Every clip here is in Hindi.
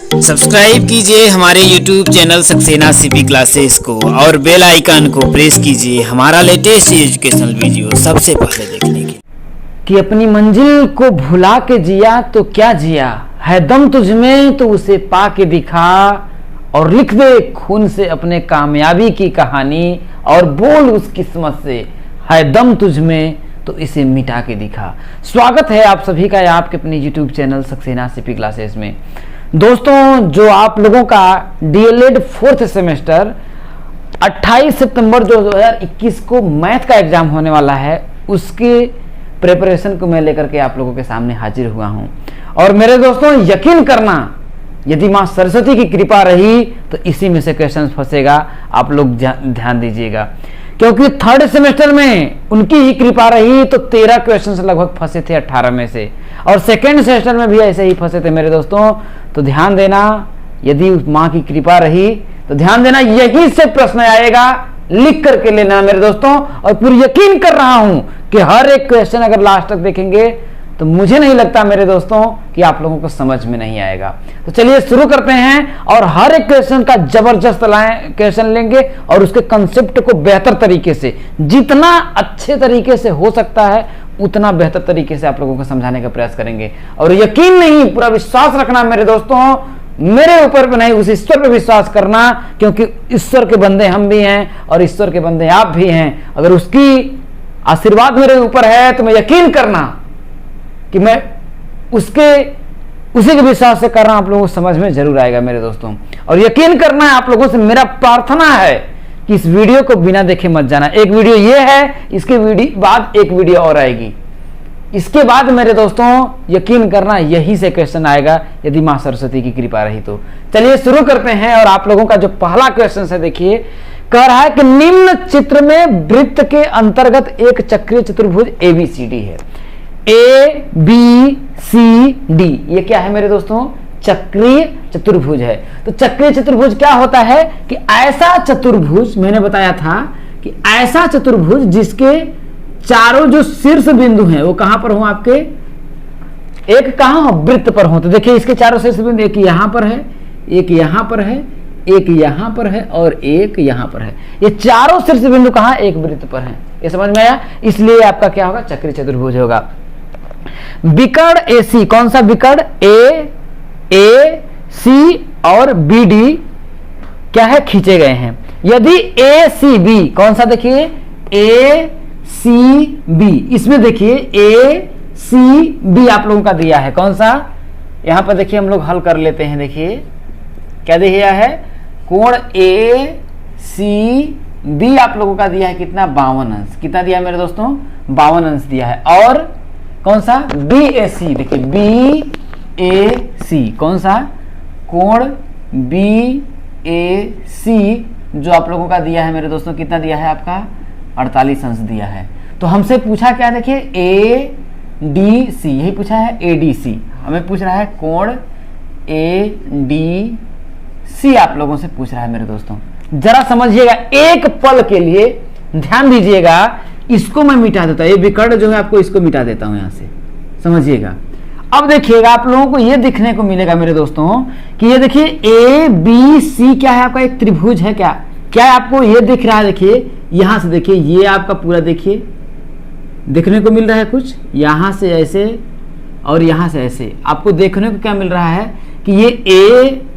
सब्सक्राइब कीजिए हमारे YouTube channel Saxena CP classes को और बेल आइकन को प्रेस कीजिए हमारा लेटेस्ट एजुकेशनल वीडियो सबसे पहले देखने के लिए। कि अपनी मंजिल को भुला के जिया तो क्या जिया, है दम तुझमें तो उसे पा के दिखा, और लिख दे खून से अपने कामयाबी की कहानी, और बोल उस किस्मत से है दम तुझमें तो इसे मिटा के दिखा। स्वागत है आप सभी का आपके अपने YouTube channel Saxena CP classes में। दोस्तों, जो आप लोगों का डीएलएड 4th सेमेस्टर 28 सितंबर 2021 को मैथ का एग्जाम होने वाला है, उसके प्रिपरेशन को मैं लेकर के आप लोगों के सामने हाजिर हुआ हूं। और मेरे दोस्तों, यकीन करना, यदि मां सरस्वती की कृपा रही तो इसी में से क्वेश्चन फंसेगा। आप लोग ध्यान दीजिएगा, क्योंकि 3rd सेमेस्टर में उनकी ही कृपा रही तो 13 क्वेश्चन लगभग फंसे थे 18 में से, और 2nd सेमेस्टर में भी ऐसे ही फंसे थे मेरे दोस्तों। तो ध्यान देना, यदि माँ की कृपा रही तो ध्यान देना, यही से प्रश्न आएगा, लिख करके लेना मेरे दोस्तों। और पूरी यकीन कर रहा हूं कि हर एक क्वेश्चन अगर लास्ट तक देखेंगे तो मुझे नहीं लगता मेरे दोस्तों कि आप लोगों को समझ में नहीं आएगा। तो चलिए शुरू करते हैं, और हर एक क्वेश्चन का जबरदस्त क्वेश्चन लेंगे और उसके कंसेप्ट को बेहतर तरीके से, जितना अच्छे तरीके से हो सकता है उतना बेहतर तरीके से आप लोगों को समझाने का प्रयास करेंगे। और यकीन नहीं, पूरा विश्वास रखना मेरे दोस्तों, मेरे ऊपर भी नहीं, उस ईश्वर पे विश्वास करना, क्योंकि ईश्वर के बंदे हम भी हैं और ईश्वर के बंदे आप भी हैं। अगर उसकी आशीर्वाद मेरे ऊपर है तो मैं यकीन करना कि मैं उसी के विश्वास से कर रहा हूं, आप लोगों को समझ में जरूर आएगा मेरे दोस्तों। और यकीन करना है आप लोगों से, मेरा प्रार्थना है कि इस वीडियो को बिना देखे मत जाना। एक वीडियो ये है, इसके बाद एक वीडियो और आएगी, इसके बाद मेरे दोस्तों यकीन करना यही से क्वेश्चन आएगा, यदि मां सरस्वती की कृपा रही तो। चलिए शुरू करते हैं। और आप लोगों का जो पहला क्वेश्चन है, देखिए, कह रहा है कि निम्न चित्र में वृत्त के अंतर्गत एक चक्रीय चतुर्भुज ABCD है। ABCD ये क्या है मेरे दोस्तों? चक्रीय चतुर्भुज है। तो चक्रीय चतुर्भुज क्या होता है कि ऐसा चतुर्भुज, मैंने बताया था कि ऐसा चतुर्भुज जिसके चारों जो शीर्ष बिंदु हैं वो कहां पर हो आपके, एक कहां हो, वृत्त पर हो। तो देखिए इसके चारों शीर्ष बिंदु, एक यहां पर है, एक यहां पर है, एक यहां पर है और एक यहां पर है। ये चारों शीर्ष बिंदु कहां, एक वृत्त पर है। ये समझ में आया? इसलिए आपका क्या होगा, चक्रीय चतुर्भुज होगा। विकर्ण AC, कौन सा विकर्ण? AC और BD क्या है, खींचे गए हैं। यदि ACB, कौन सा देखिए, ACB, इसमें देखिए ACB आप लोगों का दिया है, कौन सा, यहां पर देखिए हम लोग हल कर लेते हैं। देखिए क्या दिया है, कोण ACB आप लोगों का दिया है कितना, 52 अंश। कितना दिया है मेरे दोस्तों, 52 अंश दिया है। और कौन सा, BAC, देखिए BAC, कौन सा, कोण BAC जो आप लोगों का दिया है मेरे दोस्तों, कितना दिया है आपका, 48 अंश दिया है। तो हमसे पूछा क्या, देखिए ADC, यही पूछा है ADC, हमें पूछ रहा है कोण ADC, आप लोगों से पूछ रहा है मेरे दोस्तों। जरा समझिएगा, एक पल के लिए ध्यान दीजिएगा। इसको मैं मिटा देता हूं, ये विकर्ण जो है आपको इसको मिटा देता हूं यहां से, समझिएगा। अब देखिएगा आप लोगों को ये दिखने को मिलेगा मेरे दोस्तों कि ये देखिए ABC क्या है आपका, एक त्रिभुज है। क्या क्या है आपको ये दिख रहा है, देखिए यहां से, देखिए ये आपका पूरा देखिए देखने को मिल रहा है, कुछ यहां से ऐसे और यहां से ऐसे आपको देखने को क्या मिल रहा है कि ये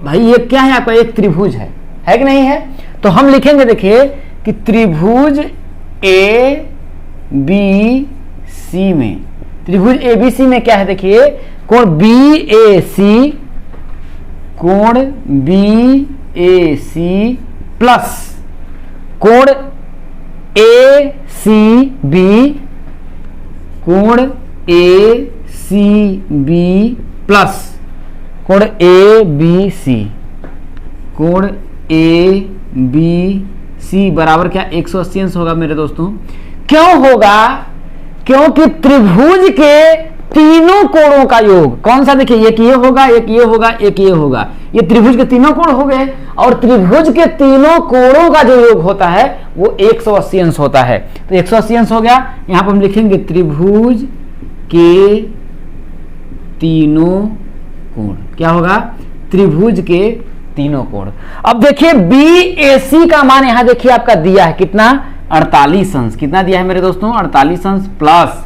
भाई ये क्या है आपका, एक त्रिभुज है कि नहीं है? तो हम लिखेंगे, देखिए कि त्रिभुज ABC में, त्रिभुज ABC में क्या है, देखिए कोण BAC, कोण BAC प्लस कोण ACB, कोण ACB प्लस कोण ABC, कोण ABC बराबर क्या, 180 अंश होगा मेरे दोस्तों। क्यों होगा, क्योंकि त्रिभुज के तीनों कोणों का योग, कौन सा, देखिए एक ये होगा, एक ये होगा, एक ये होगा, ये त्रिभुज के तीनों कोण हो गए। और त्रिभुज के तीनों कोणों का जो योग होता है वो 180 अंश होता है। तो 180 अंश हो गया। यहां पर हम लिखेंगे त्रिभुज के तीनों कोण, क्या होगा, त्रिभुज के तीनों कोण। अब देखिए BAC का मान यहां देखिए आपका दिया है कितना, 48 अंश। कितना दिया है मेरे दोस्तों, 48 अंश प्लस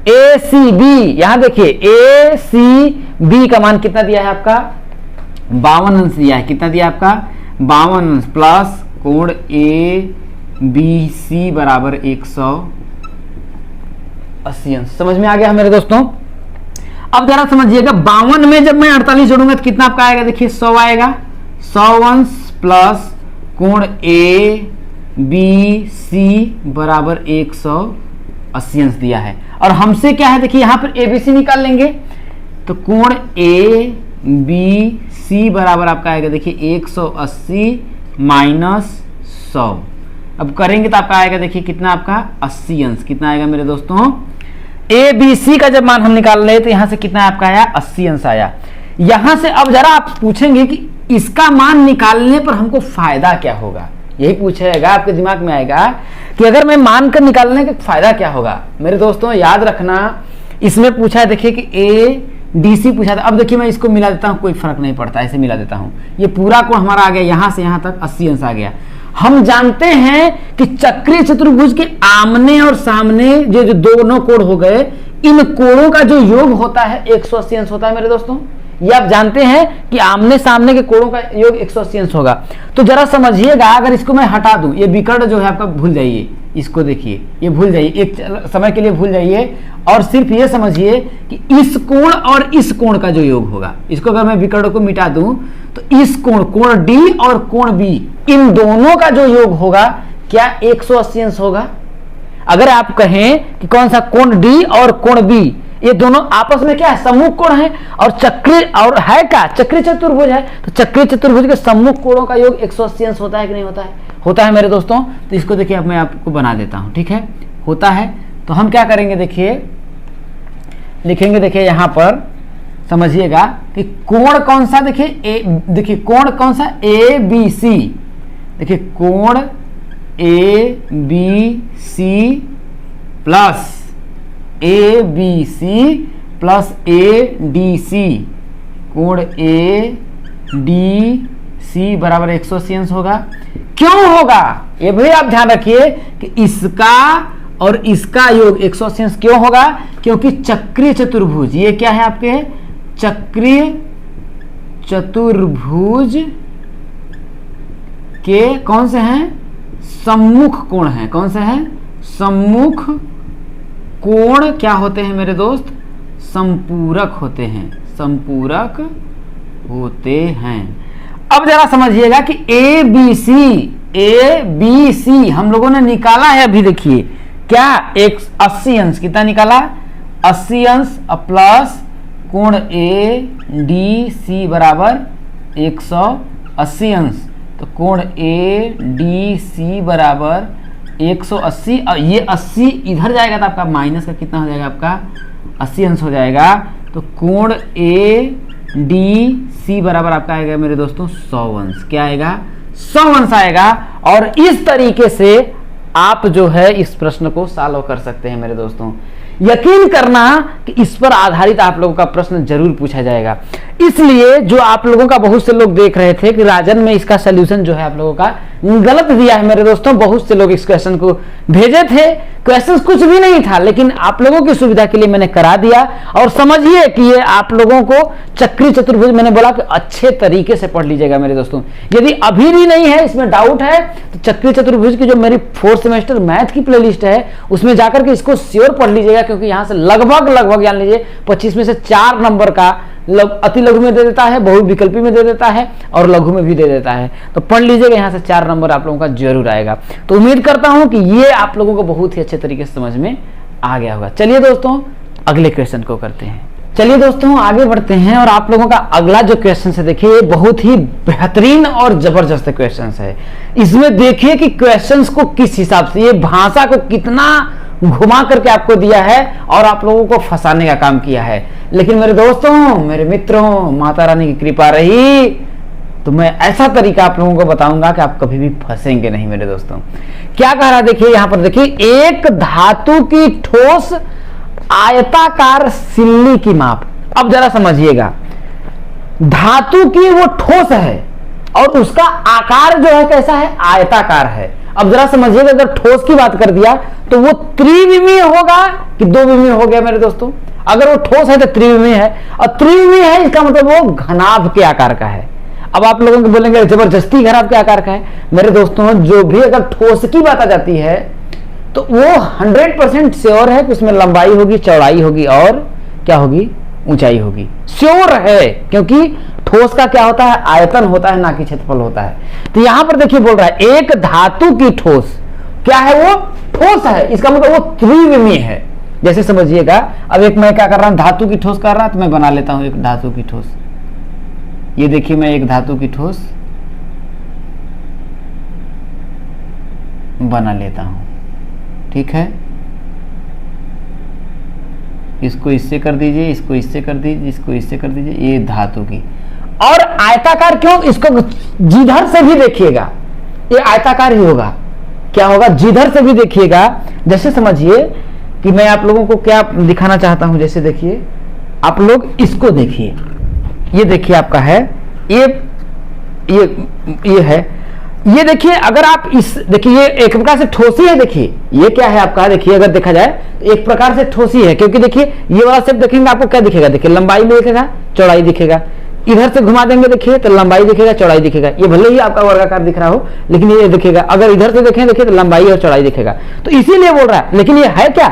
ACB यहां देखिए ACB का मान कितना दिया है आपका, 52 अंश दिया है। कितना दिया आपका, 52 अंश प्लस कोण ABC बराबर 180 अंश। समझ में आ गया मेरे दोस्तों। अब जरा समझिएगा 52 में जब मैं 48 जोड़ूंगा तो कितना आपका आएगा, देखिए 100 आएगा। 100 अंश प्लस कोण ABC बराबर 180 अंश दिया है। और हमसे क्या है, देखिए यहां पर ABC निकाल लेंगे तो कोण ABC बराबर आपका आएगा देखिए 180 माइनस 100। अब करेंगे तो आपका आएगा देखिए कितना आपका 80 अंश। कितना आएगा मेरे दोस्तों, ABC का जब मान हम निकाल रहे तो यहां से कितना आपका आया, 80 अंश आया। यहां से अब जरा आप पूछेंगे कि इसका मान निकालने पर हमको फायदा क्या होगा, यही पूछेगा आपके दिमाग में आएगा कि अगर मैं मान कर निकालने का फायदा क्या होगा। मेरे दोस्तों याद रखना, इसमें पूछा है देखिए कि ADC पूछा था। अब देखिए मैं इसको मिला देता हूं, कोई फर्क नहीं पड़ता, ऐसे मिला देता हूं। ये पूरा कोण हमारा आ गया, यहां से यहां तक 80 अंश आ गया। हम जानते हैं कि चक्रीय चतुर्भुज के आमने और सामने जो दोनों कोण हो गए, इन कोणों का जो योग होता है 180 अंश होता है मेरे दोस्तों। ये आप जानते हैं कि आमने सामने के कोणों का योग 180 अंश होगा। तो जरा समझिएगा, अगर इसको मैं हटा दूं, ये विकर्ण जो है आपका भूल जाइए, इसको देखिए ये भूल जाइए, एक समय के लिए भूल जाइए और सिर्फ ये समझिए कि इस कोण और इस कोण का जो योग होगा, इसको अगर मैं विकर्ण को मिटा दूं तो इस कोण D और कोण B, इन दोनों का जो योग होगा क्या 180 अंश होगा। अगर आप कहें कि कौन सा कोण D और कोण B, ये दोनों आपस में क्या है, सम्मुख कोण है और चक्रीय और है क्या, चक्रीय चतुर्भुज है। तो चक्रीय चतुर्भुज के सम्मुख कोणों का योग 180 अंश होता है कि नहीं होता है, होता है मेरे दोस्तों। तो इसको देखिए अब मैं आपको बना देता हूं, ठीक है, होता है। तो हम क्या करेंगे, देखिए लिखेंगे, देखिए यहां पर समझिएगा कि कोण कौन सा, देखिए कोण कौन सा, ABC। देखिए कोण ABC plus ABC plus ADC, कोण ADC बराबर 180 अंश होगा। क्यों होगा ये भी आप ध्यान रखिए कि इसका और इसका योग 180 अंश क्यों होगा, क्योंकि चक्रीय चतुर्भुज, ये क्या है आपके चक्रीय चतुर्भुज के कौन से हैं, सम्मुख कोण हैं। कौन से हैं, सम्मुख कोण क्या होते हैं मेरे दोस्त, संपूरक होते हैं, संपूरक होते हैं। अब जरा समझिएगा कि ABC हम लोगों ने निकाला है, अभी देखिए क्या 80 अंश, कितना निकाला 80 अंश प्लस कोण ADC बराबर 180 अंश। तो कोण ADC बराबर 180, और ये 80 इधर जाएगा तो आपका माइनस का कितना हो जाएगा, आपका 80 अंश हो जाएगा। तो कोण ADC बराबर आपका आएगा मेरे दोस्तों 100 अंश। क्या आएगा, 100 अंश आएगा। और इस तरीके से आप जो है इस प्रश्न को सॉल्व कर सकते हैं मेरे दोस्तों। यकीन करना कि इस पर आधारित आप लोगों का प्रश्न जरूर पूछा जाएगा। इसलिए जो आप लोगों का बहुत से लोग देख रहे थे कि राजन में इसका सलूशन जो है आप लोगों का गलत दिया है मेरे दोस्तों, बहुत से लोग इस क्वेश्चन को भेजे थे, क्वेश्चन कुछ भी नहीं था, लेकिन आप लोगों की सुविधा के लिए मैंने करा दिया। और समझिए कि ये आप लोगों को चक्रीय चतुर्भुज, मैंने बोला कि अच्छे तरीके से पढ़ लीजिएगा मेरे दोस्तों। यदि अभी भी नहीं है, इसमें डाउट है, तो चक्रीय चतुर्भुज की जो मेरी 4th सेमेस्टर मैथ की प्लेलिस्ट है उसमें जाकर के इसको श्योर पढ़ लीजिएगा, क्योंकि यहां से लगभग जान लीजिए 25 में से 4 नंबर का अति लघु में दे देता है, बहुविकल्पी में दे देता है और लघु में भी दे देता है। तो पढ़ लीजिएगा, यहाँ से 4 नंबर आप लोगों का जरूर आएगा। तो उम्मीद करता हूं कि ये आप लोगों को बहुत ही अच्छे तरीके से समझ में आ गया होगा। चलिए दोस्तों अगले क्वेश्चन को करते हैं। चलिए दोस्तों आगे बढ़ते हैं और आप लोगों का अगला जो क्वेश्चन है देखिए बहुत ही बेहतरीन और जबरदस्त क्वेश्चन है। इसमें देखिए कि क्वेश्चंस को किस हिसाब से, ये भाषा को कितना घुमा करके आपको दिया है और आप लोगों को फंसाने का काम किया है। लेकिन मेरे दोस्तों, मेरे मित्रों, माता रानी की कृपा रही तो मैं ऐसा तरीका आप लोगों को बताऊंगा कि आप कभी भी फंसेंगे नहीं मेरे दोस्तों। क्या कह रहा है देखिए, यहां पर देखिए, एक धातु की ठोस आयताकार सिल्ली की माप। अब जरा समझिएगा, धातु की वो ठोस है और उसका आकार जो है कैसा है, आयताकार है। अब जरा समझिएगा, अगर ठोस की बात कर दिया तो वो त्रिविमीय होगा कि दो विमीय हो गया मेरे दोस्तों। अगर वो ठोस है तो त्रिविमीय है, और त्रिविमीय है इसका मतलब वो घनाभ के आकार का है। अब आप लोगों को बोलेंगे जबरदस्ती घनाभ के आकार का है। मेरे दोस्तों, जो भी अगर ठोस की बात आ जाती है तो वो 100% श्योर है कि उसमें लंबाई होगी, चौड़ाई होगी और क्या होगी, ऊंचाई होगी। श्योर है, क्योंकि ठोस का क्या होता है, आयतन होता है, ना कि क्षेत्रफल होता है। तो यहां पर देखिए बोल रहा है एक धातु की ठोस, क्या है वो, ठोस है, इसका मतलब वो त्रिविमीय है। जैसे समझिएगा, अब एक मैं क्या कर रहा हूं, धातु की ठोस कर रहा, तो मैं बना लेता हूं एक धातु की ठोस। ये देखिए, मैं एक धातु की ठोस बना लेता हूं, ठीक है। इसको इससे कर दीजिए, इसको इससे कर दीजिए, इसको इससे कर दीजिए, ये धातु की। और आयताकार क्यों, इसको जिधर से भी देखिएगा ये आयताकार ही होगा। क्या होगा, जिधर से भी देखिएगा। जैसे समझिए कि मैं आप लोगों को क्या दिखाना चाहता हूं, जैसे देखिए, आप लोग इसको देखिए, ये देखिए आपका है, ये है, ये देखिए। अगर आप इस देखिए, ये एक प्रकार से ठोसी है। देखिए ये क्या है आपका, देखिए अगर देखा जाए तो एक प्रकार से ठोसी है, क्योंकि देखिए ये वाला शेप देखेंगे आपको क्या दिखेगा, देखिए लंबाई में दिखेगा, चौड़ाई दिखेगा। इधर से घुमा देंगे देखिए तो लंबाई दिखेगा, चौड़ाई दिखेगा। ये भले ही आपका वर्गाकार दिख रहा हो, लेकिन ये दिखेगा। अगर इधर से देखें देखिए तो लंबाई और चौड़ाई दिखेगा। तो इसीलिए बोल रहा है, लेकिन ये है क्या,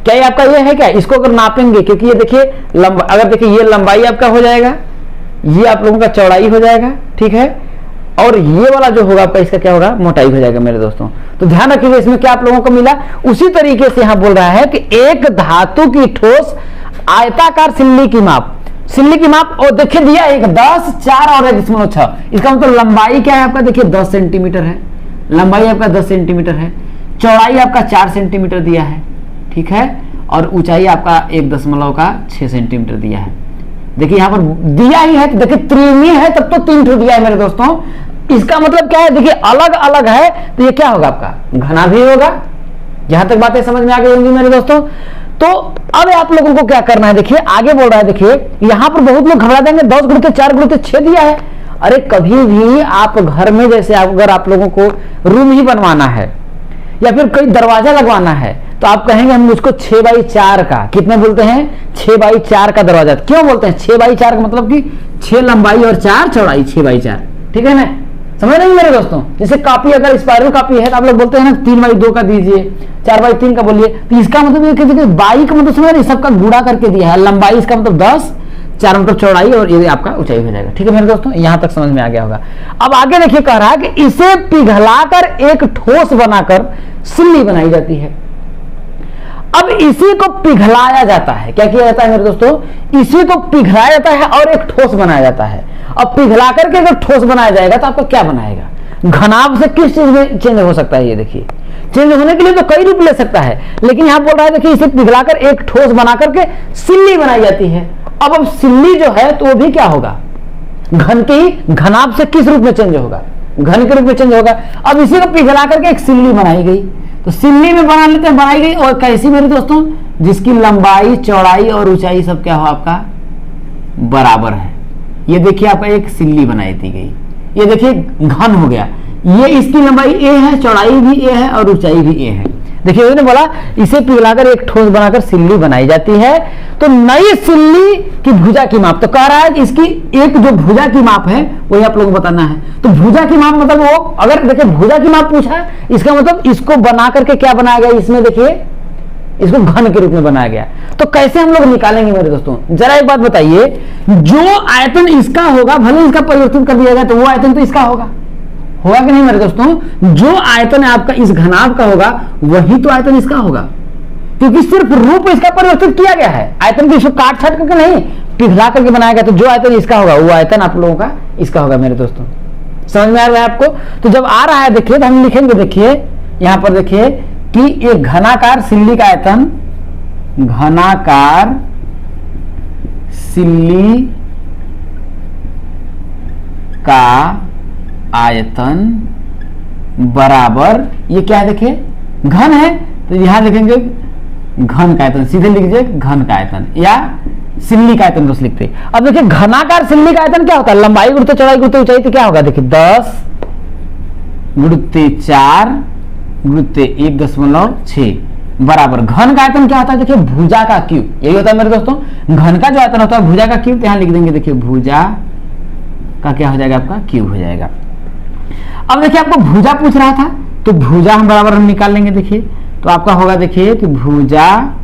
क्या ये आपका ये है क्या, इसको अगर नापेंगे, क्योंकि ये देखिए अगर देखिए ये लंबाई आपका हो जाएगा, ये आप लोगों का चौड़ाई हो जाएगा, ठीक है, और ये वाला जो होगा आपका, इसका क्या होगा, मोटाई हो जाएगा मेरे दोस्तों। तो ध्यान रखिए, इसमें क्या आप लोगों को मिला। उसी तरीके से यहां बोल रहा है कि एक धातु की ठोस आयताकार सिल्ली की माप, सिल्ली की माप, और देखिए दिया एक 10, 4 और 1.6। इसका मतलब लंबाई क्या है आपका, देखिए 10 सेंटीमीटर है, लंबाई आपका 10 सेंटीमीटर है, चौड़ाई आपका 4 सेंटीमीटर दिया है, ठीक है, और ऊंचाई आपका 1.6 सेंटीमीटर दिया है। देखिए यहां पर दिया ही है, तो देखिए त्रिविमीय है, तब तो 3 ठो दिया है मेरे दोस्तों। इसका मतलब क्या है, देखिए अलग अलग है, तो ये क्या होगा आपका, घना भी होगा। जहां तक बातें समझ में आ गई होंगी मेरे दोस्तों। तो अब आप लोगों को क्या करना है, देखिए आगे बोल रहा है, देखिए यहां पर बहुत लोग घबरा देंगे, 10 गुणित 4 गुणित 6 दिया है। अरे कभी भी आप घर में, जैसे अगर आप लोगों को रूम ही बनवाना है या फिर कोई दरवाजा लगवाना है, तो आप कहेंगे हम उसको 6x4 का, कितने बोलते हैं, 6x4 का दरवाजा। क्यों बोलते हैं 6x4 का, मतलब कि 6 लंबाई और 4 चौड़ाई, 6x4, ठीक है ना, समझ नहीं मेरे दोस्तों। जैसे कॉपी अगर स्पाइरल कॉपी है तो आप लोग बोलते हैं ना 3x2 का दीजिए, 4x3 का बोलिए। तो इसका मतलब ये कि बाई का मतलब समझ, सबका गुणा करके दिया है। लंबाई इसका मतलब 10, 4 मतलब चौड़ाई, और ये आपका ऊंचाई हो जाएगा, ठीक है मेरे दोस्तों। यहां तक समझ में आ गया होगा। अब आगे देखिए, कह रहा है कि इसे पिघलाकर एक ठोस बनाकर सिल्ली बनाई जाती है। अब इसी को पिघलाया जाता है, क्या किया जाता है मेरे दोस्तों, इसी को पिघलाया जाता है और एक ठोस बनाया जाता है। अब पिघला करके अगर ठोस बनाया जाएगा तो आपका क्या बनाएगा, घनाभ से किस चीज में चेंज हो सकता है, ये देखिए चेंज होने के लिए तो कई रूप ले सकता है, लेकिन यहां बोल रहा है देखिए इसे पिघलाकर एक ठोस बना करके सिल्ली बनाई जाती है। अब सिल्ली जो है तो वो भी क्या होगा, घन के ही, घनाभ से किस रूप में चेंज होगा, घन के रूप में चेंज होगा। अब इसी को पिघला करके एक सिल्ली बनाई गई, तो सिल्ली में बना लेते हैं, बनाई गई। और कैसी मेरे दोस्तों, जिसकी लंबाई, चौड़ाई और ऊंचाई सब क्या हो आपका बराबर है। ये देखिए आपका एक सिल्ली बनाई दी गई, ये देखिए घन हो गया। ये इसकी लंबाई ए है, चौड़ाई भी ए है और ऊंचाई भी ए है। देखिए उन्होंने बोला इसे पिघलाकर एक ठोस बनाकर सिल्ली बनाई जाती है। तो नई सिल्ली की भुजा की माप, तो कह रहा है कि इसकी एक जो भुजा की माप है वही आप लोगों को बताना है। तो भुजा की माप मतलब वो, अगर देखिए भुजा की माप पूछा, इसका मतलब इसको बना करके क्या बनाया गया, इसमें देखिए इसको घन के रूप में बनाया गया। तो कैसे हम लोग निकालेंगे मेरे दोस्तों, जरा एक बात बताइए, जो आयतन इसका होगा, भले इसका परिवर्तन कर दिया जाए तो वो आयतन तो इसका होगा कि नहीं मेरे दोस्तों। जो आयतन आपका इस घनाभ का होगा वही तो आयतन इसका होगा, क्योंकि सिर्फ रूप इसका परिवर्तित किया गया है, आयतन को इसको काट छाट करके नहीं, पिघला करके बनाया गया। तो जो आयतन इसका होगा वो आयतन आप लोगों का इसका होगा मेरे दोस्तों। समझ में आ रहा है आपको। तो जब आ रहा है देखिए, तो हम लिखेंगे, देखिए यहां पर देखिए कि एक घनाकार सिल्ली का आयतन, घनाकार सिल्ली का आयतन बराबर, ये क्या है देखिए घन है, तो यहां लिखेंगे घन का आयतन, सीधे लिख दीजिए घन का आयतन, या सिल्ली का आयतन बस लिखते। अब देखिए घनाकार सिल्ली का आयतन क्या होता है, लंबाई गुणित चौड़ाई गुणित ऊंचाई, तो क्या होगा देखिए 10 गुणित 4 गुणित 1.6 बराबर घन का आयतन क्या होता है देखिए भुजा का क्यूब, यही होता है मेरे दोस्तों। घन का जो आयतन होता है भुजा का क्यूब, यहां लिख देंगे देखिए भुजा का क्या हो जाएगा आपका क्यूब हो जाएगा। अब देखिए आपको भुजा पूछ रहा था तो भुजा हम बराबर हम निकाल लेंगे देखिए, तो आपका होगा देखिए कि भुजा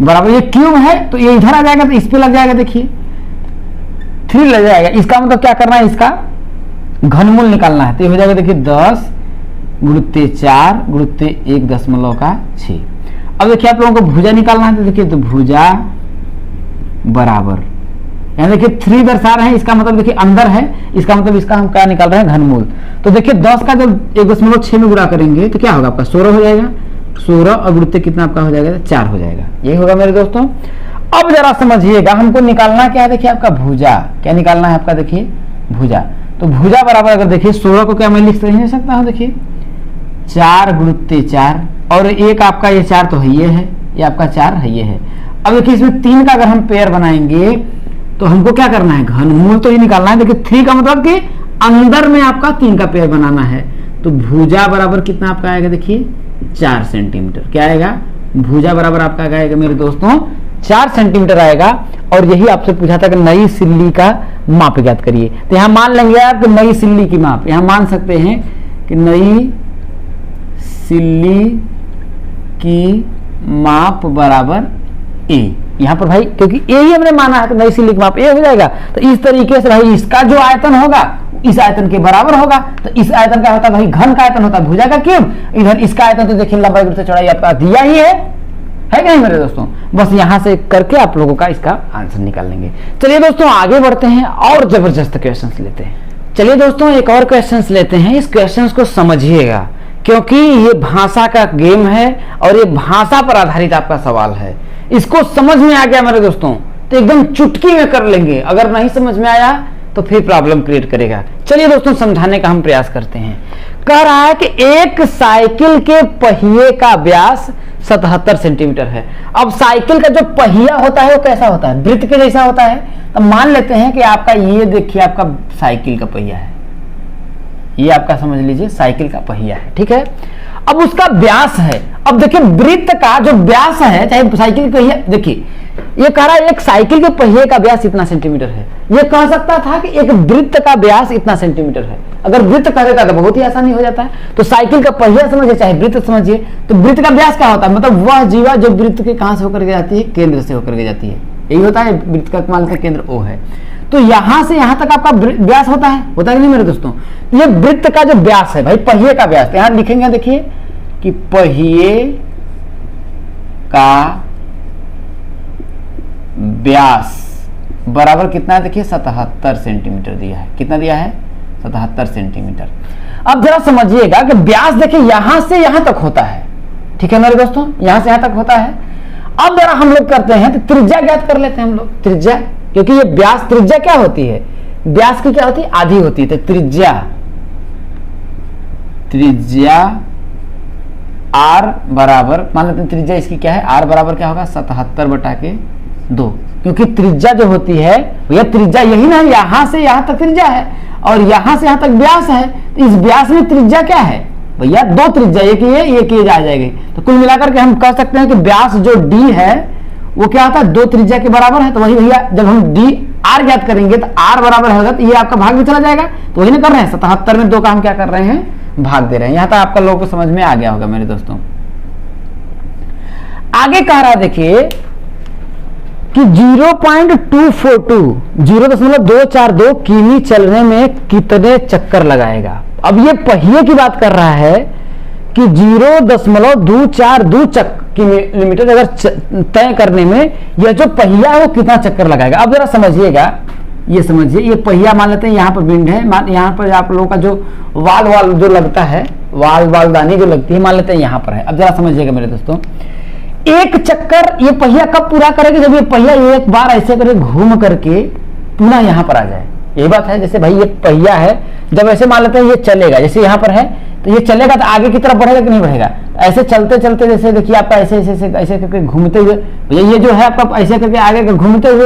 बराबर ये क्यूब है तो ये इधर आ जाएगा तो इस पे लग जाएगा देखिए 3 लग जाएगा। इसका मतलब क्या करना है, इसका घनमूल निकालना है, तो ये हो जाएगा देखिए 10 गुणित 4 गुणित 1.6। अब देखिए आप लोगों को भुजा निकालना है तो देखिए तो भुजा बराबर यहाँ देखिए 3 दर्शा रहे हैं, इसका मतलब देखिए अंदर है, इसका मतलब इसका हम क्या निकाल रहे हैं घनमूल। तो देखिए 10 का जब 1.6 में गुणा करेंगे तो क्या होगा आपका 16 हो जाएगा, 16 और गुणित कितना आपका हो जाएगा 4 हो जाएगा, यही होगा मेरे दोस्तों। अब जरा समझिएगा हमको निकालना क्या है देखिए आपका भुजा, क्या निकालना है आपका देखिए भुजा। तो भुजा बराबर अगर देखिए 16 को क्या मैं लिख नहीं सकता हूँ देखिए 4 गुणित 4 और एक आपका ये 4 तो है ये आपका 4 है ये है। अब देखिए इसमें 3 का अगर हम पेयर बनाएंगे तो हमको क्या करना है घनमूल तो ये निकालना है। देखिए 3 का मतलब कि अंदर में आपका 3 का पेयर बनाना है, तो भुजा बराबर कितना आपका आएगा देखिए 4 सेंटीमीटर। क्या आएगा भुजा बराबर आपका आएगा मेरे दोस्तों 4 सेंटीमीटर आएगा। और यही आपसे पूछा था कि नई सिल्ली का माप ज्ञात करिए, तो यहाँ मान लेंगे आप कि नई सिल्ली की माप, यहाँ मान सकते हैं कि नई सिल्ली की माप बराबर ए, यहाँ पर भाई क्योंकि ए ही हमने माना है कि नई सिल्ली की माप ए हो जाएगा, तो इस तरीके से भाई इसका जो आयतन होगा इस आयतन के बराबर होगा। तो इस आयतन का होता है भाई घन का आयतन होता है भुजा का क्यूब, इधर इसका आयतन तो देखिए लंबाई गुणित चौड़ाई आपका दिया ही है कि नहीं मेरे दोस्तों। बस यहां से करके आप लोगों का इसका आंसर निकाल लेंगे। चलिए दोस्तों आगे बढ़ते हैं और जबरदस्त क्वेश्चंस लेते हैं। चलिए दोस्तों एक और क्वेश्चंस लेते हैं, इस क्वेश्चंस को समझिएगा क्योंकि ये भाषा का गेम है और ये भाषा पर आधारित आपका सवाल है। इसको समझ में आ गया मेरे दोस्तों तो एकदम चुटकी में कर लेंगे, अगर नहीं समझ में आया तो फिर प्रॉब्लम क्रिएट करेगा। चलिए दोस्तों समझाने का हम प्रयास करते हैं। कह रहा है कि एक साइकिल के पहिए का व्यास 77 सेंटीमीटर है। अब साइकिल का जो पहिया होता है वो कैसा होता है, वृत्त के जैसा होता है। तो मान लेते हैं कि आपका ये देखिए आपका साइकिल का पहिया है, ये आपका समझ लीजिए साइकिल का पहिया है, ठीक है। अब उसका व्यास है, अब देखिए वृत्त का जो व्यास है चाहे साइकिल के पहिया, देखिए ये कह रहा है एक साइकिल के पहिए का व्यास इतना सेंटीमीटर है। ये कह सकता था कि एक वृत्त का व्यास इतना सेंटीमीटर है, अगर वृत्त कह देता तो बहुत ही आसानी हो जाता है। तो साइकिल का पहिया समझिए चाहे वृत्त समझिए, तो वृत्त का व्यास क्या होता है, मतलब वह जीवा जो वृत्त के कहां से होकर के जाती है, केंद्र से होकर के जाती है, यही होता है वृत्त का मान का केंद्र ओ है। तो यहां से यहां तक आपका व्यास होता है कि नहीं मेरे दोस्तों। ये वृत्त का जो व्यास है भाई पहिए का व्यास, यहां लिखेंगे देखिए कि पहिए का व्यास बराबर कितना है देखिए 77 सेंटीमीटर दिया है। कितना दिया है 77 सेंटीमीटर। अब जरा समझिएगा कि व्यास देखिए यहां से यहां तक होता है, ठीक है मेरे दोस्तों, यहां से यहां तक होता है। अब जरा हम लोग करते हैं तो त्रिज्या ज्ञात कर लेते हैं हम लोग, त्रिज्या, क्योंकि ये व्यास त्रिज्या क्या होती है, व्यास की क्या होती है आधी होती है। तो त्रिज्या r बराबर मान लेते हैं त्रिज्या इसकी क्या है, r बराबर क्या होगा 77/2, क्योंकि त्रिज्या जो होती है भैया त्रिज्या यही ना, यहां से यहां तक त्रिज्या है और यहां से यहां तक व्यास है। तो इस व्यास में त्रिज्या क्या है भैया, 2 त्रिज्या, एक ये आ जाएगी। तो कुल मिलाकर के हम कह सकते हैं कि व्यास जो d है वो क्या होता है 2 त्रिज्या के बराबर है। तो वही भैया जब हम d r ज्ञात करेंगे तो r बराबर होगा तो ये आपका भाग भी चला जाएगा, तो वही ना कर रहे हैं 77 में 2 का हम क्या कर रहे हैं भाग दे रहे हैं। यहां तक आपका लोगों को समझ में आ गया होगा मेरे दोस्तों। आगे कह रहा है देखिए कि 0.242 किमी चलने में कितने चक्कर लगाएगा। अब ये पहिए की बात कर रहा है कि 0.242 किलोमीटर अगर तय करने में यह जो पहिया है वो कितना चक्कर लगाएगा। अब जरा समझिएगा, ये समझिए ये पहिया मान लेते हैं यहाँ पर बिंड है, यहाँ पर आप लोगों का जो वाल जो लगता है, वालदानी जो लगती है मान लेते हैं यहाँ पर है। अब जरा समझिएगा मेरे दोस्तों, एक चक्कर ये पहिया कब पूरा करेगा, जब ये पहिया एक बार ऐसे करके घूम करके पुनः यहाँ पर आ जाए। यही बात है, जैसे भाई ये पहिया है, जब ऐसे मान लेते हैं ये चलेगा, जैसे यहाँ पर है तो ये चलेगा तो आगे की तरफ बढ़ेगा कि नहीं बढ़ेगा, ऐसे चलते चलते जैसे देखिए आपका ऐसे ऐसे ऐसे ऐसे करके घूमते हुए, ये जो है आपका ऐसे करके आगे घूमते हुए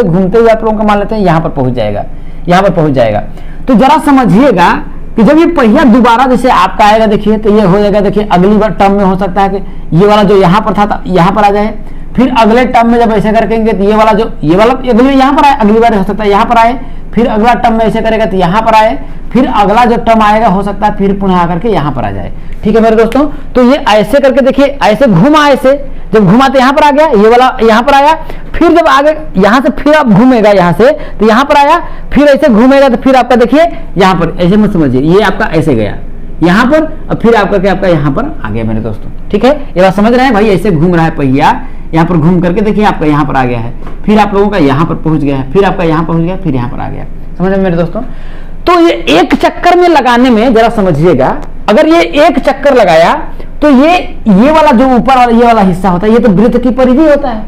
आप लोगों का मान लेते हैं यहाँ पर पहुंच जाएगा, यहाँ पर पहुंच जाएगा। तो जरा समझिएगा कि जब ये पहिया दोबारा जैसे आपका आएगा देखिए, तो ये हो जाएगा देखिए अगली बार टर्म में हो सकता है कि ये वाला जो यहाँ पर था यहाँ पर आ जाए, फिर अगले टर्म में जब ऐसे करेंगे तो ये वाला अगली यहाँ पर आए, अगली बार हो सकता है यहाँ पर आए, फिर अगला टर्म में ऐसे करेगा तो यहाँ पर आए, फिर अगला जो टर्म आएगा हो सकता है फिर पुनः आकर के यहाँ पर आ जाए। ठीक है मेरे दोस्तों, तो ये ऐसे करके देखिए, ऐसे घुमा, ऐसे जब घुमा तो यहाँ पर आ गया, ये वाला यहाँ पर आया, फिर जब आगे यहाँ से फिर आप घूमेगा यहाँ से तो यहाँ पर आया, फिर ऐसे घूमेगा तो फिर आपका देखिए यहाँ पर, ऐसे मत समझिए, ये आपका ऐसे गया यहाँ पर और फिर आपका क्या आपका यहाँ पर आ गया मेरे दोस्तों। ठीक है, ये बात समझ रहे हैं भाई, ऐसे घूम रहा है पहिया, यहाँ पर घूम करके देखिए आपका यहाँ पर आ गया है, फिर आप लोगों का यहाँ पर पहुंच गया है, फिर आपका यहाँ पहुंच गया, फिर यहाँ पर आ गया। समझ रहे मेरे दोस्तों, तो ये एक चक्कर में लगाने में जरा समझिएगा, अगर ये एक चक्कर लगाया तो ये वाला जो ऊपर वाला ये वाला हिस्सा होता है, ये तो वृत्त की परिधि होता है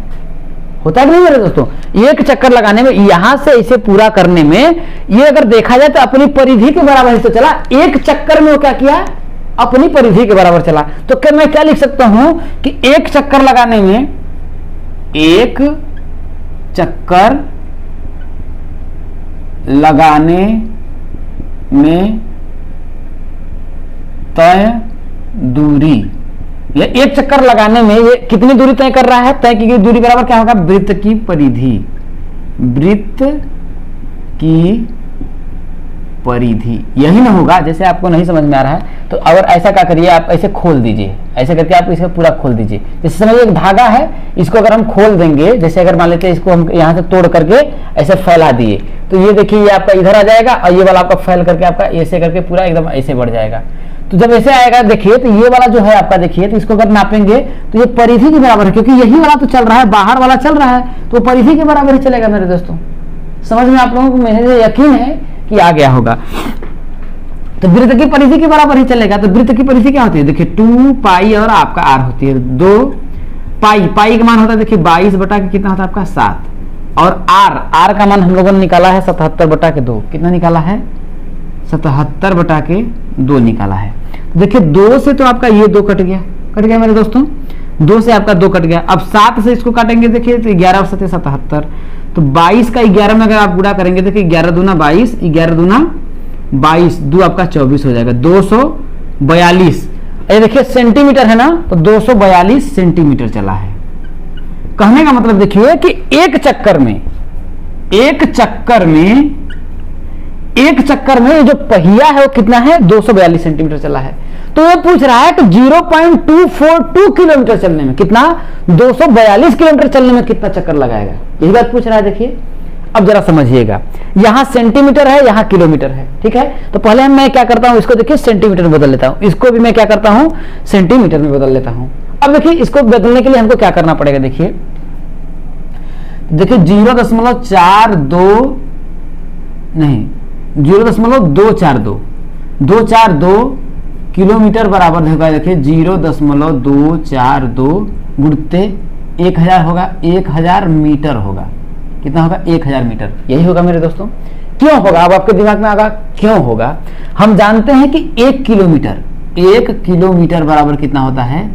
कि नहीं मेरे दोस्तों। एक चक्कर लगाने में, यहां से इसे पूरा करने में, ये अगर देखा जाए तो अपनी परिधि के बराबर हिस्सा चला, एक चक्कर में वो क्या किया, अपनी परिधि के बराबर चला। तो क्या मैं क्या लिख सकता हूं कि एक चक्कर लगाने में, एक चक्कर लगाने में तय दूरी, ये एक चक्कर लगाने में ये कितनी दूरी तय कर रहा है, तय की गई दूरी बराबर क्या होगा, वृत्त की परिधि, वृत्त की परिधि, यही ना होगा। जैसे आपको नहीं समझ में आ रहा है तो अगर ऐसा क्या करिए, आप ऐसे खोल दीजिए, ऐसे करके आप इसे पूरा खोल दीजिए। जैसे समझिए एक धागा है, इसको अगर हम खोल देंगे, जैसे अगर मान लेते हैं इसको हम यहाँ से तोड़ करके ऐसे फैला दिए, तो ये देखिए ये आपका इधर आ जाएगा और ये वाला आपका फैल करके आपका ऐसे करके पूरा एकदम ऐसे बढ़ जाएगा। तो जब ऐसे आएगा देखिए, तो ये वाला जो है आपका देखिए, तो इसको अगर नापेंगे तो ये परिधि के बराबर है, क्योंकि यही वाला तो चल रहा है, बाहर वाला चल रहा है, तो परिधि के बराबर ही चलेगा मेरे दोस्तों। समझ में आप लोगों को मेरे यकीन है कि आ गया होगा। तो वृत्त की परिधि के बराबर ही चलेगा। तो वृत्त की परिधि क्या होती है, देखिए 2 पाई और आपका आर होती है 2 पाई, पाई का मान होता है देखिए 22 बटा के कितना होता है आपका 7, और आर का मान हम लोगों ने निकाला है 77 बटा के 2, कितना निकाला है 77 बटा के 2 निकाला है। देखिए 2 से तो आपका ये 2 कट गया मेरे दोस्तों, 2 से आपका 2 कट गया। अब 7 से इसको काटेंगे देखिए तो 11 और 7 77, तो 22 का 11 में अगर आप गुणा करेंगे देखिए 11 दूना 22, 11 दूना 22, 2 आपका 24 हो जाएगा, 242। ये देखिए सेंटीमीटर है ना, तो 242 सेंटीमीटर चला है। कहने का मतलब देखिए कि एक चक्कर में जो पहिया है वो कितना है, 242 सेंटीमीटर चला है। तो वो पूछ रहा है कि 0.242 किलोमीटर चलने में कितना, 242 किलोमीटर चलने में कितना चक्कर लगाएगा, यही बात पूछ रहा है। देखिए अब जरा समझिएगा, यहां सेंटीमीटर है, यहां किलोमीटर है, ठीक है। तो पहले मैं क्या करता हूं, इसको देखिए सेंटीमीटर में बदल लेता हूं, इसको भी मैं क्या करता हूं, सेंटीमीटर में बदल लेता हूं। अब देखिए इसको बदलने के लिए हमको क्या करना पड़ेगा, देखिए 0.442 नहीं 0.242 किलोमीटर बराबर होगा। देखिए 0.242 गुणते 1000 होगा, 1000 मीटर होगा, कितना होगा 1000 मीटर, यही होगा मेरे दोस्तों। क्यों होगा, अब आपके दिमाग में आगा क्यों होगा। हम जानते हैं कि 1 किलोमीटर बराबर कितना होता है,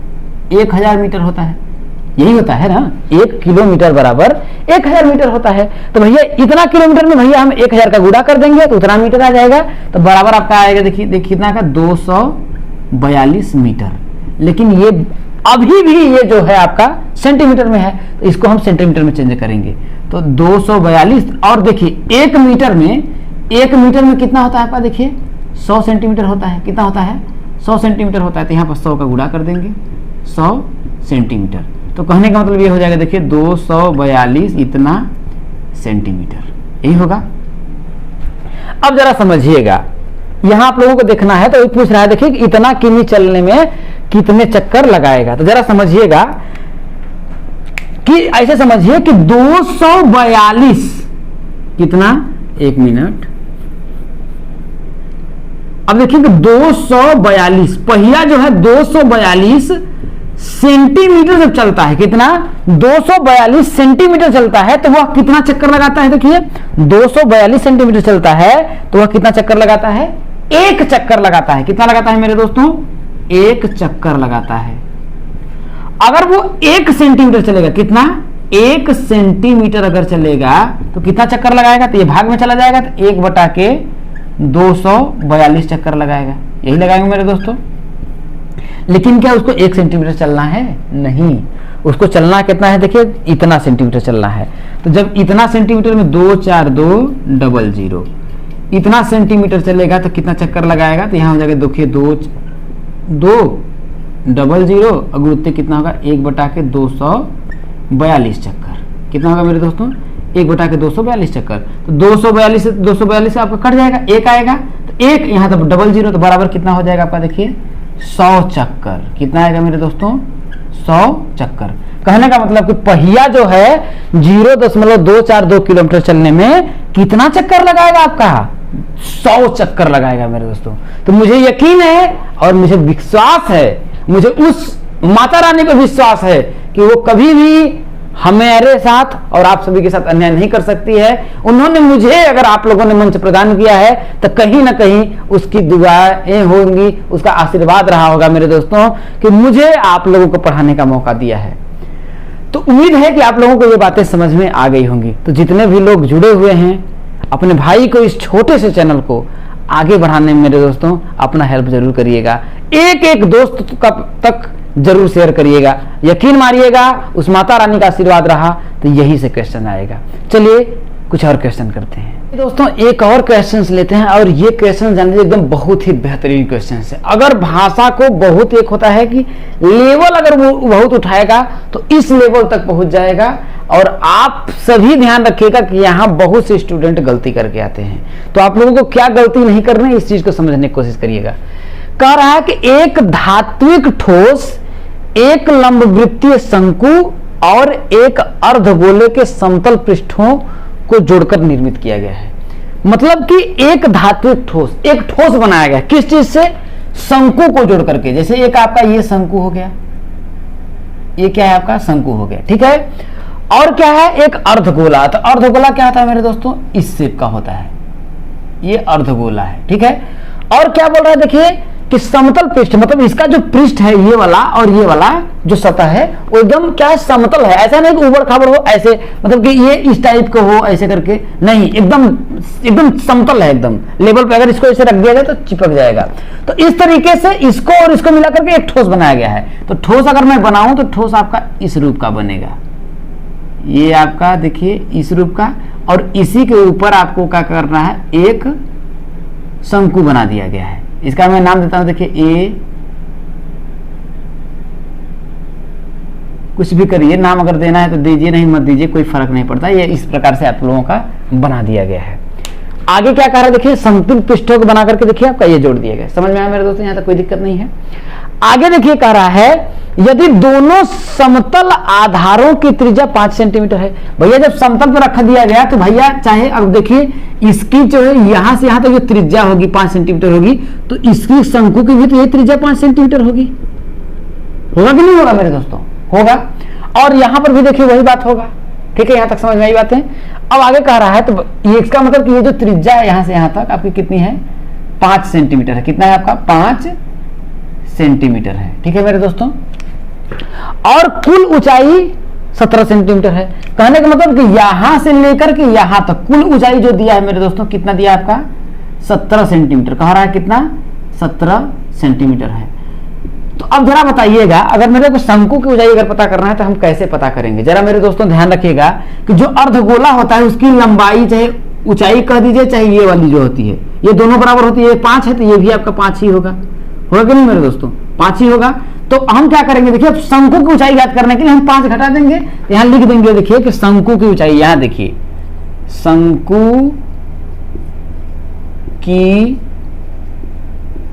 1000 मीटर होता है, यही होता है ना, 1 किलोमीटर बराबर 1000 मीटर होता है। तो भैया इतना किलोमीटर में भैया हम 1000 का गुणा कर देंगे तो उतना मीटर आ जाएगा, तो बराबर आपका आएगा देखिए कितना का 242 मीटर। लेकिन ये अभी भी ये जो है आपका सेंटीमीटर में है, तो इसको हम सेंटीमीटर में चेंज करेंगे, तो 242। और देखिए 1 मीटर में कितना होता है आपका, देखिए 100 सेंटीमीटर होता है, कितना होता है 100 सेंटीमीटर होता है। तो यहाँ पर 100 का गुणा कर देंगे, 100 सेंटीमीटर। तो कहने का मतलब ये हो जाएगा देखिए 242 इतना सेंटीमीटर, यही होगा। अब जरा समझिएगा, यहां आप लोगों को देखना है, तो पूछ रहा है देखिए इतना किमी चलने में कितने चक्कर लगाएगा। तो जरा समझिएगा कि ऐसे समझिए कि 242 कितना, 1 मिनट। अब देखिए 242 पहिया जो है 242 सेंटीमीटर जब चलता है, कितना 242 सेंटीमीटर चलता है, तो वह कितना चक्कर लगाता है। देखिए 242 सेंटीमीटर चलता है तो वह कितना चक्कर लगाता है, 1 चक्कर लगाता है। कितना लगाता है मेरे दोस्तों, 1 चक्कर लगाता है। अगर वो 1 सेंटीमीटर चलेगा, कितना 1 सेंटीमीटर अगर चलेगा तो कितना चक्कर लगाएगा, तो ये भाग में चला जाएगा तो 1/242 चक्कर लगाएगा, यही लगाएंगे मेरे दोस्तों। लेकिन क्या उसको 1 सेंटीमीटर चलना है? नहीं, उसको चलना कितना है, देखिए इतना सेंटीमीटर चलना है। तो जब इतना सेंटीमीटर में 2 4 2 00 इतना सेंटीमीटर चलेगा तो कितना चक्कर लगाएगा, तो यहाँ हो जाएगा देखिए 2 00 अगर कितना होगा 1/242 चक्कर, कितना होगा मेरे दोस्तों 1/242 चक्कर। तो 242 से आपका कट जाएगा, 1 आएगा तो 1 यहाँ तो 00 तो बराबर कितना हो जाएगा आपका, देखिए 100 चक्कर। कितना आएगा मेरे दोस्तों 100 चक्कर। कहने का मतलब कि पहिया जो है 0.242 किलोमीटर चलने में कितना चक्कर लगाएगा आपका, 100 चक्कर लगाएगा मेरे दोस्तों। तो मुझे यकीन है और मुझे विश्वास है, मुझे उस माता रानी पर विश्वास है कि वो कभी भी हमारे साथ और आप सभी के साथ अन्याय नहीं कर सकती है। उन्होंने मुझे अगर आप लोगों ने मंच प्रदान किया है तो कहीं ना कहीं उसकी दुआएं होंगी, उसका आशीर्वाद रहा होगा मेरे दोस्तों कि मुझे आप लोगों को पढ़ाने का मौका दिया है। तो उम्मीद है कि आप लोगों को ये बातें समझ में आ गई होंगी। तो जितने भी लोग जुड़े हुए हैं अपने भाई को, इस छोटे से चैनल को आगे बढ़ाने में मेरे दोस्तों अपना हेल्प जरूर करिएगा। एक दोस्त तक जरूर शेयर करिएगा, यकीन मारिएगा उस माता रानी का आशीर्वाद रहा तो यही से क्वेश्चन आएगा। चलिए कुछ और क्वेश्चन करते हैं दोस्तों, एक और क्वेश्चन लेते हैं और ये क्वेश्चन जानते एकदम बहुत ही बेहतरीन क्वेश्चन है। अगर भाषा को बहुत एक होता है कि लेवल अगर वो बहुत उठाएगा तो इस लेवल तक पहुंच जाएगा। और आप सभी ध्यान रखिएगा कि यहाँ बहुत से स्टूडेंट गलती करके आते हैं, तो आप लोगों को क्या गलती नहीं करनी इस चीज को समझने की कोशिश करिएगा। कह रहा है कि एक धात्विक ठोस, एक लंबवृत्तीय शंकु और एक अर्धगोले के समतल पृष्ठों को जोड़कर निर्मित किया गया है। मतलब कि एक धात्विक ठोस, एक ठोस बनाया गया किस चीज से, शंकु को जोड़ करके। जैसे एक आपका ये शंकु हो गया, ये क्या है आपका शंकु हो गया, ठीक है। और क्या है एक अर्धगोला, तो अर्धगोला क्या होता है मेरे दोस्तों, इस शेप का होता है, ये अर्धगोला है, ठीक है। और क्या बोल रहा है देखिए कि समतल पृष्ठ, मतलब इसका जो पृष्ठ है ये वाला और ये वाला जो सतह है वो एकदम क्या है समतल है, ऐसा नहीं कि ऊबड़ खाबड़ हो ऐसे, मतलब कि ये इस टाइप का हो ऐसे करके नहीं, एकदम समतल है, एकदम लेवल पे। अगर इसको ऐसे रख दिया जाए तो चिपक जाएगा। तो इस तरीके से इसको और इसको मिला करके एक ठोस बनाया गया है। तो ठोस अगर मैं बनाऊं तो ठोस आपका इस रूप का बनेगा, ये आपका देखिए इस रूप का, और इसी के ऊपर आपको क्या करना है, एक शंकु बना दिया गया है। इसका मैं नाम देता हूं देखिए ए, कुछ भी करिए, नाम अगर देना है तो दीजिए, नहीं मत दीजिए, कोई फर्क नहीं पड़ता। ये इस प्रकार से आप लोगों का बना दिया गया है। आगे क्या कह रहा है देखिए, समतल पृष्ठों को बना करके देखिए आपका ये जोड़ दिया गया। समझ में आया मेरे दोस्तों, यहाँ तक कोई दिक्कत नहीं है। आगे देखिए कह रहा है यदि दोनों समतल आधारों की त्रिज्या 5 सेंटीमीटर है। भैया जब समतल पर रखा दिया गया तो भैया चाहे अब देखिए इसकी जो है यहां से यहां तक जो त्रिज्या होगी 5 सेंटीमीटर होगी, तो इसकी शंकु की भी तो ये त्रिज्या 5 सेंटीमीटर होगी, होगा कि नहीं होगा मेरे दोस्तों, होगा। और यहां पर भी देखिए वही बात होगा, ठीक है। यहां तक समझ में आई बात है। अब आगे कह रहा है तो ये इसका मतलब कि ये जो त्रिज्या है यहां से यहां तक आपकी कितनी है, 5 सेंटीमीटर है। कितना है आपका, 5 सेंटीमीटर है, ठीक है मेरे दोस्तों। और कुल ऊंचाई 17 सेंटीमीटर है। कहने का मतलब कि यहां से लेकर के यहां तक कुल ऊंचाई जो दिया है मेरे दोस्तों, कितना दिया आपका, 17 सेंटीमीटर। कह रहा है कितना, 17 सेंटीमीटर है। तो अब जरा बताइएगा, अगर मेरे को शंकु की ऊंचाई अगर पता करना है तो हम कैसे पता करेंगे। जरा मेरे दोस्तों ध्यान रखिएगा कि जो अर्धगोला होता है उसकी लंबाई चाहे ऊंचाई कह दीजिए चाहे ये वाली जो होती है, ये दोनों बराबर होती है। 5 है तो ये भी आपका 5 ही होगा कि नहीं मेरे दोस्तों, 5 ही होगा। तो हम क्या करेंगे देखिए, शंकु की ऊंचाई ज्ञात करने के लिए हम 5 घटा देंगे, यहां लिख देंगे देखिए कि शंकु की ऊंचाई, यहां देखिए शंकु की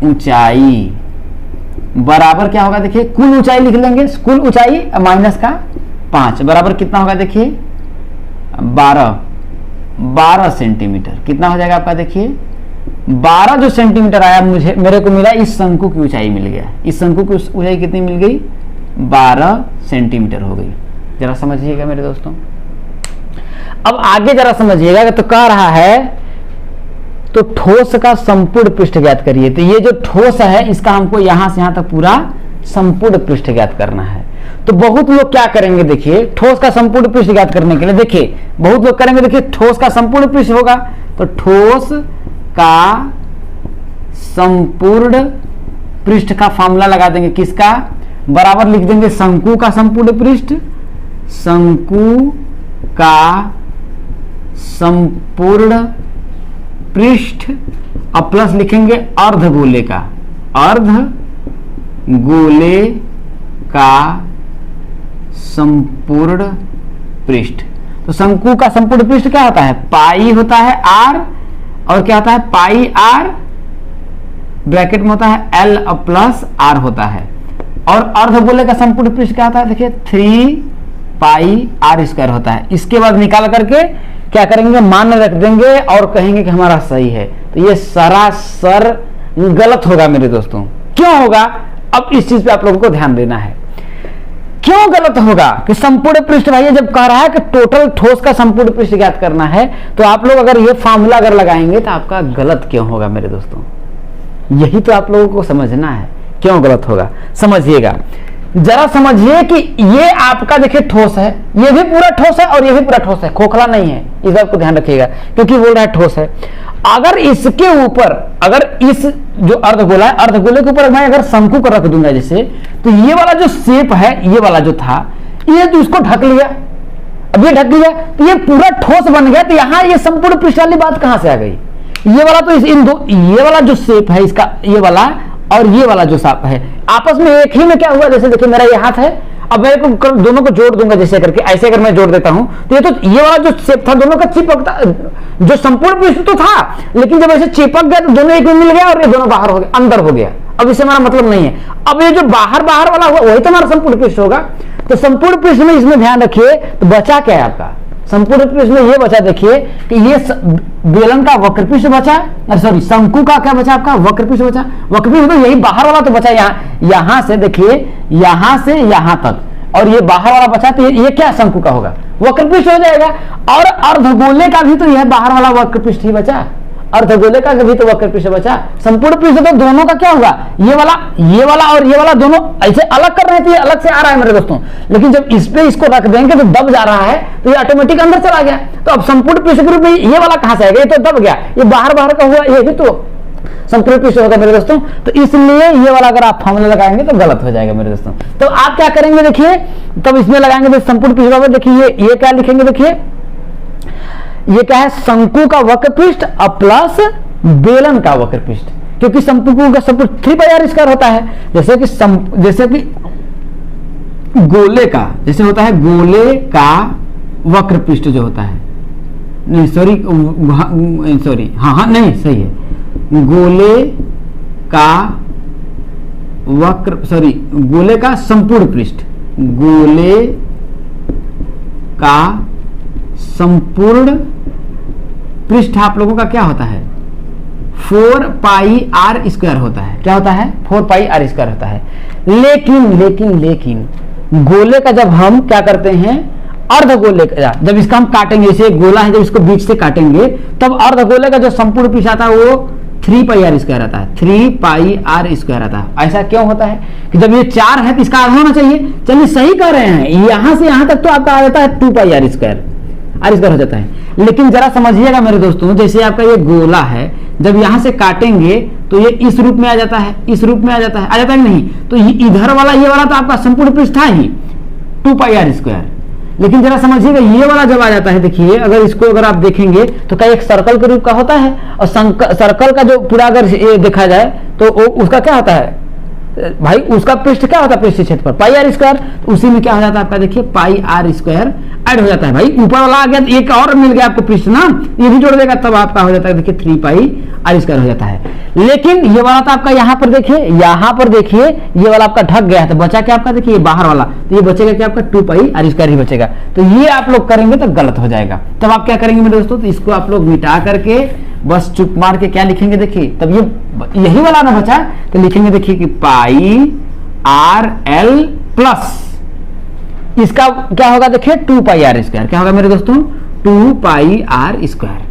ऊंचाई बराबर क्या होगा देखिए, कुल ऊंचाई लिख लेंगे, कुल ऊंचाई माइनस का 5 बराबर कितना होगा देखिए 12 सेंटीमीटर। कितना हो जाएगा आपका देखिए 12 जो सेंटीमीटर आया, मेरे को मिला, इस शंकु की ऊंचाई मिल गया। इस शंकु की ऊंचाई कितनी मिल गई, 12 सेंटीमीटर हो गई। जरा समझिएगा मेरे दोस्तों। अब आगे जरा समझिएगा, तो कह रहा है तो ठोस का संपूर्ण पृष्ठ ज्ञात करिए। तो ये जो ठोस है इसका हमको यहां से यहां तक पूरा संपूर्ण पृष्ठ ज्ञात करना है। तो बहुत लोग क्या करेंगे देखिए, ठोस का संपूर्ण पृष्ठ ज्ञात करने के लिए देखिए बहुत लोग करेंगे, देखिए ठोस का संपूर्ण पृष्ठ होगा तो ठोस का संपूर्ण पृष्ठ का फॉर्मूला लगा देंगे, किसका, बराबर लिख देंगे शंकु का संपूर्ण पृष्ठ, शंकु का संपूर्ण पृष्ठ, अब प्लस लिखेंगे अर्धगोले का, अर्धगोले का संपूर्ण पृष्ठ। तो शंकु का संपूर्ण पृष्ठ क्या होता है, पाई होता है आर, और क्या होता है पाई आर ब्रैकेट में होता है एल प्लस आर होता है, और अर्धगोले का संपूर्ण पृष्ठ क्या होता है देखिए 3 पाई आर स्क्वायर होता है। इसके बाद निकाल करके क्या करेंगे, मान रख देंगे और कहेंगे कि हमारा सही है। तो ये सरासर गलत होगा मेरे दोस्तों। क्यों होगा, अब इस चीज पे आप लोगों को ध्यान देना है। क्यों गलत होगा कि संपूर्ण पृष्ठ, भाई जब कह रहा है कि टोटल ठोस का संपूर्ण पृष्ठ ज्ञात करना है, तो आप लोग अगर ये फॉर्मूला अगर लगाएंगे तो आपका गलत क्यों होगा मेरे दोस्तों, यही तो आप लोगों को समझना है क्यों गलत होगा। समझिएगा, जरा समझिए कि ये आपका देखिए ठोस है, ये भी पूरा ठोस है और ये भी पूरा ठोस है, खोखला नहीं है, इस बात को ध्यान रखिएगा क्योंकि बोल रहा है ठोस है। अगर इसके ऊपर, अगर इस जो अर्धगोला है, अर्धगोले के ऊपर मैं अगर शंकु को रख दूंगा जैसे, तो ये वाला जो शेप है, ये वाला जो था, ये तो इसको ढक लिया, अब ये ढक लिया तो ये पूरा ठोस बन गया। तो यहाँ ये संपूर्ण पृष्ठ वाली बात कहां से आ गई, ये वाला तो इन दो, ये वाला जो शेप है इसका, ये वाला और ये वाला जो शेप है आपस में एक ही में क्या हुआ, जैसे देखिए मेरा ये हाथ है, अब मैं दोनों को जोड़ दूंगा जैसे करके, ऐसे अगर मैं जोड़ देता हूं तो ये वाला जो शेप था दोनों का चिपकता, जो संपूर्ण पृष्ठ तो था, लेकिन जब ऐसे चिपक गया तो दोनों एक में मिल गया और ये दोनों बाहर हो गए, अंदर हो गया। अब इससे हमारा मतलब नहीं है, अब ये जो बाहर बाहर वाला हुआ वही तो हमारा संपूर्ण पृष्ठ होगा। तो संपूर्ण पृष्ठ में इसमें ध्यान रखिए, तो बचा क्या है आपका संपूर्ण पृष्ठ में, ये बचा देखिए कि ये बेलन का वक्र पृष्ठ बचा, सॉरी शंकु का क्या बचा आपका, वक्र पृष्ठ बचा। वक्र पृष्ठ तो यही बाहर वाला तो बचा, यहां से देखिए, यहां से यहां तक, और ये बाहर वाला बचा, तो ये क्या शंकु का होगा, वक्र पृष्ठ हो जाएगा। और अर्धगोले का भी तो यह बाहर वाला वक्र पृष्ठ ही बचा, अर्धगोले का भी तो वक्र पृष्ठ बचा। संपूर्ण पृष्ठ तो दोनों का क्या हुआ, ये वाला और ये वाला दोनों ऐसे अलग कर रहे थे, ये अलग से आ रहा है मेरे दोस्तों, लेकिन जब इस पे इसको रख देंगे तो दब जा रहा है, तो ये ऑटोमेटिक अंदर चला गया। तो अब संपूर्ण पृष्ठ के रूप में ये वाला कहां से आएगा, ये तो दब गया, ये बाहर बाहर का हुआ, ये भी तो संपूर्ण पृष्ठ होगा मेरे दोस्तों। तो इसलिए ये वाला अगर आप फॉर्मूला लगाएंगे तो गलत हो जाएगा मेरे दोस्तों। तो आप क्या करेंगे देखिए, तब इसमें लगाएंगे तो संपूर्ण पृष्ठ, देखिए ये क्या लिखेंगे, देखिए ये क्या है, शंकु का वक्र पृष्ठ प्लस बेलन का वक्र पृष्ठ, क्योंकि शंकु का संपूर्ण 3 पाई आर स्क्वायर होता है, जैसे कि गोले का जैसे होता है, गोले का वक्र पृष्ठ जो होता है, नहीं सॉरी हाँ नहीं सही है, गोले का वक्र, सॉरी गोले का संपूर्ण पृष्ठ, गोले का संपूर्ण पृष्ठ आप लोगों का क्या होता है, 4 पाई आर स्क्वायर होता है। क्या होता है, 4 पाई आर स्क्वायर होता है। लेकिन गोले का जब हम क्या करते हैं, अर्धगोले का जब इसका हम काटेंगे, जैसे गोला है जब इसको बीच से काटेंगे, तब अर्धगोले का जो संपूर्ण पृष्ठ आता है वो 3 पाई आर स्क्वायर आता है, 3 पाई आर स्क्वायर आता है। ऐसा क्यों होता है कि जब ये 4 है तो इसका आधा होना चाहिए, चलिए सही कह रहे हैं, यहां से यहां तक तो आपका आ जाता है 2 पाई आर स्क्वायर हो जाता है। लेकिन जरा समझिएगा मेरे दोस्तों, जैसे आपका ये गोला है, जब यहां से काटेंगे तो ये इस रूप में आ जाता है, इस रूप में आ जाता है कि नहीं, तो इधर वाला ये वाला तो आपका संपूर्ण पृष्ठ था ही 2 पाई आर स्क्वायर। लेकिन जरा समझिएगा ये वाला जब आ जाता है, देखिए अगर इसको अगर आप देखेंगे तो क्या एक सर्कल के रूप का होता है, और सर्कल का जो पूरा अगर ये देखा जाए तो उसका क्या होता है भाई, उसका पृष्ठ क्या होता है, पृष्ठ क्षेत्र पर पाई आर स्क्वायर, तो उसी में क्या हो जाता है आपका, देखिए पाई आर स्क्वायर ऐड हो जाता है। भाई ऊपर वाला आ गया तो एक और मिल गया आपको पृष्ठ ना, ये भी जोड़ देगा तब आपका हो जाता है, देखिए 3 पाई आर स्क्वायर हो जाता है। लेकिन ये वाला तो आपका यहाँ पर देखिए, ये वाला आपका ढक गया है, तो बचा क्या आपका, देखिए ये बाहर वाला, तो ये बचेगा क्या आपका 2 पाई आर स्क्वायर ही बचेगा। तो ये आप लोग करेंगे तो गलत हो जाएगा। तब आप क्या करेंगे मेरे दोस्तों, तो इसको आप लोग मिटा करके बस चुप मार के क्या लिखेंगे, देखिए तब ये यही वाला ना बचा, तो लिखेंगे देखिए कि पाई आर एल प्लस इसका क्या होगा, देखिए 2 पाई आर स्क्वायर, क्या होगा मेरे दोस्तों 2 पाई आर स्क्वायर।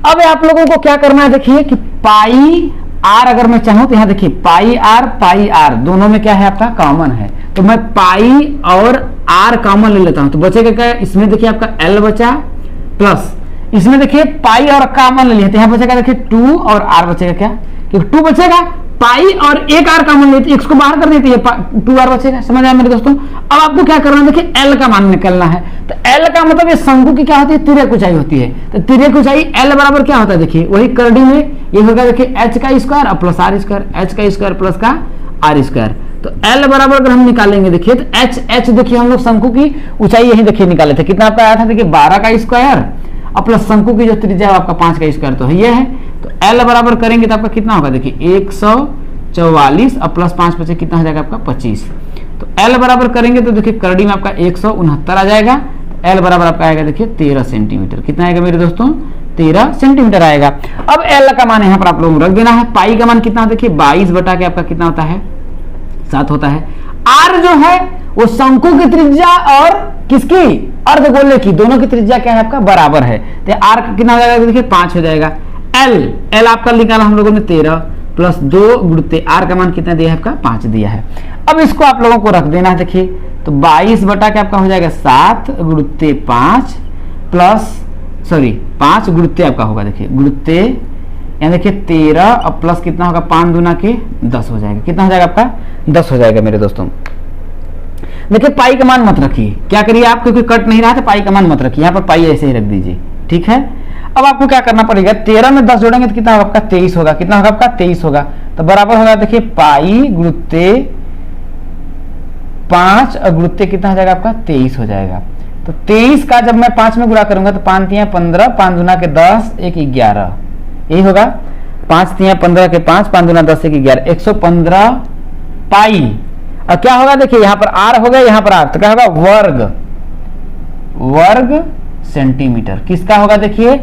अब आप लोगों को क्या करना है, देखिए कि पाई आर अगर मैं चाहूं तो यहाँ देखिए पाई आर दोनों में क्या है आपका कॉमन है, तो मैं पाई और आर कॉमन ले लेता हूं, तो बचेगा क्या, इसमें देखिए आपका एल बचा, प्लस इसमें देखिए पाई और कॉमन ले लिया, तो यहाँ बचेगा देखिए 2 और आर बचेगा क्या, क्योंकि 2 बचेगा, पाई और एक आर कॉमन लेते, एक्स को बाहर कर देते हैं, 2 आर बचेगा। समझ आया मेरे दोस्तों। अब आपको क्या करना है, देखिए एल का मान निकलना है, तो एल का मतलब ये शंकु की क्या होती है, तिर्यक ऊंचाई होती है, तो तिर्यक ऊंचाई एल बराबर क्या होता है, देखिए वही करडी में ये होगा, देखिए एच का स्क्वायर और प्लस आर स्क्वायर, एच का स्क्वायर प्लस का आर स्क्वायर, तो एल बराबर अगर हम निकालेंगे देखिए तो एच देखिए हम लोग शंकु की ऊंचाई यही देखिए निकाले थे, कितना आपका आया था, देखिए 12 का स्क्वायर और प्लस शंकु की जो त्रिज्या है आपका 5 का स्क्वायर, तो ये है, तो एल बराबर करेंगे तो आपका कितना होगा, देखिए 144 और प्लस 5 बचे कितना हो जाएगा आपका 25, तो एल बराबर करेंगे तो देखिए करड़ी में आपका 169 आ जाएगा, एल बराबर आपका आएगा देखिए 13 सेंटीमीटर, कितना आएगा मेरे दोस्तों 13 सेंटीमीटर आएगा। अब एल का मान यहाँ पर आप लोगों को रख देना है, पाई का मान कितना, देखिए 22 बटा के आपका कितना होता है 7 होता है, आर जो है वो शंकु की त्रिज्या और किसकी अर्धगोले की दोनों की त्रिज्या क्या है आपका बराबर है, तो आर कितना हो जाएगा देखिए 5 हो जाएगा, एल आपका निकाला हम लोगों ने 13 प्लस 2 गुणित आर का मान कितना दिया है आपका 5 दिया है। अब इसको आप लोगों को रख देना है, देखिए तो 22 बटा के आपका हो जाएगा 7 गुणित 5 प्लस 5 गुणित आपका होगा देखिए गुणित यहाँ देखिए 13 और प्लस कितना होगा 5 दूना के 10 हो जाएगा, कितना हो जाएगा आपका 10 हो जाएगा मेरे दोस्तों। देखिए पाई का मान मत रखिए, क्या करिए आप, क्योंकि कट नहीं रहा तो पाई का मान मत रखिए, यहाँ पर पाई ऐसे ही रख दीजिए, ठीक है। अब आपको क्या करना पड़ेगा, 13 में 10 जोड़ेंगे तो कितना होगा आपका 23 होगा, कितना होगा आपका 23 होगा, तो बराबर होगा देखिए पाई गुणित 5 और गुणित कितना हो जाएगा आपका 23 हो जाएगा, तो 23 का जब मैं 5 में गुणा करूंगा तो 5 तिया 15, 5 दूना के 10, 1 11, यही होगा 5 तिया 15 के 5, 5 दूना 10, 1 11, 115 पाई, और क्या होगा देखिए यहाँ पर आर हो गया, यहाँ पर आर, तो क्या होगा वर्ग सेंटीमीटर, किसका होगा देखिए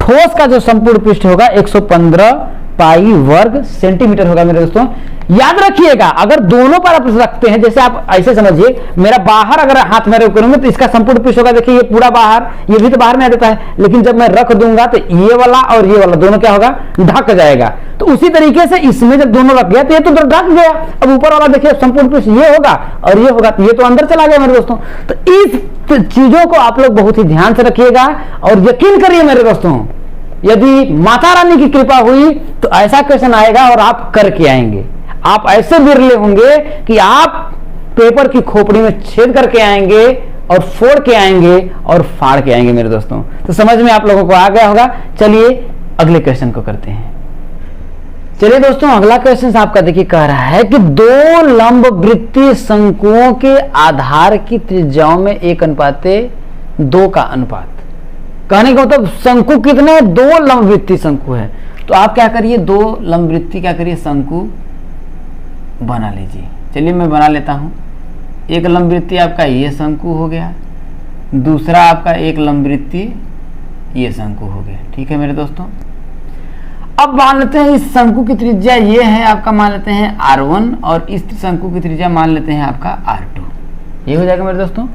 ठोस का जो संपूर्ण पृष्ठ होगा 115 पाई वर्ग सेंटीमीटर होगा मेरे दोस्तों। याद रखिएगा अगर दोनों पर आप रखते हैं, जैसे आप ऐसे समझिए मेरा बाहर अगर हाथ में करूंगा तो इसका संपूर्ण पृष्ठ होगा देखिए ये पूरा बाहर, ये भी तो बाहर में आ जाता है, लेकिन जब मैं रख दूंगा तो ये वाला और ये वाला दोनों क्या होगा ढक जाएगा, तो उसी तरीके से इसमें जब दोनों रख गया तो ये तो ढक गया, अब ऊपर वाला देखिए संपूर्ण पृष्ठ ये होगा और ये होगा, ये तो अंदर चला गया मेरे दोस्तों। तो इस चीजों को आप लोग बहुत ही ध्यान से रखिएगा और यकीन करिए मेरे दोस्तों, यदि माता रानी की कृपा हुई तो ऐसा क्वेश्चन आएगा और आप करके आएंगे, आप ऐसे बिरले होंगे कि आप पेपर की खोपड़ी में छेद करके आएंगे और फोड़ के आएंगे और फाड़ के आएंगे मेरे दोस्तों। तो समझ में आप लोगों को आ गया होगा। चलिए अगले क्वेश्चन को करते हैं। चलिए दोस्तों अगला क्वेश्चन आपका देखिए कह रहा है कि दो लंब वृत्तीय शंकुओं के आधार की त्रिज्याओं में 1:2 का अनुपात। कहने का मतलब शंकु कितने, 2 लंब वृत्तीय शंकु है, तो आप क्या करिए 2 लंब वृत्तीय क्या करिए शंकु बना लीजिए। चलिए मैं बना लेता हूं। एक लंब वृत्तीय आपका ये शंकु हो गया, दूसरा आपका एक लंब वृत्तीय ये शंकु हो गया, ठीक है मेरे दोस्तों। अब मान लेते हैं इस शंकु की त्रिज्या ये है आपका, मान लेते हैं R1 और इस शंकु की त्रिज्या मान लेते हैं आपका R2, ये हो जाएगा मेरे दोस्तों।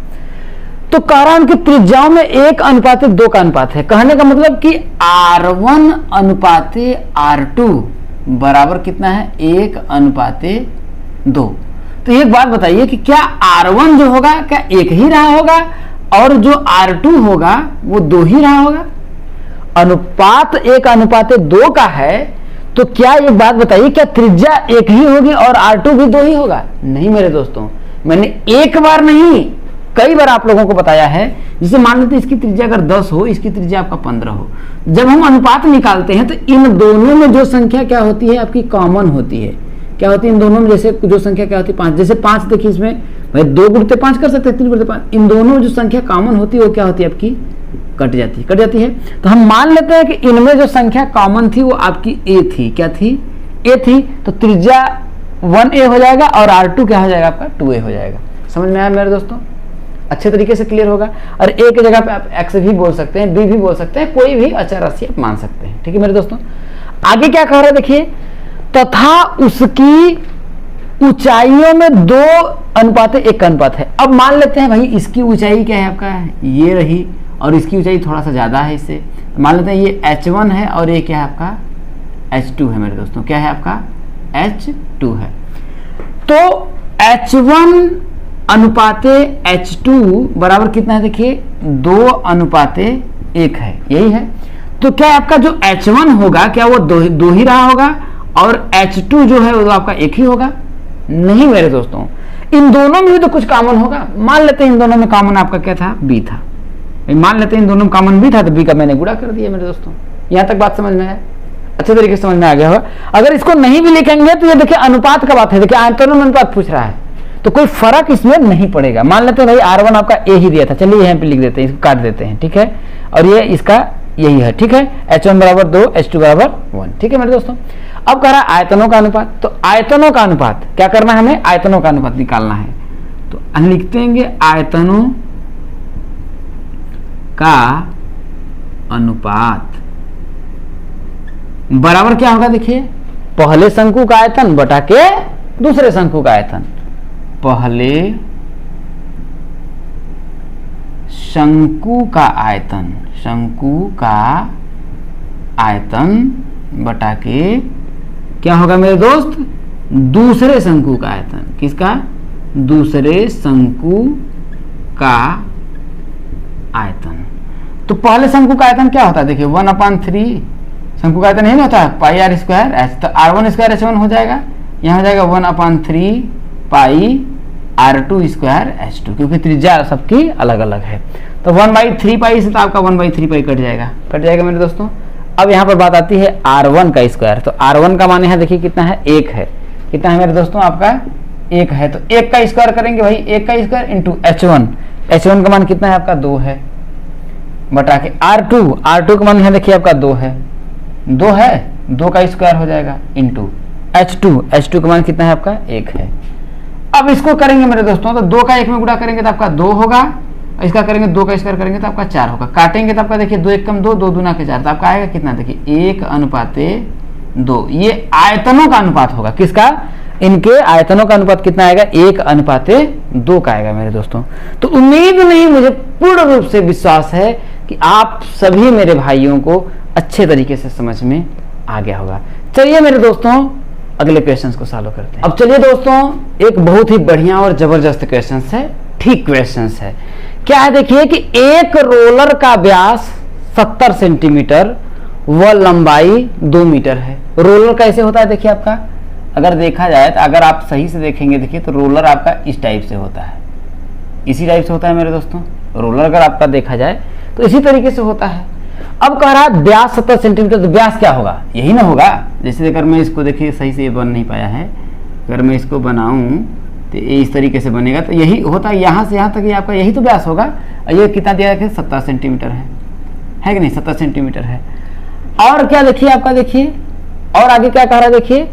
तो कह रहा हूं कि त्रिज्याओं में 1:2 का अनुपात है। कहने का मतलब कि R1:2 बराबर कितना है 1:2। तो एक बात बताइए कि क्या R1 जो होगा क्या एक ही रहा होगा और जो R2 होगा वो 2 ही रहा होगा। अनुपात 1:2 का है तो क्या एक बात बताइए क्या त्रिज्या एक ही होगी और R2 भी 2 ही होगा। नहीं मेरे दोस्तों, मैंने एक बार नहीं कई बार आप लोगों को बताया है। जिसे मान लेते हैं इसकी त्रिज्या अगर 10 हो, इसकी त्रिज्या आपका 15 हो, जब हम अनुपात निकालते हैं तो इन दोनों में जो संख्या क्या होती है आपकी कॉमन होती है। क्या होती है इन दोनों में, जैसे जो संख्या क्या होती है 5, जैसे 5 देखिए इसमें भाई 2 गुणित 5 कर सकते हैं, 3 गुणित 5, इन दोनों में जो संख्या कॉमन होती है वो क्या होती है आपकी कट जाती है। तो हम मान लेते हैं कि इनमें जो संख्या कॉमन थी वो आपकी ए थी। क्या थी? ए थी। तो त्रिज्या 1a हो जाएगा और R2 क्या हो जाएगा आपका 2a हो जाएगा। समझ में आया मेरे दोस्तों? अच्छे तरीके से क्लियर होगा। और ए की जगह पे आप x भी बोल सकते हैं, b भी बोल सकते हैं, कोई भी अचर राशि आप मान सकते हैं। ठीक है मेरे दोस्तों, आगे क्या कह रहा है देखिए, तथा उसकी ऊंचाइयों में 2:1 का अनुपात है। अब मान लेते हैं भाई इसकी ऊंचाई क्या है आपका ये रही और इसकी ऊंचाई थोड़ा सा ज्यादा है इससे, मान लेते हैं ये h1 है और ये क्या है आपका H2 है मेरे दोस्तों। क्या है आपका? H2 है। तो H1 अनुपाते H2 बराबर कितना है? देखिए 2:1 है, यही है। तो क्या आपका जो H1 होगा क्या वो दो ही रहा होगा और H2 जो है वो आपका एक ही होगा? नहीं मेरे दोस्तों, इन दोनों में भी तो कुछ कॉमन होगा। मान लेते हैं इन दोनों में कॉमन आपका क्या था? बी था। मान लेते हैं इन दोनों में कॉमन बी था, तो बी का मैंने गुणा कर दिया मेरे दोस्तों। यहां तक बात समझ में आया? अच्छे तरीके से समझ में आ गया होगा। अगर इसको नहीं भी लिखेंगे तो ये देखिए अनुपात का बात है, देखिए आयतन में अनुपात पूछ रहा है तो कोई फर्क इसमें नहीं पड़ेगा। मान लेते हैं भाई R1 आपका ए ही दिया था, चलिए यहाँ पे लिख देते हैं, इसको काट देते हैं, ठीक है। और ये इसका यही है, ठीक है। H1 बराबर 2, H2 बराबर 1, ठीक है मेरे दोस्तों। अब कह रहा है आयतनों का अनुपात, तो आयतनों का अनुपात क्या करना है हमें? आयतनों का अनुपात निकालना है। तो हम लिख देंगे आयतनों का अनुपात बराबर क्या होगा? देखिए पहले शंकु का आयतन बटा के दूसरे शंकु का आयतन। पहले शंकु का आयतन, शंकु का आयतन बटा के क्या होगा मेरे दोस्त? दूसरे शंकु का आयतन। किसका? दूसरे शंकु का आयतन। तो पहले शंकु का आयतन क्या होता है? देखिए 1/3 शंकु का आयतन यही नहीं होता, पाई आर स्क्वायर एच। तो R1 स्क्वायर H1 हो जाएगा, यहाँ हो जाएगा 1/3 पाई R2 स्क्वायर H2, क्योंकि त्रिज्या सबकी अलग अलग है। तो 1/3 पाई से तो आपका 1/3 पाई कट जाएगा मेरे दोस्तों। अब यहाँ पर बात आती है R1 का स्क्वायर। तो R1 का मान यहाँ देखिए कितना है? 1 है। कितना है मेरे दोस्तों? आपका 1 है। तो 1 का स्क्वायर करेंगे भाई, 1 का स्क्वायर इंटू H1। H1 का मान कितना है आपका? 2 है, बटा के R2 का मान यहाँ देखिए आपका 2 है, 2 का स्क्वायर हो जाएगा इंटू H2 का मान कितना है आपका? 1 है। अब इसको करेंगे मेरे दोस्तों, तो 2 का 1 में गुणा करेंगे तो आपका 2 होगा, इसका करेंगे 2 का स्क्वायर करेंगे तो आपका 4 होगा। काटेंगे तो आपका देखिए 2 1 कम 2, 2 दूना के 4, तो आपका आएगा कितना? देखिए 1:2। ये आयतनों का अनुपात होगा। किसका? इनके आयतनों का अनुपात कितना आएगा? 1:2 का आएगा मेरे दोस्तों। तो उम्मीद नहीं, मुझे पूर्ण रूप से विश्वास है कि आप सभी मेरे भाइयों को अच्छे तरीके से समझ में आ गया होगा। चलिए मेरे दोस्तों अगले क्वेश्चंस को सॉल्व करते हैं। अब चलिए दोस्तों, एक बहुत ही बढ़िया और जबरदस्त क्वेश्चंस है, ठीक क्वेश्चंस है। क्या है देखिए कि एक रोलर का व्यास 70 सेंटीमीटर व लंबाई 2 मीटर है। रोलर कैसे होता है? देखिए आपका अगर देखा जाए तो, अगर आप सही से देखेंगे देखिए तो रोलर आपका इस टाइप से होता है, इसी टाइप से होता है मेरे दोस्तों। रोलर अगर आपका देखा जाए तो इसी तरीके से होता है। अब कह रहा है व्यास 70 सेंटीमीटर, तो व्यास क्या होगा? यही ना होगा। जैसे अगर मैं इसको देखिए सही से ये बन नहीं पाया है, अगर मैं इसको बनाऊं तो ये इस तरीके से बनेगा, तो यही होता है, यहाँ से यहाँ तक ये आपका यही तो व्यास होगा। और ये कितना दिया है? 70 सेंटीमीटर है कि नहीं? 70 सेंटीमीटर है। और क्या देखिए आपका, देखिए और आगे क्या कह रहा है? देखिए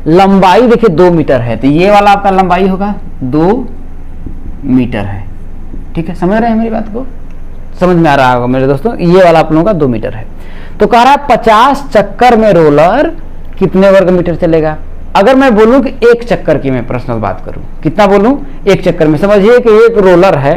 लंबाई देखिए 2 मीटर है, तो ये वाला आपका लंबाई होगा 2 मीटर है। ठीक है, समझ रहे हैं मेरी बात को? समझ में आ रहा होगा मेरे दोस्तों। ये वाला आप लोगों का 2 मीटर है। तो कह रहा है 50 चक्कर में रोलर कितने वर्ग मीटर चलेगा? अगर मैं बोलूं कि 1 चक्कर की मैं पर्सनल बात करूं, कितना बोलूं? 1 चक्कर में। समझिए कि एक रोलर है,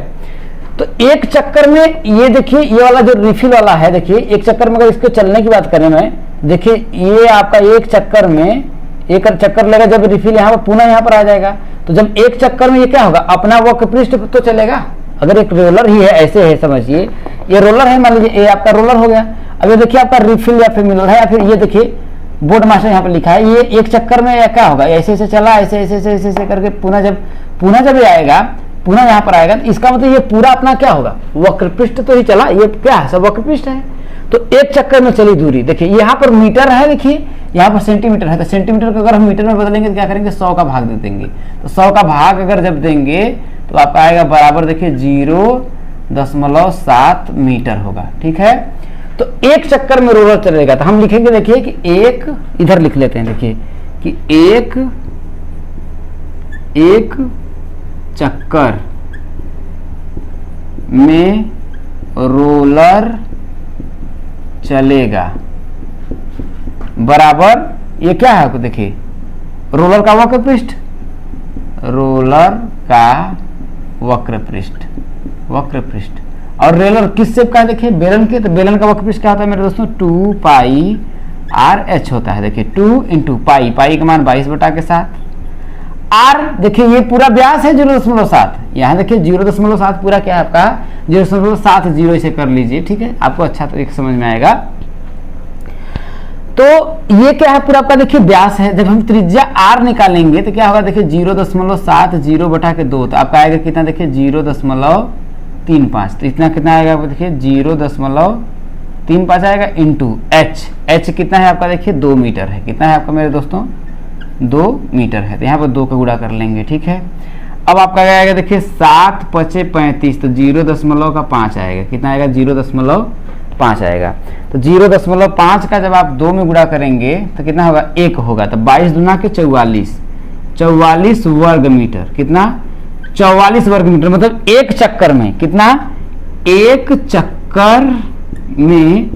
तो 1 चक्कर में ये देखिए ये वाला जो रिफिल वाला है, देखिए 1 चक्कर में अगर इसके चलने की बात करें मैं, देखिए ये आपका 1 चक्कर में 1 चक्कर लेगा, जब रिफिल यहाँ पर पुनः यहाँ पर आ जाएगा, तो जब 1 चक्कर में ये क्या होगा? अपना वक्र पृष्ठ तो चलेगा। अगर एक रोलर ही है, ऐसे है, समझिए ये रोलर है, मान लीजिए ये आपका रोलर हो गया। अब ये देखिए आपका रिफिल या फिर मिलर है, या फिर ये देखिए बोर्ड मास्टर यहाँ पर लिखा है, ये 1 चक्कर में या क्या होगा? ऐसे ऐसे चला, ऐसे ऐसे ऐसे ऐसे ऐसे करके पुनः जब ये आएगा, पुनः यहाँ पर आएगा, तो इसका मतलब ये पूरा अपना क्या होगा? वक्र पृष्ठ तो ही चला। ये क्या है? सब वक्र पृष्ठ है। तो 1 चक्कर में चली दूरी देखिए, यहाँ पर मीटर है, देखिए यहाँ पर सेंटीमीटर है, तो सेंटीमीटर को अगर हम मीटर में बदलेंगे तो क्या करेंगे? 100 का भाग दे देंगे। तो 100 का भाग अगर जब देंगे तो आपका आएगा बराबर, देखिए 0.7 मीटर होगा। ठीक है, तो 1 चक्कर में रोलर चलेगा, तो हम लिखेंगे देखिए कि 1, इधर लिख लेते हैं, देखिए कि 1 चक्कर में रोलर चलेगा बराबर, ये क्या है आपको देखिए रोलर का वक्र पृष्ठ, रोलर का वक्र पृष्ठ, और रोलर किस शेप का है? देखिए बेलन के, तो बेलन का वक्र पृष्ठ क्या होता है मेरे दोस्तों? 2 पाई आर एच होता है, देखिए 2 इंटू पाई, पाई का मान 22 बटा के 7। आर देखिए ये पूरा व्यास है 0.7, यहाँ देखिए 0.7 पूरा क्या है आपका 0.70, इसे कर लीजिए, ठीक है, आपको अच्छा तरीके से समझ में आएगा। तो ये क्या है पूरा आपका देखिए व्यास है। जब हम त्रिज्या आर निकालेंगे तो क्या होगा देखिए 0.70 बटा के 2, तो आपका आएगा कितना देखिए 0.35, तो इतना कितना आएगा आपको देखिए 0.35 आएगा इंटू एच, एच कितना है आपका देखिए 2 मीटर है, कितना है आपका मेरे दोस्तों 2 मीटर है, तो यहाँ पर 2 का गुणा कर लेंगे, ठीक है। अब आपका आएगा देखिए 7 पचे 35, तो 0.5 आएगा, कितना आएगा 0.5 आएगा, तो 0.5 का जब आप 2 में गुणा करेंगे तो कितना होगा 1 होगा, तो 22 दूना के 44 वर्ग मीटर, कितना 44 वर्ग मीटर, मतलब एक चक्कर में कितना, एक चक्कर में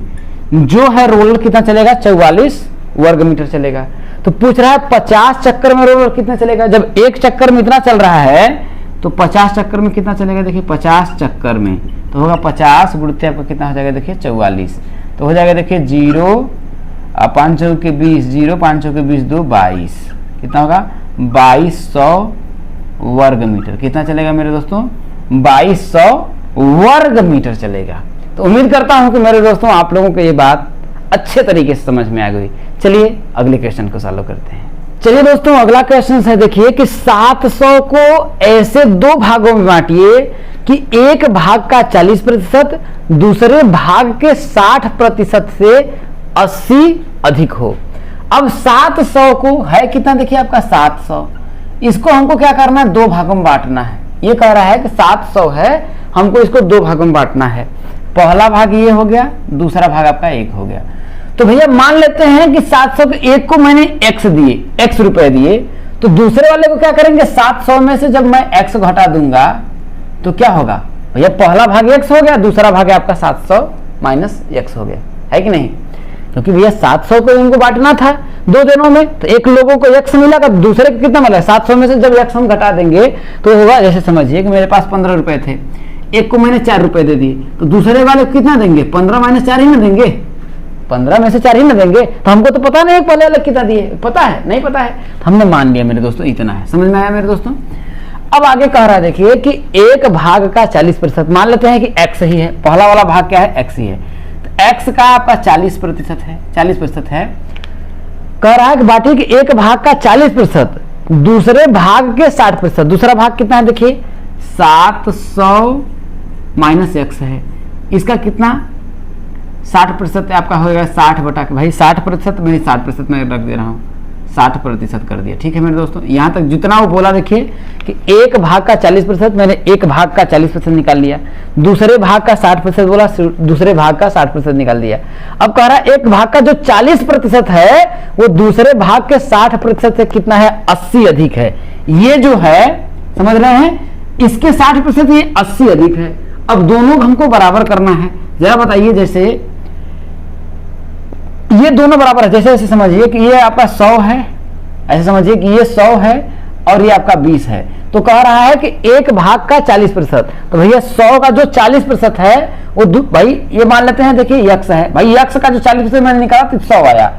जो है रोलर कितना चलेगा 44 वर्ग मीटर चलेगा। तो पूछ रहा है 50 चक्कर में रोलर कितना चलेगा, जब एक चक्कर में इतना चल रहा है तो 50 चक्कर में कितना चलेगा देखिए 50 चक्कर में तो होगा 50 गुणित आपका कितना हो जाएगा देखिए 44, तो हो जाएगा देखिए 0 5 चौक के 20, 0 5 चौक के 20 2 22, कितना होगा 2200 वर्ग मीटर, कितना चलेगा मेरे दोस्तों 2200 वर्ग मीटर चलेगा। तो उम्मीद करता हूं कि मेरे दोस्तों आप लोगों को ये बात अच्छे तरीके से समझ में आ गई। चलिए अगले क्वेश्चन को सॉल्व करते हैं। चलिए दोस्तों अगला क्वेश्चन है, देखिए कि 700 को ऐसे 2 भागों में बांटिए कि एक भाग का 40% दूसरे भाग के 60% से 80 अधिक हो। अब 700 को है कितना देखिए आपका 700, इसको हमको क्या करना है 2 भागों में बांटना है। ये कह रहा है कि 700 है, हमको इसको 2 भागों में बांटना है। पहला भाग ये हो गया, दूसरा भाग आपका 1 हो गया। तो भैया मान लेते हैं कि 700 के 1 को मैंने x दिए, x रुपए दिए, तो दूसरे वाले को क्या करेंगे 700 में से जब मैं x घटा दूंगा तो क्या होगा भैया, पहला भाग x हो गया, दूसरा भाग आपका 700 माइनस x हो गया, है कि नहीं। क्योंकि भैया 700 को इनको बांटना था 2 जनों में, तो एक लोगों को x मिला, दूसरे को कितना मिला 700 में से जब x हम घटा देंगे तो होगा, जैसे समझिए कि मेरे पास 15 रुपए थे, एक को मैंने 4 रुपए दे दिए, तो दूसरे वाले को कितना देंगे 15 माइनस 4 ही ना देंगे, 15 में से 4 ही ना देंगे। तो हमको तो पता नहीं पहले वाले कितना दिए, पता है नहीं पता है, तो हमने मान लिया मेरे दोस्तों इतना है। समझ में आया मेरे दोस्तों। अब आगे कह रहा है देखिए कि एक भाग का 40%, मान लेते हैं कि x ही है, पहला वाला भाग क्या है x ही है, तो x का आपका 40% है, 40% है। कह रहा है कि बांटिए कि एक भाग का 40% दूसरे भाग के 60%, दूसरा भाग कितना है देखिए 700 माइनस x है, इसका कितना 60% आपका होगा 60 बटा के, भाई 60% मैंने 60% में रख दे रहा हूँ, 60% कर दिया, ठीक है मेरे दोस्तों। यहाँ तक जितना वो बोला देखिए कि एक भाग का 40%, मैंने एक भाग का 40% निकाल लिया, दूसरे भाग का 60% बोला, दूसरे भाग का 60% निकाल दिया। अब कह रहा है एक भाग का जो 40% है वो दूसरे भाग के 60% से कितना है 80 अधिक है। ये जो है समझ रहे हैं, इसके 60% ये 80 अधिक है। अब दोनों हमको बराबर करना है, जरा बताइए। जैसे ये दोनों बराबर है, जैसे ऐसे समझिए कि ये आपका 100 है, ऐसे समझिए कि ये 100 है और ये आपका 20 है। तो कह रहा है कि एक भाग का 40%, तो भैया 100 का जो 40% है वो भाई ये मान लेते हैं देखिए यक्स है, भाई यक्स का जो 40% मैंने निकाला तो 100 आया,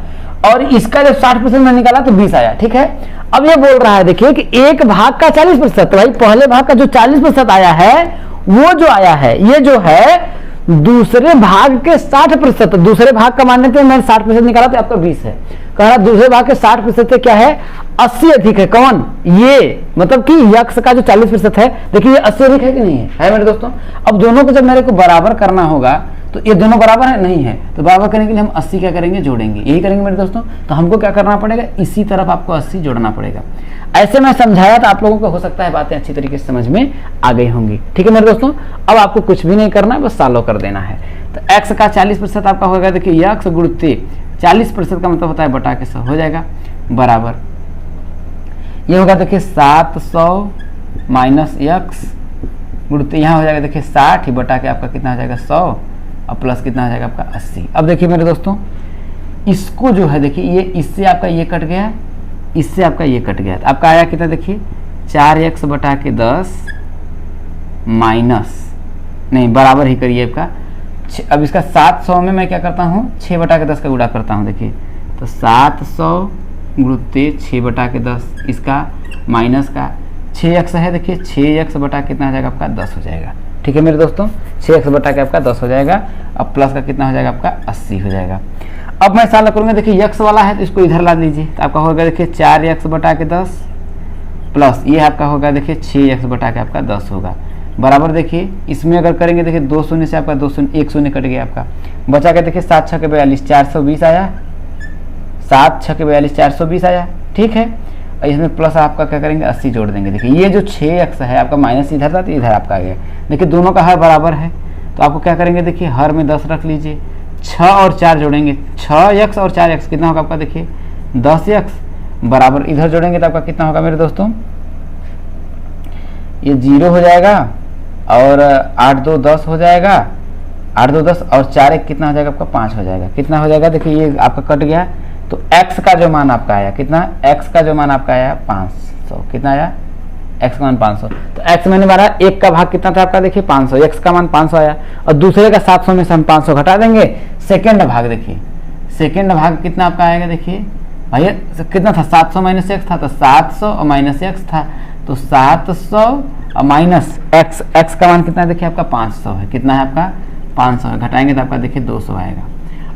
और इसका जो 60% मैंने निकाला तो 20 आया, ठीक है। अब ये बोल रहा है देखिए कि एक भाग का 40%, तो भाई पहले भाग का जो 40% आया है वो जो आया है, ये जो है दूसरे भाग के 60%, दूसरे भाग का मान लेते हैं मैंने 60% निकाला तो आपका 20 है। कह रहा दूसरे भाग के 60% से क्या है 80 अधिक है। कौन? ये मतलब कि यक्स का जो 40% है, देखिए ये 80 अधिक है कि नहीं है मेरे दोस्तों। अब दोनों को जब मेरे को बराबर करना होगा तो ये दोनों बराबर है नहीं है, तो बराबर करने के लिए हम 80 क्या करेंगे जोड़ेंगे, यही करेंगे मेरे दोस्तों। तो हमको क्या करना पड़ेगा, इसी तरफ आपको 80 जोड़ना पड़ेगा। ऐसे मैं समझाया तो आप लोगों को हो सकता है बातें अच्छी तरीके से समझ में आ गई होंगी, ठीक है मेरे दोस्तों। अब आपको कुछ भी नहीं करना है, बस सॉल्व कर देना है। तो x का 40% आपका होगा, देखिए यक्स गुणित 40% का मतलब होता है बटा के 100 हो जाएगा बराबर, ये होगा देखिए 700 माइनस यक्स गुणित यहाँ हो जाएगा देखिए 60 ही बटा के आपका कितना हो जाएगा 100 और प्लस कितना हो जाएगा आपका 80। अब देखिए मेरे दोस्तों इसको जो है देखिए ये इससे आपका ये कट गया, इससे आपका ये कट गया, तो आपका आया कितना देखिए 4x बटा के 10 माइनस नहीं बराबर ही करिए आपका। अब इसका 700 में मैं क्या करता हूँ 6 बटा के 10 का गुणा करता हूँ, देखिए तो 700 गुणुत्ते 6/10, इसका माइनस का 6x है, देखिए 6x बटा कितना हो जाएगा आपका 10 हो जाएगा। ठीक है मेरे दोस्तों, 6x बटा के आपका 10 हो जाएगा। अब प्लस का कितना हो जाएगा आपका 80 हो जाएगा। अब मैं साला करूँगा, देखिए x वाला है तो इसको इधर ला दीजिए, तो आपका होगा देखिए 4x बटा के 10 प्लस ये आपका होगा देखिए 6x बटा के आपका 10 होगा, बराबर देखिए इसमें अगर करेंगे देखिए 2 शून्य से आपका 2 शून्य 1 शून्य कट गया आपका, बचा के देखिए 7 6 42 420 आया, 7 6 42 420 आया। ठीक है, और इसमें प्लस आपका क्या करेंगे 80 जोड़ देंगे। देखिए ये जो 6x है आपका माइनस इधर था तो इधर आपका आ गया। देखिए दोनों का हर बराबर है तो आपको क्या करेंगे, देखिए हर में 10 रख लीजिए, 6 और 4 जोड़ेंगे, 6x और 4x कितना होगा आपका, देखिए 10x बराबर इधर जोड़ेंगे तो आपका कितना होगा मेरे दोस्तों, ये 0 हो जाएगा और 8 2 10 हो जाएगा, 8 2 10 और 4 1 कितना हो जाएगा आपका 5 हो जाएगा। कितना हो जाएगा, देखिए ये आपका कट गया तो x का जो मान आपका आया कितना, x का जो मान आपका आया 500, कितना आया x का मान 500। तो x मैंने मारा, एक का भाग कितना था आपका, देखिए 500, x का मान 500 आया और दूसरे का 700 में से हम 500 घटा देंगे। सेकेंड भाग देखिए, सेकेंड भाग कितना आपका आएगा, देखिए भैया कितना था 700 माइनस एक्स था, तो 700 और माइनस एक्स था, तो 700 और माइनस एक्स, एक्स का मान कितना है देखिए आपका 500 है, कितना है आपका 500 है, घटाएंगे तो आपका देखिए 200 आएगा।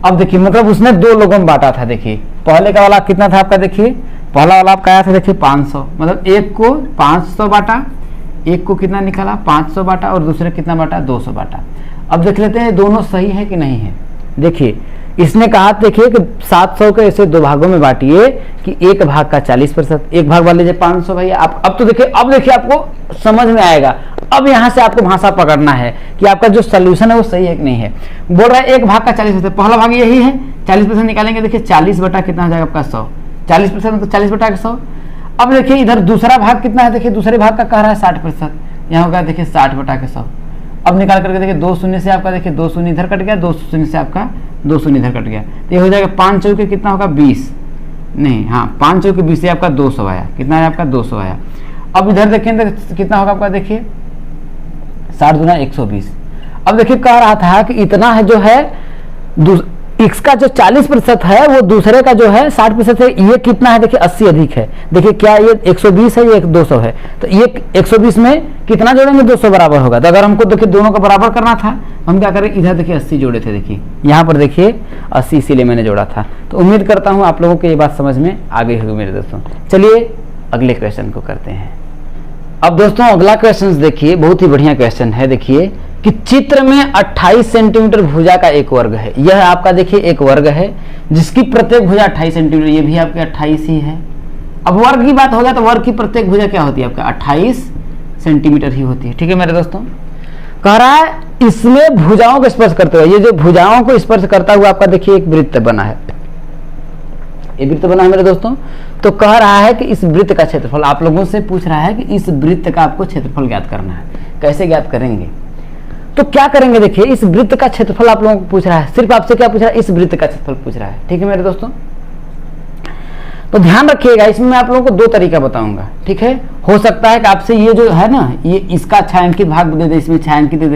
अब देखिए मतलब उसने 2 लोगों में बांटा था, देखिए पहले का वाला कितना था आपका, देखिए पहला वाला आपका आया था देखिए 500, मतलब एक को 500 बांटा, एक को कितना निकाला 500 बांटा और दूसरे कितना बांटा 200 बांटा। अब देख लेते हैं दोनों सही है कि नहीं है। देखिए इसने कहा देखिए कि 700 के ऐसे 2 भागों में बांटिए कि एक भाग का 40%, एक भाग वाले 500 भैया। आप अब तो देखिए, अब देखिए आपको समझ में आएगा। अब यहाँ से आपको भाषा पकड़ना है कि आपका जो सोल्यूशन है वो सही है कि नहीं है। बोल रहा है एक भाग का 40%, पहला भाग यही है, 40% निकालेंगे, देखिए 40 बटा कितना हो जाएगा आपका 100, 40% तो 40 बटा 100। अब देखिए इधर दूसरा भाग कितना है, देखिए दूसरे भाग का कह रहा है 60%, यहाँ होगा देखिए 60 बटा 100। अब निकाल करके देखिए 2 शून्य से आपका देखिए 2 शून्य इधर कट गया, 2 शून्य से आपका 2 शून्य इधर कट गया, तो ये हो जाएगा 5 चौके कितना होगा 20, नहीं हाँ 5 चौके 20 से आपका 200 आया, कितना है आपका 200 आया। अब इधर देखेंगे तो कितना होगा आपका, देखिए 60 दूना 120। अब देखिए कह रहा था कि इतना है जो है x का जो 40% है वो दूसरे का जो है 60% है, ये कितना है देखिए 80 अधिक है। देखिए क्या ये 120 है, ये 200 है, तो ये 120 में कितना जोड़ेंगे 200 बराबर होगा। तो अगर हमको देखिए दोनों को बराबर करना था हम क्या करें, इधर देखिए 80 जोड़े थे, देखिए यहाँ पर देखिए 80 इसीलिए मैंने जोड़ा था। तो उम्मीद करता हूँ आप लोगों को ये बात समझ में आ गई होगी मेरे दोस्तों। चलिए अगले क्वेश्चन को करते हैं। अब दोस्तों अगला क्वेश्चन देखिए, बहुत ही बढ़िया क्वेश्चन है। देखिए कि चित्र में 28 सेंटीमीटर भुजा का एक वर्ग है। यह आपका देखिए एक वर्ग है जिसकी प्रत्येक भुजा 28 सेंटीमीटर, ये भी आपके 28 ही है। अब वर्ग की बात हो गया तो वर्ग की प्रत्येक भुजा क्या होती है आपका 28 सेंटीमीटर ही होती है। ठीक है मेरे दोस्तों, कह रहा है इसमें भुजाओं को स्पर्श करते हुए, ये जो भुजाओं को स्पर्श करता हुआ आपका देखिए एक वृत्त बना है, ये वृत्त बना है मेरे दोस्तों। तो कह रहा है कि इस वृत्त का क्षेत्रफल, आप लोगों से पूछ रहा है कि इस वृत्त का आपको क्षेत्रफल ज्ञात करना है। कैसे ज्ञात करेंगे, तो क्या करेंगे, देखिए इस वृत्त का क्षेत्रफल आप लोगों को पूछ रहा है, सिर्फ आपसे क्या पूछ रहा है, इस वृत्त का क्षेत्रफल पूछ रहा है। ठीक है मेरे दोस्तों, तो ध्यान रखिएगा, इसमें मैं आप लोगों को 2 तरीका बताऊंगा। ठीक है, हो सकता है कि आपसे ये जो है ना, ये इसका छायांकित भाग दे दे, इसमें छायांकित दे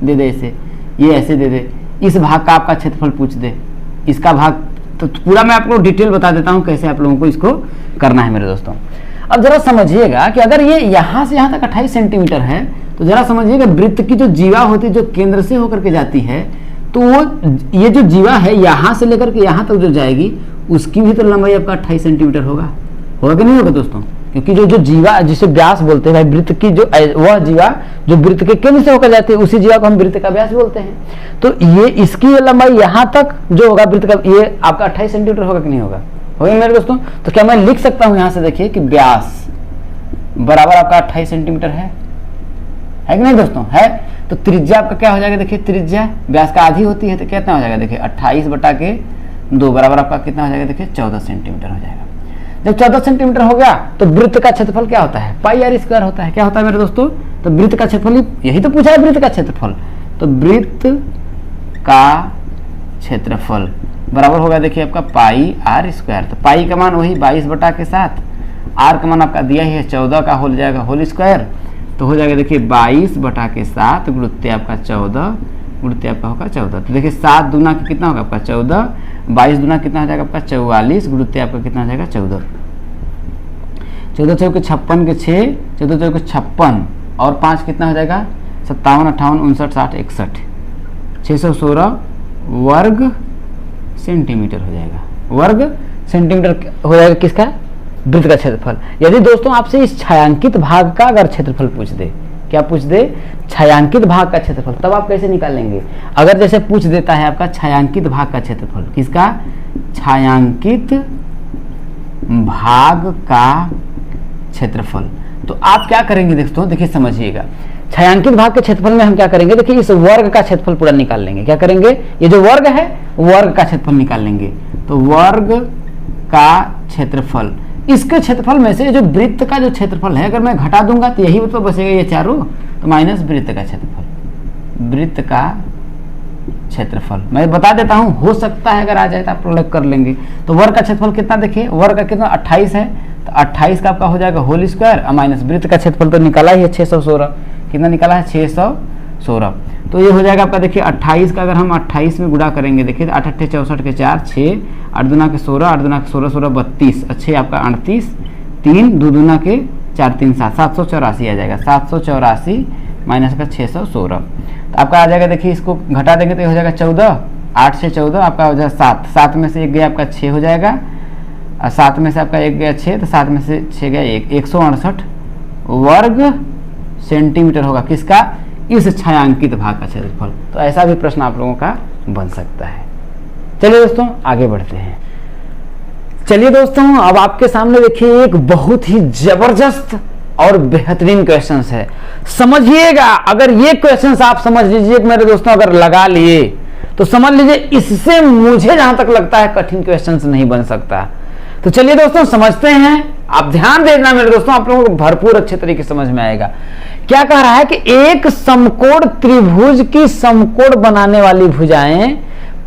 दे इसे, ये ऐसे दे दे, इस भाग का आपका क्षेत्रफल पूछ दे, इसका भाग, तो पूरा मैं आपको डिटेल बता देता हूं कैसे आप लोगों को इसको करना है मेरे दोस्तों। अब जरा समझिएगा कि अगर ये यहाँ से यहाँ तक 28 सेंटीमीटर है तो जरा समझिएगा वृत्त की जो जीवा होती है जो केंद्र से होकर के जाती है, तो वो ये जो जीवा है यहाँ से लेकर के यहाँ तक जो जाएगी उसकी भी तो लंबाई आपका 28 सेंटीमीटर होगा कि नहीं होगा दोस्तों। क्योंकि जो जीवा जिसे व्यास बोलते हैं भाई, वृत्त की जो वह जीवा जो वृत्त के केंद्र से होकर जाती है उसी जीवा को हम वृत्त का व्यास बोलते हैं। तो ये इसकी लंबाई यहाँ तक जो होगा वृत्त का, ये आपका 28 सेंटीमीटर होगा कि नहीं होगा मेरे दोस्तों। तो क्या मैं लिख सकता हूँ यहाँ से, देखिए कि व्यास बराबर आपका 28 सेंटीमीटर है कि नहीं दोस्तों, है। तो त्रिज्या आपका क्या हो जाएगा, देखिए त्रिज्या व्यास का आधी होती है, तो कितना हो जाएगा, देखिए 28 बटा के 2 बराबर आपका कितना हो जाएगा, देखिए 14 सेंटीमीटर हो जाएगा। जब 14 सेंटीमीटर हो गया तो वृत्त का क्षेत्रफल क्या होता है, पाई आर स्क्वायर होता है। क्या होता है मेरे दोस्तों, तो वृत्त का क्षेत्रफल, यही तो पूछा है वृत्त का क्षेत्रफल, तो वृत्त का क्षेत्रफल बराबर होगा देखिए आपका पाई आर स्क्वायर। तो पाई का मान वही 22 बटा के 7, आर का मान आपका दिया ही है 14 का होल जाएगा होल स्क्वायर, तो हो जाएगा देखिए 22 बटा के 7 गुणित आपका 14 गुणित आपका होगा 14। तो देखिए 7 दूना कितना होगा आपका 14, 22 दूना कितना हो जाएगा आपका 44, गुणित आपका कितना हो जाएगा 14। 14 चौके 56 के 6, 14 चौके 56 और 5 कितना हो जाएगा 57, 58, 59, 60, 61, 616 वर्ग सेंटीमीटर हो जाएगा। वर्ग सेंटीमीटर हो जाएगा किसका, वृत्त का क्षेत्रफल। यदि दोस्तों आपसे इस छायांकित भाग का अगर क्षेत्रफल पूछ दे, क्या पूछ दे, छायांकित भाग का क्षेत्रफल, तब आप कैसे निकालेंगे। अगर जैसे पूछ देता है आपका छायांकित भाग का क्षेत्रफल, किसका, छायांकित भाग का क्षेत्रफल, तो आप क्या करेंगे दोस्तों, देखिए समझिएगा। छायांकित भाग के क्षेत्रफल में हम क्या करेंगे, देखिए इस वर्ग का क्षेत्रफल पूरा निकाल लेंगे। क्या करेंगे, ये जो वर्ग है वर्ग का क्षेत्रफल निकाल लेंगे। तो वर्ग का क्षेत्रफल, इसके क्षेत्रफल में से जो वृत्त का जो क्षेत्रफल है अगर मैं घटा दूंगा तो यही तो बचेगा ये चारों, तो माइनस वृत्त का क्षेत्रफल, वृत्त का क्षेत्रफल मैं बता देता हूं, हो सकता है अगर आ जाए तो आप प्रोडक्ट कर लेंगे। तो वर्ग का क्षेत्रफल कितना, देखिए वर्ग का कितना 28 है, तो 28 का आपका हो जाएगा होल स्क्वायर और माइनस वृत्त का क्षेत्रफल तो निकाला ही है 616, कितना निकाला है 616। तो ये हो जाएगा आपका देखिए 28 का अगर हम 28 में गुणा करेंगे, देखिए 8 8 64 के 4, 6 8 दूना के 16, 8 दूना के 16, 16 32, अच्छे आपका 38, 3 2 दूना के 4 3 7, 784 आ जाएगा। 784 माइनस का 616, तो आपका आ जाएगा, देखिए इसको घटा देंगे तो ये हो जाएगा 14, 8 से 14 आपका हो जाएगा 7, 7 में से 1 गया आपका 6 हो जाएगा, और 7 में से आपका 1 गया 6, तो 7 में से 6 गया 1, 168 वर्ग सेंटीमीटर होगा किसका, इस छायांकित भाग का क्षेत्रफल। तो ऐसा भी प्रश्न आप लोगों का बन सकता है। चलिए दोस्तों आगे बढ़ते हैं। चलिए दोस्तों अब आपके सामने देखिए एक बहुत ही जबरदस्त और बेहतरीन क्वेश्चन है, समझिएगा। अगर ये क्वेश्चन आप समझ लीजिए मेरे दोस्तों, अगर लगा लिए तो समझ लीजिए इससे मुझे जहां तक लगता है कठिन क्वेश्चन नहीं बन सकता। तो चलिए दोस्तों समझते हैं, आप ध्यान देना मेरे दोस्तों, आप लोगों को भरपूर अच्छे तरीके से समझ में आएगा। क्या कह रहा है कि एक समकोण त्रिभुज की समकोण बनाने वाली भुजाएं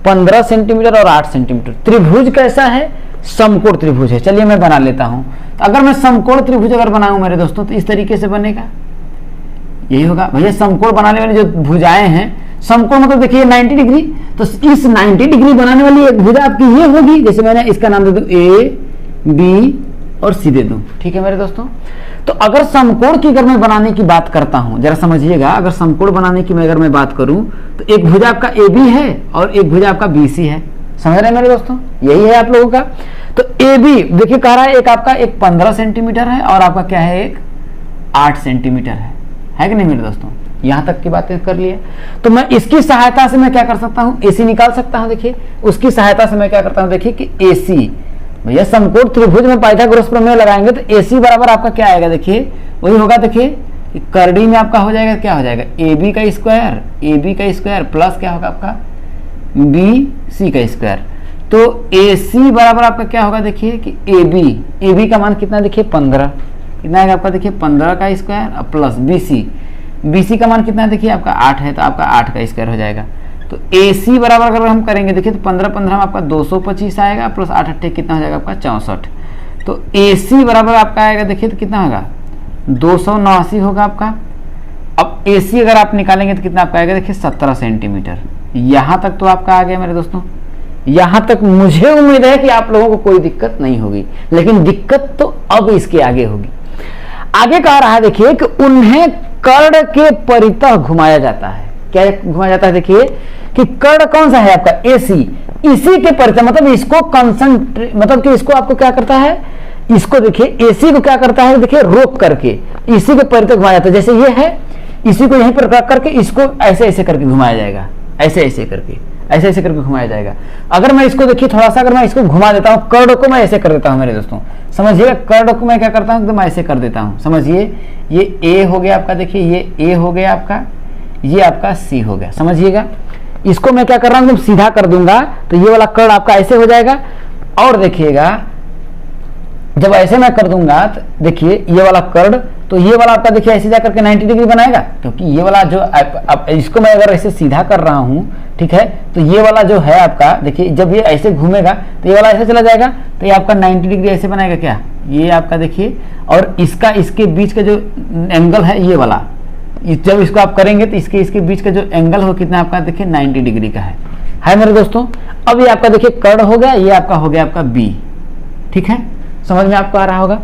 15 सेंटीमीटर और 8 सेंटीमीटर। त्रिभुज कैसा है, समकोण त्रिभुज है। चलिए मैं बना लेता हूं। तो अगर मैं समकोण त्रिभुज अगर बनाऊं मेरे दोस्तों तो इस तरीके से बनेगा, यही होगा भैया। समकोण बनाने वाली जो भुजाएं हैं, समकोण मतलब देखिए 90 डिग्री, तो इस 90 डिग्री बनाने वाली एक भुजा आपकी ये होगी, जैसे मैंने इसका नाम दे दूं ए बी और सी दे दूं, ठीक है मेरे दोस्तों। तो अगर समकोण की अगर मैं बनाने की बात करता हूं, जरा समझिएगा, अगर समकोण बनाने की अगर मैं बात करूं तो एक भुजा आपका ए बी है और एक भुजा आपका बी सी है, समझ रहे हैं मेरे दोस्तों, यही है आप लोगों का। तो ए बी देखिए कह रहा है एक आपका एक 15 सेंटीमीटर है और आपका क्या है एक 8 सेंटीमीटर है कि नहीं मेरे दोस्तों। यहां तक की बातें कर लिए, तो मैं इसकी सहायता से मैं क्या कर सकता हूं, एसी निकाल सकता हूं। देखिए उसकी सहायता से मैं क्या करता हूं, देखिए कि एसी, भैया समकोण त्रिभुज में पाइथागोरस प्रमेय लगाएंगे तो एसी बराबर आपका क्या आएगा, देखिए वही होगा, देखिए करड़ी में आपका हो जाएगा, क्या हो जाएगा ए बी का स्क्वायर प्लस क्या होगा आपका बी सी का स्क्वायर। तो ए सी बराबर आपका क्या होगा, देखिए कि ए बी का मान कितना, देखिए 15, कितना आएगा आपका, देखिए 15 का स्क्वायर प्लस बी सी का मान कितना है, देखिए आपका 8 है, तो आपका 8 का स्क्वायर हो जाएगा। तो ए सी बराबर अगर हम करेंगे देखिए तो 15 15 में आपका 225 आएगा प्लस 8 8 कितना हो जाएगा आपका 64। तो ए सी बराबर आपका आएगा, देखिए तो कितना होगा 279 होगा आपका। अब ए सी अगर आप निकालेंगे तो कितना आपका आएगा, देखिए 17 सेंटीमीटर। यहां तक तो आपका आ गया मेरे दोस्तों, यहां तक मुझे उम्मीद है कि आप लोगों को कोई दिक्कत नहीं होगी, लेकिन दिक्कत तो अब इसके आगे होगी। आगे कह रहा है देखिए कि उन्हें कर्ण के परितः घुमाया जाता है। क्या घुमाया जाता है, देखिए कि कर्ण कौन सा है आपका एसी, इसी के परितः मतलब इसको कंसंट्रेट, मतलब कि इसको आपको क्या करता है, इसको देखिए एसी को क्या करता है, देखिए रोक करके इसी के परितः घुमाया जाता है। जैसे ये है, इसी को यहीं पर रख करके इसको ऐसे ऐसे करके घुमाया जाएगा, ऐसे ऐसे करके घुमाया जाएगा। अगर मैं इसको देखिए थोड़ा सा अगर मैं इसको घुमा देता हूँ, कर्ण को मैं ऐसे कर देता हूँ मेरे दोस्तों, समझिएगा कर्ण को मैं क्या करता हूँ एकदम ऐसे कर देता हूँ। समझिए ये ए हो गया आपका, देखिए ये ए हो गया आपका, ये आपका सी हो गया, समझिएगा। इसको मैं क्या कर रहा हूँ एकदम सीधा कर दूंगा तो ये वाला कर्ण आपका ऐसे हो जाएगा। और देखिएगा जब ऐसे मैं कर दूंगा तो देखिए ये वाला कर्ण, तो ये वाला आपका देखिए ऐसे जाकर के 90 डिग्री बनाएगा, क्योंकि ये वाला जो अब इसको मैं अगर ऐसे सीधा कर रहा हूं, ठीक है, तो ये वाला जो है आपका देखिए जब ये ऐसे घूमेगा तो ये वाला ऐसे चला जाएगा, तो ये आपका 90 डिग्री ऐसे बनाएगा क्या, ये आपका देखिए, और इसका इसके बीच का जो एंगल है ये वाला, जब इसको आप करेंगे तो इसके बीच का जो एंगल हो कितना आपका देखिए 90 डिग्री का है मेरे दोस्तों। अब ये आपका देखिए कर्ण हो गया, ये आपका हो गया आपका बी, ठीक है, समझ में आपको आ रहा होगा।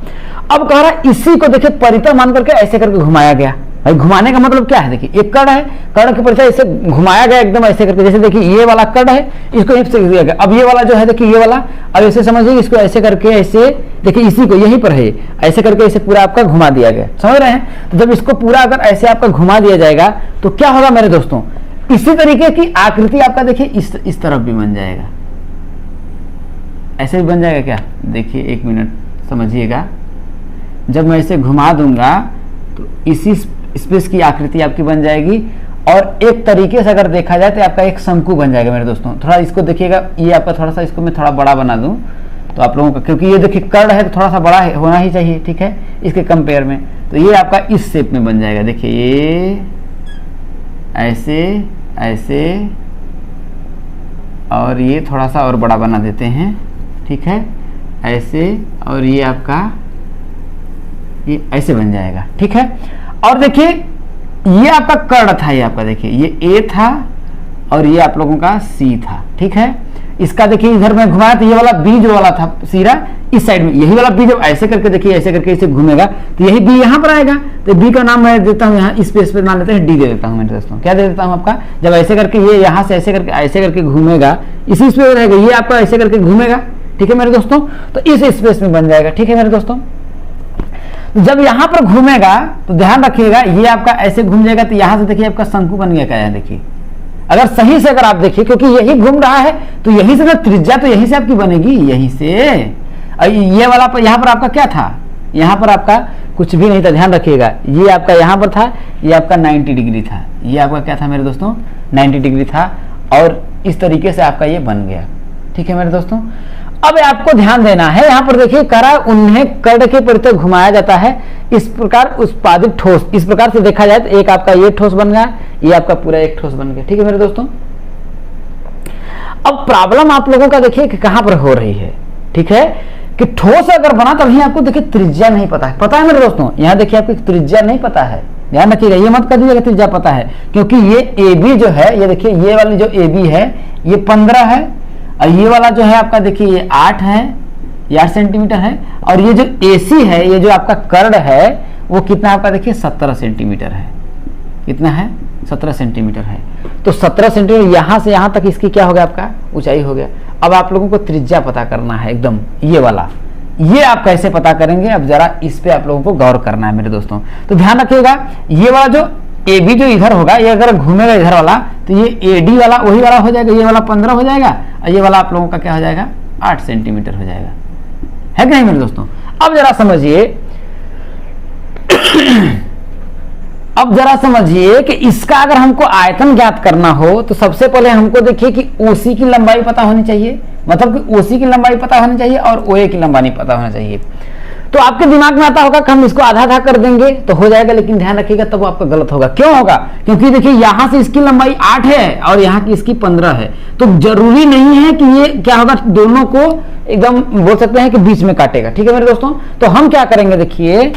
अब कह रहा है इसी को देखिए परितः मान करके ऐसे करके घुमाया गया। भाई घुमाने का मतलब क्या है, देखिए एक कर्ण है, कर्ण के परितः इसे घुमाया गया एकदम ऐसे करके, जैसे देखिए ये वाला कर्ण है, इसको ऐसे दिया गया। अब ये वाला जो है देखिए ये वाला, अब ऐसे समझिए इसको ऐसे करके ऐसे देखिए इसी को यहीं पर है ऐसे करके इसे पूरा आपका घुमा दिया गया, समझ रहे हैं। तो जब इसको पूरा अगर ऐसे आपका घुमा दिया जाएगा तो क्या होगा मेरे दोस्तों, इसी तरीके की आकृति आपका देखिए इस तरफ भी बन जाएगा, ऐसे भी बन जाएगा क्या, देखिए एक मिनट समझिएगा। जब मैं इसे घुमा दूंगा तो इसी स्पेस की आकृति आपकी बन जाएगी, और एक तरीके से अगर देखा जाए तो आपका एक शंकु बन जाएगा मेरे दोस्तों। थोड़ा इसको देखिएगा, ये आपका थोड़ा सा इसको मैं थोड़ा बड़ा बना दूं तो आप लोगों का, क्योंकि ये देखिए कर्ण है तो थोड़ा सा बड़ा होना ही चाहिए, ठीक है, इसके कंपेयर में। तो ये आपका इस शेप में बन जाएगा, देखिए ये ऐसे ऐसे, और ये थोड़ा सा और बड़ा बना देते हैं, ठीक है, ऐसे, और ये आपका ये ऐसे बन जाएगा, ठीक है। और देखिए ये आपका कर्ण था, ये आपका देखिए ये ए था और ये आप लोगों का सी था, ठीक है। इसका देखिए इधर में घुमाया तो ये वाला बी जो वाला था सीरा इस साइड में, यही वाला बी जब ऐसे करके देखिए ऐसे करके इसे घूमेगा तो यही बी यहाँ पर आएगा। तो बी का नाम मैं देता हूँ यहाँ इस स्पेस पे मान लेते हैं डी दे देता हूँ मेरे दोस्तों। क्या दे देता हूँ आपका, जब ऐसे करके ये यहाँ से ऐसे करके घूमेगा, इसी स्पेस रहेगा, ये आपका ऐसे करके घूमेगा, ठीक है मेरे दोस्तों, तो इस स्पेस में बन जाएगा, ठीक है मेरे दोस्तों। जब यहाँ पर घूमेगा तो ध्यान रखिएगा ये आपका ऐसे घूम जाएगा, तो यहाँ से देखिए आपका शंकु बन गया, क्या है देखिए, अगर सही से अगर आप देखिए, क्योंकि यही घूम रहा है तो यहीं से ना त्रिज्या तो यहीं से आपकी बनेगी, यहीं से। ये वाला यहाँ पर आपका क्या था, यहाँ पर आपका कुछ भी नहीं था, ध्यान रखिएगा, ये आपका यहाँ पर था, ये आपका 90 डिग्री था, ये आपका क्या था मेरे दोस्तों 90 डिग्री था, और इस तरीके से आपका ये बन गया, ठीक है मेरे दोस्तों। अब आपको ध्यान देना है, यहाँ पर देखिए करा उन्हें कर्ण के परितः घुमाया जाता है, इस प्रकार उत्पादित ठोस, इस प्रकार से देखा जाए तो एक आपका ये ठोस बन गया, ये आपका पूरा एक ठोस बन गया, ठीक है मेरे दोस्तों। अब प्रॉब्लम आप लोगों का देखिए कि कहां पर हो रही है, ठीक है, कि ठोस अगर बना तभी आपको देखिए त्रिज्या नहीं पता है, पता है मेरे दोस्तों, यहाँ देखिए आपको त्रिज्या नहीं पता है, ध्यान रखिएगा, ये मत कर दीजिएगा त्रिज्या पता है, क्योंकि ये ए बी जो है, ये देखिए ये वाली जो ए बी है ये 15 है, और ये वाला जो है आपका देखिए ये 8 है, ये 8 सेंटीमीटर है, और ये जो AC है, ये जो आपका कर्ण है वो कितना आपका देखिए 17 सेंटीमीटर है, कितना है 17 सेंटीमीटर है। तो 17 सेंटीमीटर यहाँ से यहाँ तक इसकी क्या हो गया आपका ऊंचाई हो गया। अब आप लोगों को त्रिज्या पता करना है एकदम, ये वाला, ये आप कैसे पता करेंगे, अब जरा इस पे आप लोगों को गौर करना है मेरे दोस्तों। तो ध्यान रखिएगा, ये वाला जो AB जो इधर होगा, ये अगर घूमेगा इधर वाला तो ये AD वाला वही वाला हो जाएगा, ये वाला 15 हो जाएगा, और ये वाला आप लोगों का क्या हो जाएगा 8 सेंटीमीटर हो जाएगा, है कि नहीं मेरे दोस्तों। अब जरा समझिए अब जरा समझिए कि इसका अगर हमको आयतन ज्ञात करना हो तो सबसे पहले हमको देखिए कि OC की लंबाई पता होनी चाहिए, मतलब कि OC की लंबाई पता होनी चाहिए और OA की लंबाई पता होना चाहिए। तो आपके दिमाग में आता होगा कि हम इसको आधा आधा कर देंगे तो हो जाएगा, लेकिन ध्यान रखिएगा तब आपका गलत होगा। क्यों होगा, क्योंकि देखिए यहाँ से इसकी लंबाई 8 है और यहाँ की इसकी 15 है, तो जरूरी नहीं है कि ये क्या होगा दोनों को एकदम बोल सकते हैं कि बीच में काटेगा, ठीक है मेरे दोस्तों। तो हम क्या करेंगे, देखिए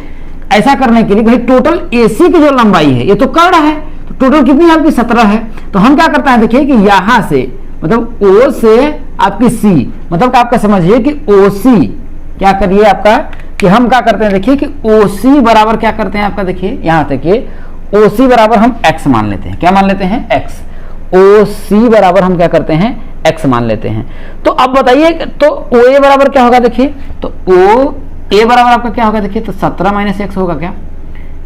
ऐसा करने के लिए भाई टोटल AC की जो लंबाई है, ये तो कर्ण है, तो टोटल कितनी आपकी 17 है। तो हम क्या करते हैं, देखिए कि यहाँ से मतलब O से आपकी C, मतलब आपका समझिए कि OC क्या करिए आपका, कि हम क्या करते हैं देखिए कि OC बराबर क्या करते हैं आपका, देखिए यहाँ देखिए OC बराबर हम x मान लेते हैं, क्या मान लेते हैं x, OC बराबर हम क्या करते हैं x मान लेते हैं। तो अब बताइए तो OA बराबर क्या होगा, देखिए तो OA बराबर आपका क्या होगा, देखिए तो 17 माइनस x होगा क्या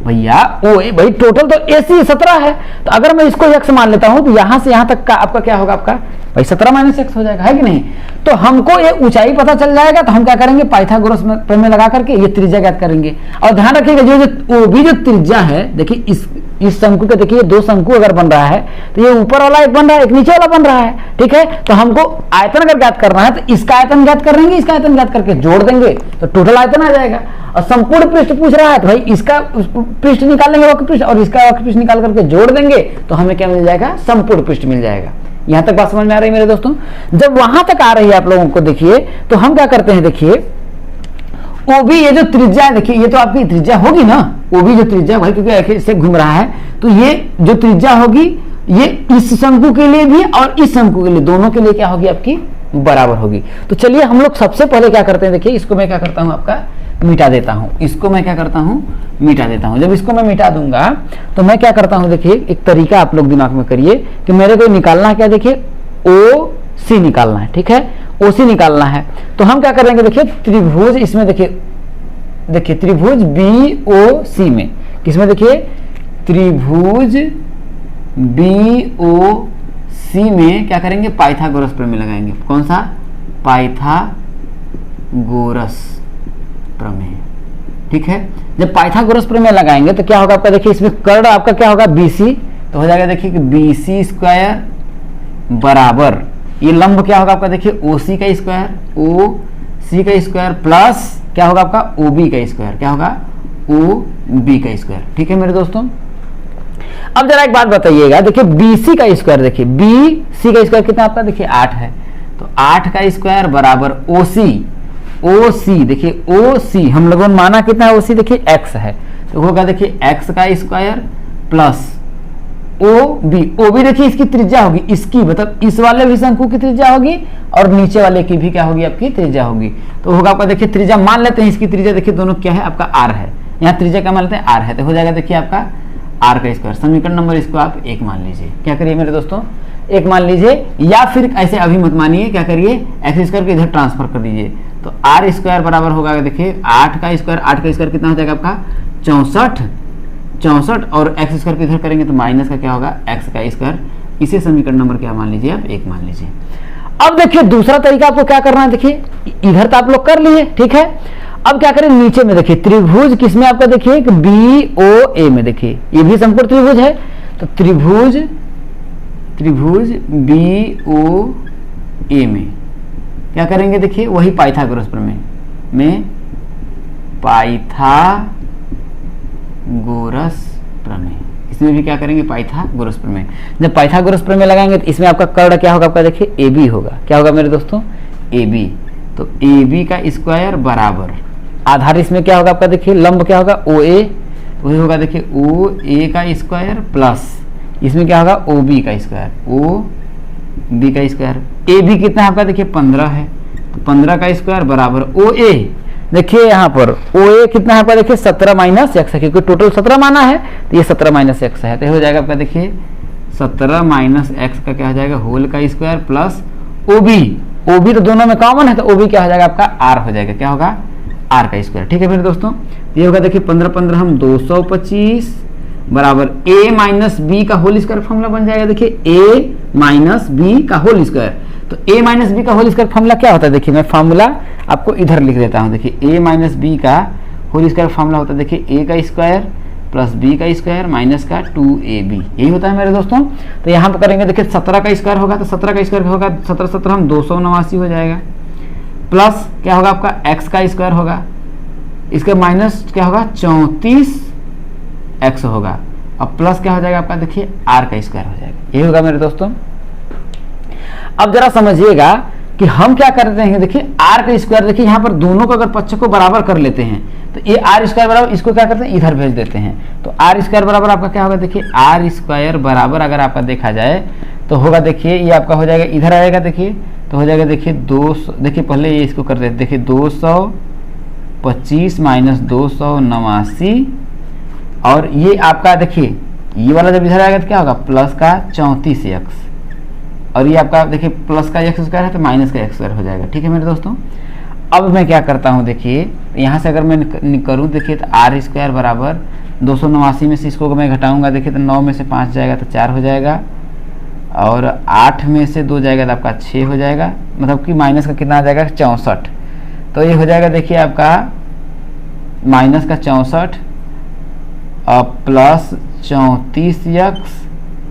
भैया, OA भाई टोटल तो AC 17 है, तो अगर मैं इसको x मान लेता हूं तो यहां से यहां तक का आपका क्या होगा आपका भाई 17 माइनस x हो जाएगा, है कि नहीं। तो हमको ये ऊंचाई पता चल जाएगा, तो हम क्या करेंगे पाइथागोरस में लगा करके ये त्रिज्या ज्ञात करेंगे। और ध्यान रखिएगा जो भी जो त्रिज्या है, देखिए इस शंकु के देखिए दो शंकु अगर बन रहा है तो ये ऊपर वाला एक बन रहा है, एक नीचे वाला बन रहा है, ठीक है। तो हमको आयतन अगर ज्ञात करना है तो इसका आयतन ज्ञात करेंगे, इसका आयतन ज्ञात करके जोड़ देंगे तो टोटल आयतन आ जाएगा। और संपूर्ण पृष्ठ पूछ रहा है तो भाई इसका पृष्ठ निकाल लेंगे वक्र पृष्ठ, और इसका वक्र पृष्ठ निकाल करके जोड़ देंगे तो हमें क्या मिल जाएगा, संपूर्ण पृष्ठ मिल जाएगा। यहां तक बात समझ में आ रही है मेरे दोस्तों। जब वहां तक आ रही है आप लोगों को, देखिए तो हम क्या करते हैं, देखिए OB ये जो त्रिज्या है, देखिए ये तो आपकी त्रिज्या होगी ना, ओ बी जो त्रिज्या भाई क्योंकि ऐसे घूम रहा है, तो ये जो त्रिज्या होगी ये इस शंकु के लिए भी और इस शंकु के लिए, दोनों के लिए क्या होगी आपकी बराबर होगी। तो चलिए हम लोग सबसे पहले क्या करते हैं, देखिए इसको मैं क्या करता हूं आपका मिटा देता हूं, इसको मैं क्या करता हूं मिटा देता हूं। जब इसको मैं मिटा दूंगा तो मैं क्या करता हूं, देखिए एक तरीका आप लोग दिमाग में करिए कि मेरे को निकालना है क्या, देखिए ओ सी निकालना है, ठीक है, ओ सी निकालना है। तो हम क्या करेंगे, देखिए त्रिभुज इसमें देखिए त्रिभुज बी ओ सी में, किसमें देखिए त्रिभुज बी ओ सी में क्या करेंगे, पाइथागोरस प्रमेय लगाएंगे। कौन सा, पाइथागोरस प्रमेय, ठीक है। जब पाइथागोरस प्रमेय लगाएंगे तो क्या होगा आपका, देखिए इसमें कर्ण आपका क्या होगा BC, तो हो जाएगा देखिए कि BC स्क्वायर बराबर ये लंब क्या होगा आपका, देखिए OC का स्क्वायर, OC का स्क्वायर प्लस क्या होगा आपका OB का स्क्वायर, क्या होगा OB का स्क्वायर, ठीक है मेरे दोस्तों। अब जरा एक बात बताइएगा, देखिए BC का स्क्वायर, देखिए BC का स्क्वायर कितना आपका, देखिए 8 है, तो 8 का स्क्वायर बराबर OC देखिए OC हम लोगों ने माना कितना है, OC देखिए x है, तो होगा देखिए x का स्क्वायर प्लस OB देखिए इसकी त्रिज्या होगी, इसकी मतलब इस वाले भी शंकु की त्रिज्या होगी और नीचे वाले की भी क्या होगी आपकी त्रिज्या होगी। तो होगा आपका देखिए त्रिज्या मान लेते हैं, इसकी त्रिज्या देखिए दोनों क्या है आपका r है, यहाँ त्रिज्या क्या मान लेते हैं r है, तो हो जाएगा देखिए आपका r का स्क्वायर। समीकरण नंबर इसको आप 1 मान लीजिए, क्या करिए मेरे दोस्तों 1 मान लीजिए, या फिर ऐसे अभी मत मानिए, क्या करिए x स्क्वायर को इधर ट्रांसफर कर दीजिए, तो r स्क्वायर बराबर होगा देखिए 8 का स्क्वायर कितना हो जाएगा आपका 64 और x स्क्वायर को इधर करेंगे तो माइनस का क्या होगा x का स्क्वायर। इसे समीकरण नंबर क्या मान लीजिए आप 1 मान लीजिए। अब देखिए दूसरा तरीका आपको क्या करना है, देखिए इधर तो आप लोग कर लिए, ठीक है। अब क्या करें, नीचे में देखिए त्रिभुज किसमें आपका, देखिए BOA में, देखिए ये भी समकोण त्रिभुज है, तो त्रिभुज BOA में क्या करेंगे, देखिए वही पाइथागोरस प्रमेय में, पाइथागोरस प्रमेय इसमें भी क्या करेंगे, पाइथागोरस प्रमेय। जब पाइथागोरस प्रमेय लगाएंगे तो इसमें आपका कर्ण क्या होगा आपका, देखिए AB होगा, क्या होगा मेरे दोस्तों AB, तो AB का स्क्वायर बराबर आधार इसमें क्या होगा आपका, देखिए लंब क्या होगा OA, वही होगा देखिए OA का स्क्वायर प्लस इसमें क्या होगा OB का स्क्वायर, OB का स्क्वायर। AB कितना है आपका, देखिए 15 है, तो 15 का स्क्वायर बराबर OA, देखिए यहाँ पर OA कितना है आपका, देखिए 17 माइनस x है, क्योंकि टोटल 17 माना है तो ये 17 माइनस x है, तो हो जाएगा आपका देखिए 17 माइनस x का क्या हो जाएगा होल का स्क्वायर प्लस OB तो दोनों में कॉमन है, तो OB क्या हो जाएगा आपका r हो जाएगा, क्या होगा r का स्क्वायर, ठीक है मेरे दोस्तों। ये होगा देखिए 15 हम 225 बराबर a माइनस बी का होल स्क्वायर फॉर्मूला बन जाएगा, देखिए a माइनस बी का होल स्क्वायर। तो a माइनस बी का होल स्क्वायर फॉर्मूला क्या होता है, देखिए मैं फॉर्मूला आपको इधर लिख देता हूं, देखिए a माइनस बी का होल स्क्वायर फॉर्मूला होता है, देखिए a का स्क्वायर प्लस b का स्क्वायर माइनस का 2ab, यही होता है मेरे दोस्तों। तो यहाँ पर करेंगे, देखिए 17 का स्क्वायर होगा, तो 17 का स्क्वायर होगा 17 हम 289 हो जाएगा, प्लस क्या होगा आपका x का स्क्वायर होगा, इसका माइनस क्या होगा 34x होगा, और प्लस क्या हो जाएगा आपका, देखिए r का स्क्वायर हो जाएगा, यही होगा मेरे दोस्तों। अब जरा समझिएगा कि हम क्या करते हैं, देखिए r का स्क्वायर, देखिए यहाँ पर दोनों को अगर पक्ष को बराबर कर लेते हैं तो ये r स्क्वायर बराबर इसको क्या करते हैं, इधर भेज देते हैं, तो r स्क्वायर बराबर आपका क्या होगा, देखिए r स्क्वायर बराबर अगर आपका देखा जाए तो होगा, देखिए ये आपका हो जाएगा इधर आएगा, देखिए तो हो जाएगा देखिए 200, देखिए पहले ये इसको कर देते, देखिए 225 माइनस 289 और ये आपका देखिए ये वाला जब इधर आएगा तो क्या होगा प्लस का 34x और ये आपका देखिए प्लस का x स्क्वायर है तो माइनस का x स्क्वायर हो जाएगा, ठीक है मेरे दोस्तों। अब मैं क्या करता हूँ, देखिए यहाँ से अगर मैं करूँ, देखिए तो r स्क्वायर बराबर 289 में से इसको मैं घटाऊंगा, देखिए तो 9 में से 5 जाएगा तो 4 हो जाएगा, और 8 में से 2 जाएगा तो आपका 6 हो जाएगा, मतलब कि माइनस का कितना आ जाएगा 64, तो ये हो जाएगा देखिए आपका माइनस का 64 और प्लस 34x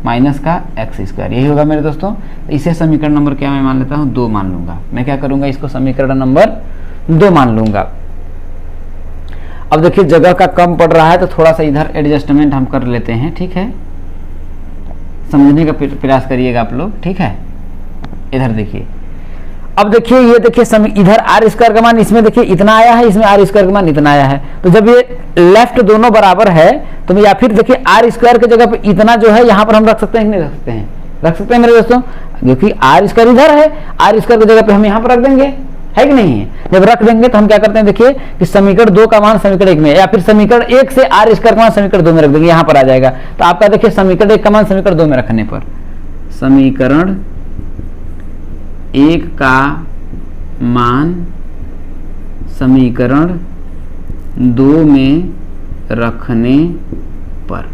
माइनस का x स्क्वायर, यही होगा मेरे दोस्तों। इसे समीकरण नंबर क्या मैं मान लेता हूँ 2 मान लूंगा, मैं क्या करूंगा इसको समीकरण नंबर 2 मान लूंगा। अब देखिए जगह का कम पड़ रहा है तो थोड़ा सा इधर एडजस्टमेंट हम कर लेते हैं, ठीक है, समझने का प्रयास करिएगा आप लोग, ठीक है। इधर देखिए अब देखिए ये देखिए इधर आर स्क्वायर का मान इसमें देखिए इतना आया है, इसमें आर स्क्वायर का मान इतना आया है। तो जब ये लेफ्ट दोनों बराबर है तो या फिर देखिए आर स्क्वायर की जगह पे इतना जो है यहाँ पर हम रख सकते हैं कि नहीं रख सकते हैं? रख सकते हैं मेरे दोस्तों, क्योंकि आर स्क्वायर इधर है, आर स्क्वायर की जगह पे हम यहाँ पर रख देंगे, है कि नहीं है? जब रख देंगे तो हम क्या करते हैं देखिए कि समीकरण 2 का मान समीकरण 1 में, या फिर समीकरण 1 से आर स्क्वायर का मान समीकरण 2 में रख देंगे, यहाँ पर आ जाएगा। तो आपका देखिए समीकरण 1 का मान समीकरण 2 में रखने पर, समीकरण 1 का मान समीकरण 2 में रखने पर,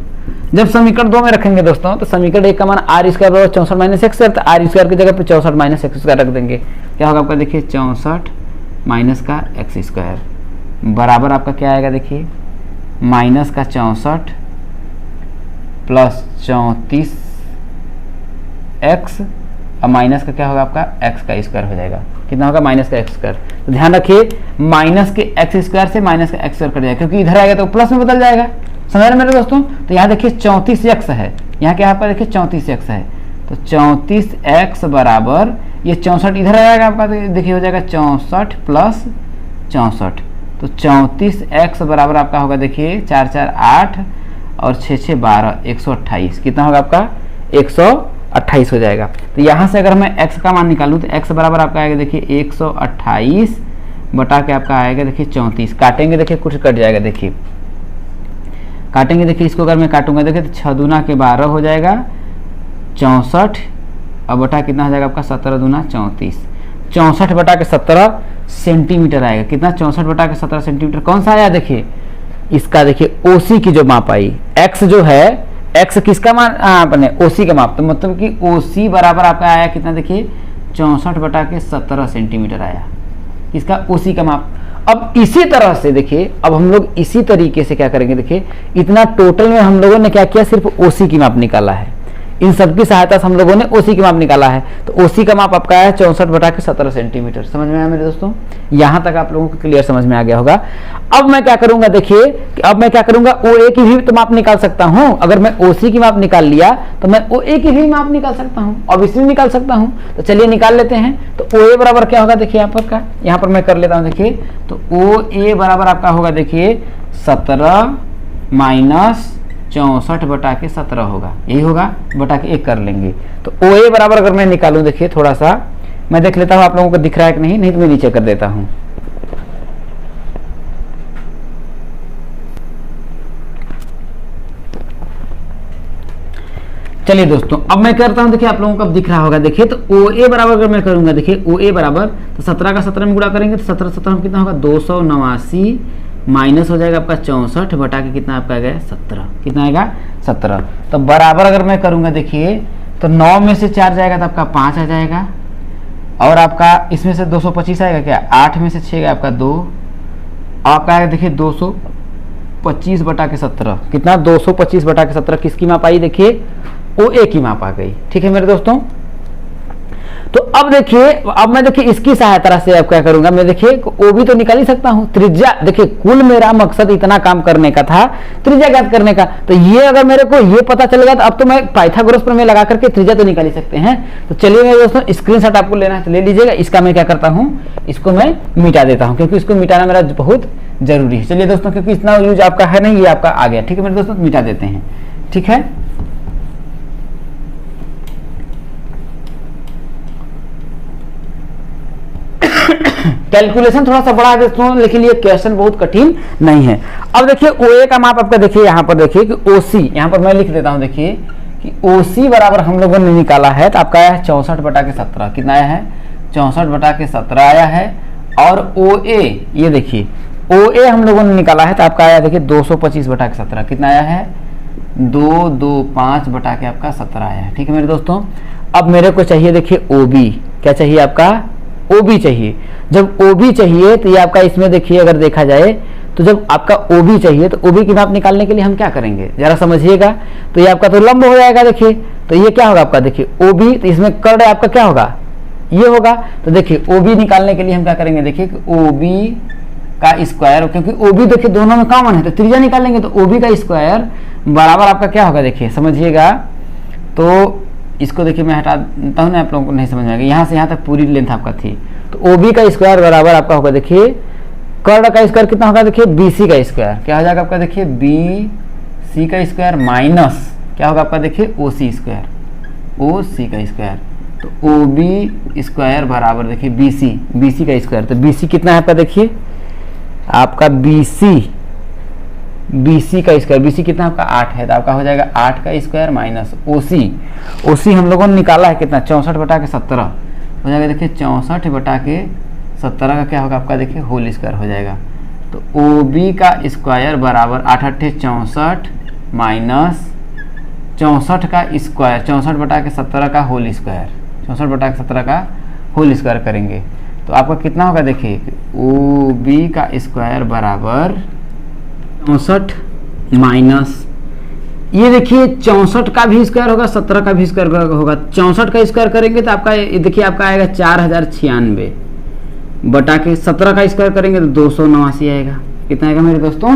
जब समीकरण 2 में रखेंगे दोस्तों तो समीकरण 1 का मान आर स्क्वायर बराबर 64 माइनस एक्स स्क्वायर, तो आर स्क्वायर की जगह पे 64 माइनस एक्स स्क्वायर रख देंगे। क्या होगा आपका देखिए 64 माइनस का एक्स स्क्वायर बराबर आपका क्या आएगा देखिए माइनस का 64 प्लस 34 एक्स और माइनस का क्या होगा आपका एक्स का स्क्वायर हो जाएगा। कितना होगा? माइनस का एक्स स्क्वायर। तो ध्यान रखिए माइनस के एक्स स्क्वायर से माइनस का एक्स स्क्वायर कट जाएगा, क्योंकि इधर आएगा तो प्लस में बदल जाएगा। समझ रहे मेरे दोस्तों? तो यहाँ देखिए 34 एक्स है, यहाँ क्या आपका देखिए 34 एक्स है, तो 34 एक्स बराबर ये 64 इधर आ जाएगा आपका, देखिए हो जाएगा 64 प्लस 64, तो 34 एक्स बराबर आपका होगा देखिए 4 4 8 और 6 6 12 128। कितना होगा आपका? 128 हो जाएगा। तो यहाँ से अगर मैं x का मान निकालूँ तो x बराबर आपका आएगा देखिए 128 बटा के आपका आएगा देखिए 34। काटेंगे देखिए कुछ कट जाएगा, देखिए काटेंगे देखिए इसको अगर मैं काटूंगा देखिए तो 6 दूना के 12 हो जाएगा 64 और बटा कितना हो जाएगा आपका 17 दूना 34। 64 बटा के 17 सेंटीमीटर आएगा। कितना? 64 बटा के 17 सेंटीमीटर। कौन सा आया देखिए इसका, देखिए ओसी की जो माप आई, x जो है x किसका मान अपने ओसी का माप, तो मतलब कि ओसी बराबर आपका आया कितना देखिए 64 बटा के 17 सेंटीमीटर आया, इसका ओसी का माप। अब इसी तरह से देखिए अब हम लोग इसी तरीके से क्या करेंगे देखिए इतना टोटल में हम लोगों ने क्या किया, सिर्फ ओसी की माप निकाला है। इन सब की सहायता से हम लोगों ने ओसी की माप निकाला है। तो ओसी का माप आपका है 64 बटा के 17 सेंटीमीटर। समझ में आया मेरे दोस्तों? यहाँ तक आप लोगों को क्लियर समझ में आ गया होगा। अब मैं क्या करूंगा देखिए कि अब मैं क्या करूंगा ओए की भी तो माप निकाल सकता हूँ। अगर मैं ओसी की माप निकाल लिया तो मैं ओए की भी माप निकाल सकता हूँ, ऑब्वियसली निकाल सकता हूँ। तो चलिए निकाल लेते हैं। तो ओए बराबर क्या होगा देखिए यहाँ पर मैं कर लेता हूँ देखिए, तो ओए बराबर आपका होगा देखिए 17 माइनस 64 बटा के 17 होगा, यही होगा, बटा के 1 कर लेंगे। तो OA बराबर अगर मैं निकालूं देखिए थोड़ा सा मैं देख लेता हूं आप लोगों को दिख रहा है कि नहीं तो मैं नीचे कर देता हूं। चलिए दोस्तों अब मैं करता हूं, देखिए आप लोगों को अब दिख रहा होगा। देखिए तो OA बराबर अगर मैं करूंगा देखिए OA बराबर तो 17 का 17 में गुणा करेंगे तो 17 17 में कितना होगा 289 माइनस हो जाएगा आपका 64 बटा के कितना आपका आ गया 17। कितना आएगा 17। तो बराबर अगर मैं करूंगा देखिए तो 9 में से 4 जाएगा तो आपका 5 आ जाएगा, और आपका इसमें से 225 आएगा क्या, 8 में से 6 आपका 2, आपका आएगा देखिए 225 बटा के 17। कितना 225 बटा के 17 किसकी माप आई देखिए OA की माप आ गई। ठीक है मेरे दोस्तों। तो अब देखिए अब मैं देखिए इसकी सहायता से अब क्या करूंगा मैं देखिए OB तो निकाल ही सकता हूं, त्रिज्या देखिए कुल मेरा मकसद इतना काम करने का था त्रिज्या ज्ञात करने का। तो ये अगर मेरे को ये पता चलेगा तो अब तो मैं पाइथागोरस प्रमेय लगा करके त्रिज्या तो निकाल ही सकते हैं। तो चलिए मेरे दोस्तों स्क्रीनशॉट आपको लेना है तो ले लीजिएगा। इसका मैं क्या करता हूँ इसको मैं मिटा देता हूँ, क्योंकि इसको मिटाना मेरा बहुत जरूरी है। चलिए दोस्तों क्योंकि इतना यूज आपका है नहीं, ये आपका आ गया। ठीक है मेरे दोस्तों मिटा देते हैं। ठीक है कैलकुलेशन थोड़ा सा बड़ा है दोस्तों, लेकिन ये क्वेश्चन बहुत कठिन नहीं है। अब देखिए OA का माप आपका देखिए यहाँ पर देखिए कि OC यहाँ पर मैं लिख देता हूँ देखिए कि OC बराबर हम लोगों ने निकाला है तो आपका आया है 64 बटा के 17। कितना आया है 64 बटा के 17 आया है। और OA ये देखिए OA हम लोगों ने निकाला है तो आपका आया देखिए 225 बटा के 17। कितना आया है 225 बटा के आपका 17 आया है। ठीक है मेरे दोस्तों। अब मेरे को चाहिए देखिए OB, क्या चाहिए आपका OB चाहिए। जब OB चाहिए तो ये आपका इसमें देखिए अगर देखा जाए तो जब आपका OB चाहिए तो OB की माप निकालने के लिए हम क्या करेंगे जरा समझिएगा। तो ये आपका तो लंब हो जाएगा देखिए, तो ये क्या होगा आपका देखिए OB, तो इसमें कर्ण आपका क्या होगा ये होगा। तो देखिए OB निकालने के लिए हम क्या करेंगे देखिए OB का स्क्वायर, क्योंकि OB देखिए दोनों में कॉमन है तो त्रिज्या निकालेंगे तो OB का स्क्वायर बराबर आपका क्या होगा देखिए समझिएगा। तो इसको देखिए मैं हटा देता हूँ ना, आप लोगों को नहीं समझ में आएगा। यहाँ से यहाँ तक पूरी लेंथ आपका थी, तो ओ बी का स्क्वायर बराबर आपका होगा देखिए कर्ण का स्क्वायर कितना होगा देखिए बी सी का स्क्वायर, क्या हो जाएगा आपका देखिए बी सी का स्क्वायर माइनस क्या होगा आपका देखिए ओ सी स्क्वायर, ओ सी का स्क्वायर। तो ओ बी स्क्वायर बराबर देखिए बी सी का स्क्वायर। तो बी सी कितना है आपका देखिए आपका बी सी का स्क्वायर, बी सी कितना आपका 8 है, तो आपका हो जाएगा 8 का स्क्वायर माइनस ओ सी हम लोगों ने निकाला है कितना 64/17 हो जाएगा देखिए 64/17 का क्या होगा आपका देखिए होल स्क्वायर हो जाएगा। तो ओ बी का स्क्वायर बराबर 8 8 64 माइनस 64 का स्क्वायर 64/17 का होल स्क्वायर, 64/17 का होल स्क्वायर करेंगे तो आपका कितना होगा देखिए ओ बी का स्क्वायर बराबर 64 माइनस ये देखिए 64 का भी स्क्वायर होगा 17 का भी स्क्वायर होगा। 64 का स्क्वायर करेंगे तो आपका देखिए आपका आएगा 4096 बटा के 17 का स्क्वायर करेंगे तो 289 आएगा। कितना आएगा मेरे दोस्तों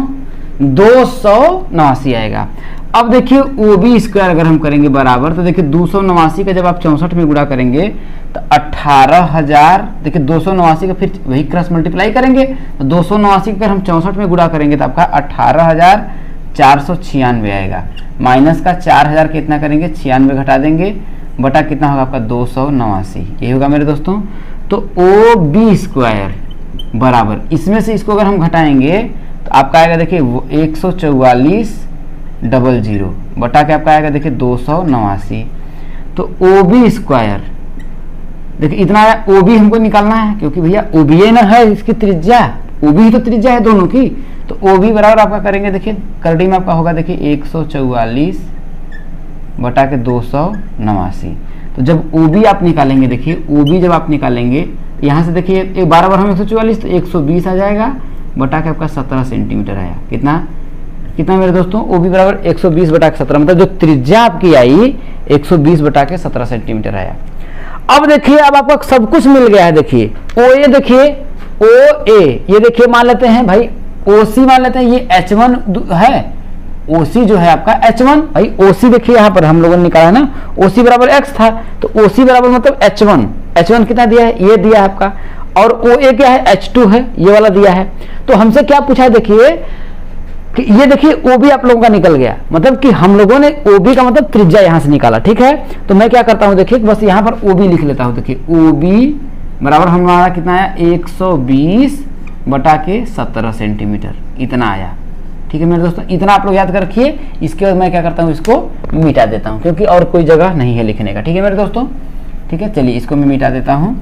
289 आएगा। अब देखिए ओ बी स्क्वायर अगर हम करेंगे बराबर तो देखिए 289 का जब आप 64 में गुणा करेंगे तो 18,000 देखिए 289 का फिर वही क्रॉस मल्टीप्लाई करेंगे तो 289 का अगर हम 64 में गुणा करेंगे तो आपका 18,496 आएगा। माइनस का 4,000 कितना करेंगे 96 घटा देंगे बटा कितना होगा आपका 289 ये होगा मेरे दोस्तों। तो ओ बी स्क्वायर बराबर इसमें से इसको अगर हम घटाएंगे तो आपका आएगा देखिए 144,000 बटा के आपका आएगा देखिए 289। तो ओ बी स्क्वायर देखिए इतना आया, ओ बी हमको निकालना है क्योंकि भैया ओ बी ना है इसकी त्रिज्या, ओ बी ही तो त्रिज्या है दोनों की। तो ओ बी बराबर आपका करेंगे देखिए करड़ी में आपका होगा देखिए 144 बटा के 289। तो जब ओ बी आप निकालेंगे देखिए ओ बी जब आप निकालेंगे यहाँ से देखिए एक 12 बार हम 144 तो 120 आ जाएगा बटा के आपका 17 सेंटीमीटर आया। कितना मेरे दोस्तों ओ बी बराबर 120 बटा के 17 मतलब जो त्रिज्या आपकी आई 120 बटा के 17 सेंटीमीटर आया। अब देखिए अब आपको सब कुछ मिल गया है। देखिए ओ ए देखिए ओ ए ये देखिए मान लेते हैं भाई ओ सी मान लेते हैं ये H1 है, ओ सी जो है आपका H1 भाई ओ सी देखिए यहाँ पर हम लोगों ने निकाला है ना ओ सी बराबर x था तो ओ सी बराबर मतलब H1 कितना दिया है ये दिया है आपका और ओ ए क्या है H2 है ये वाला दिया है। तो हमसे क्या पूछा है देखिए कि ये देखिए ओ बी आप लोगों का निकल गया मतलब कि हम लोगों ने ओ बी का मतलब त्रिज्या यहां से निकाला। ठीक है तो मैं क्या करता हूं देखिए बस यहां पर ओ बी लिख लेता हूं। देखिए ओ बी बराबर हमारा कितना आया 120 बटा के 17 सेंटीमीटर इतना आया। ठीक है मेरे दोस्तों इतना आप लोग याद कर रखिए। इसके बाद मैं क्या करता हूँ इसको मिटा देता हूँ क्योंकि और कोई जगह नहीं है लिखने का। ठीक है मेरे दोस्तों ठीक है चलिए इसको मैं मिटा देता हूँ।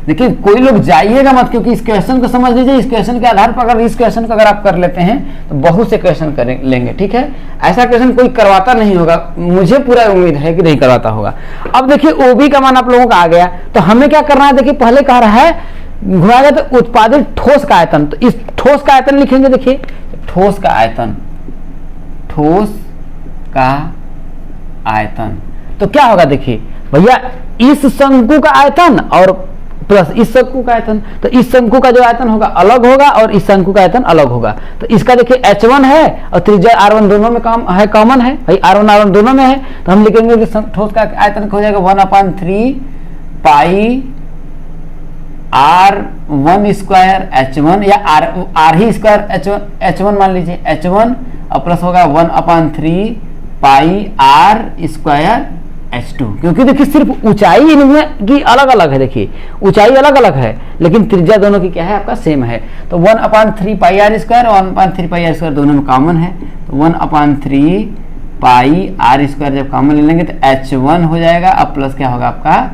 देखिए कोई लोग जाइएगा मत क्योंकि इस क्वेश्चन को समझ लीजिए। इस क्वेश्चन के आधार पर अगर इस क्वेश्चन को अगर आप कर लेते हैं तो बहुत से क्वेश्चन कर लेंगे। ठीक है ऐसा क्वेश्चन कोई करवाता नहीं होगा, मुझे पूरा उम्मीद है कि नहीं करवाता होगा। अब देखिए ओबी का मान आप लोगों का आ गया तो हमें क्या करना है देखिए पहले कह रहा है घुमाएगा तो उत्पादित ठोस का आयतन, तो इस ठोस का आयतन लिखेंगे। देखिए ठोस का आयतन तो क्या होगा देखिए भैया इस शंकु का आयतन और प्लस इस शंकु का आयतन, तो इस शंकु का जो आयतन होगा अलग होगा और इस शंकु का आयतन अलग होगा। तो इसका देखिए H1 है और त्रिज्या R1 दोनों में कॉमन है भाई R1 दोनों में है तो हम लिखेंगे कि ठोस का आयतन हो जाएगा 1/3 पाई R1 स्क्वायर H1 या R ही स्क्वायर H1 मान लीजिए H1 और प्लस होगा 1/3 पाई R स्क्वायर H2 क्योंकि देखिए सिर्फ ऊंचाई इनमें की अलग अलग है। देखिए ऊंचाई अलग अलग है लेकिन त्रिज्या दोनों की क्या है आपका सेम है। तो 1/3 पाई R स्क्वायर और 1/3 पाई R स्क्वायर दोनों में कॉमन है तो 1/3 पाई R स्क्वायर जब कॉमन ले लेंगे तो H1 हो जाएगा अब प्लस क्या होगा आपका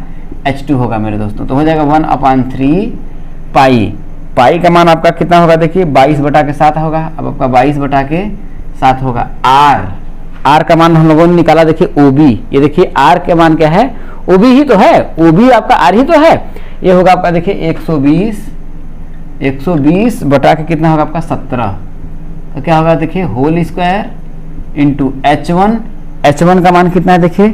H2 होगा मेरे दोस्तों। तो हो जाएगा 1/3 पाई का मान आपका कितना होगा देखिए 22 बटा के 7 होगा। अब आपका 22 बटा के 7 होगा R का मान हम लोगों ने निकाला। देखिए OB ये देखिए R के मान क्या है OB ही तो है, OB आपका R ही तो है। ये होगा आपका देखिए 120 बटा के कितना होगा आपका 17 तो क्या होगा देखिए होल स्क्वायर इंटू H1 का मान कितना है देखिए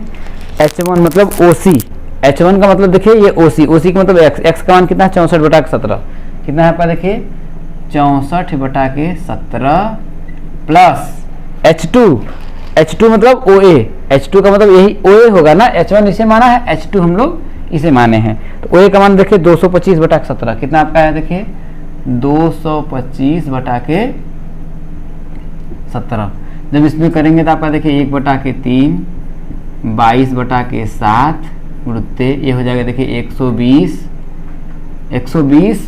H1 मतलब OC H1 का मतलब देखिए ये OC का मतलब x का मान कितना है 64 बटा के 17 कितना है आपका देखिए 64 बटा के 17 प्लस H2 मतलब OA, H2 का मतलब यही OA होगा ना, H1 इसे माना है, H2 हम लोग इसे माने हैं। तो OA का मान देखिए 225 बटा 17 कितना आपका है, देखिए 225 बटा के 17। जब इसमें करेंगे तो आपका देखिए 1 बटा के 3, 22 बटा के 7 गुणुत्ते ये हो जाएगा देखिए 120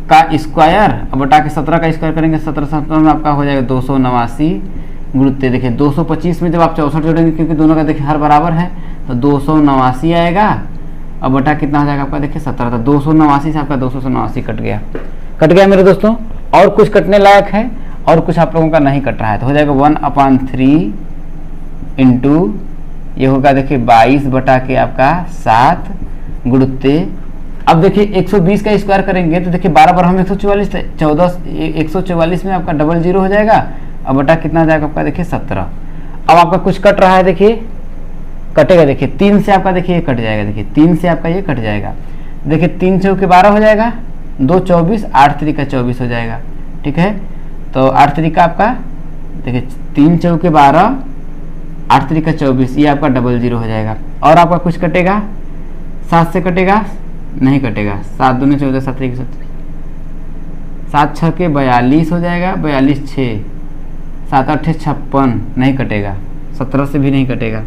का स्क्वायर बटा के 17 का स्क्वायर करेंगे, 17 में आपका हो जाएगा 289 गुणुत्ते देखिए 225 में जब आप 64 जोड़ेंगे क्योंकि दोनों का देखिए हर बराबर है तो 289 आएगा और बटा कितना हो जाएगा आपका देखिए 17। तो 289 से आपका 289 कट गया मेरे दोस्तों। और कुछ कटने लायक है और कुछ आप लोगों का नहीं कट रहा है तो हो जाएगा 1/3 इंटू ये होगा देखिए 22 बटा के आपका 7 गुणुत्ते। अब देखिए 120 का स्क्वायर करेंगे तो देखिए 12 हम 144 144 में आपका 00 हो जाएगा और बटा कितना जाएगा आपका देखिए 17। अब आपका कुछ कट रहा है, देखिए कटेगा, देखिए 3 से आपका देखिए ये कट जाएगा, देखिए 3 से आपका ये कट जाएगा, देखिए 3 चौके 12 हो जाएगा, 2 24, 8 3 का 24 हो जाएगा। ठीक है, तो 8 3 का आपका देखिए 3 चौके 12, 8 3 का 24, ये आपका 00 हो जाएगा। और आपका कुछ कटेगा, 7 से कटेगा नहीं कटेगा, 7 दूनी 14, 7 3 7 6 के 42 हो जाएगा, 42 6 7 8 56 नहीं कटेगा, 17 से भी नहीं कटेगा।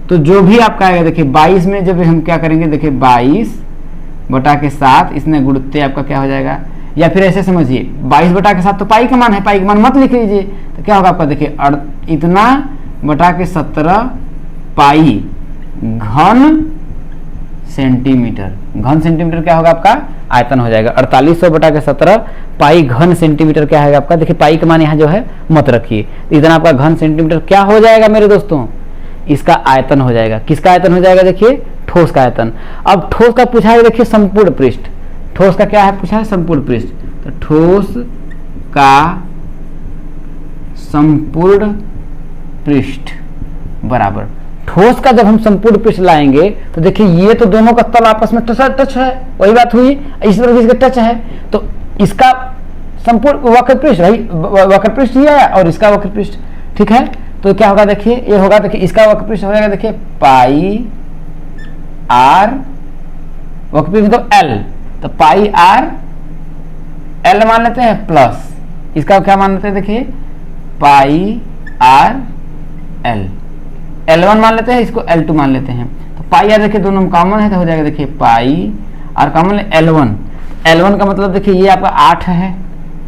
तो जो भी आपका आएगा देखिए 22 में जब हम क्या करेंगे देखिए 22 बटा के 7 इसमें गुणुत्ते आपका क्या हो जाएगा, या फिर ऐसे समझिए 22 बटा के 7 तो पाई का मान है, पाई का मान मत लिख लीजिए तो क्या होगा आपका देखिए इतना बटा के 17 पाई घन सेंटीमीटर। घन सेंटीमीटर क्या होगा आपका आयतन हो जाएगा 4800 बटा के 17 पाई घन सेंटीमीटर क्या है आपका, देखिए पाई का मान यहाँ जो है मत रखिए, इतना आपका घन सेंटीमीटर क्या हो जाएगा मेरे दोस्तों, इसका आयतन हो जाएगा। किसका आयतन हो जाएगा देखिए ठोस का आयतन। अब ठोस का पूछा है देखिए संपूर्ण पृष्ठ, ठोस का क्या है पूछा है संपूर्ण पृष्ठ, तो ठोस का संपूर्ण पृष्ठ बराबर ठोस का जब हम संपूर्ण पृष्ठ लाएंगे तो देखिए ये तो दोनों का तल आपस में टच है, वही बात हुई, इस तरह इसका टच है तो इसका संपूर्ण वक्र पृष्ठ वक्र पृष्ठ ही है और इसका वक्र पृष्ठ। ठीक है, तो क्या होगा देखिए ये होगा देखिए इसका वक्र पृष्ठ हो जाएगा देखिए पाई आर वक्र पृष्ठ तो एल, तो पाई आर एल मान लेते हैं प्लस इसका क्या मान लेते हैं देखिए पाई आर एल, L1 मान लेते हैं, इसको L2 मान लेते हैं। तो पाई आर देखिए दोनों कॉमन है तो हो जाएगा देखिए पाई आर कॉमन L1 का मतलब देखिए ये आपका 8 है,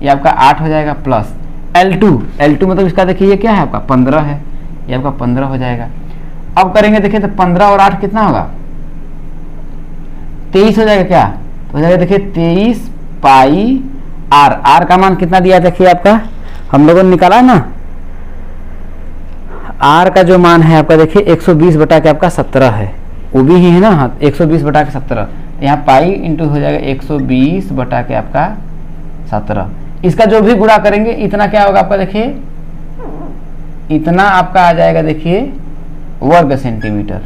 ये आपका 8 हो जाएगा प्लस L2 मतलब इसका देखिए ये क्या है आपका 15 है, ये आपका 15 हो जाएगा। अब करेंगे देखिए तो 15 और 8 कितना होगा 23 हो जाएगा, क्या तो हो जाएगा देखिए 23 पाई आर का मान कितना दिया देखिए आपका हम लोगों ने निकाला है ना, आर का जो मान है आपका देखिए 120 बटा के आपका 17 है, वो भी ही है ना, हाँ 120 बटा के 17, यहाँ पाई इंटू हो जाएगा 120 बटा के आपका 17। इसका जो भी गुणा करेंगे इतना क्या होगा आपका देखिए इतना आपका आ जाएगा देखिए वर्ग सेंटीमीटर।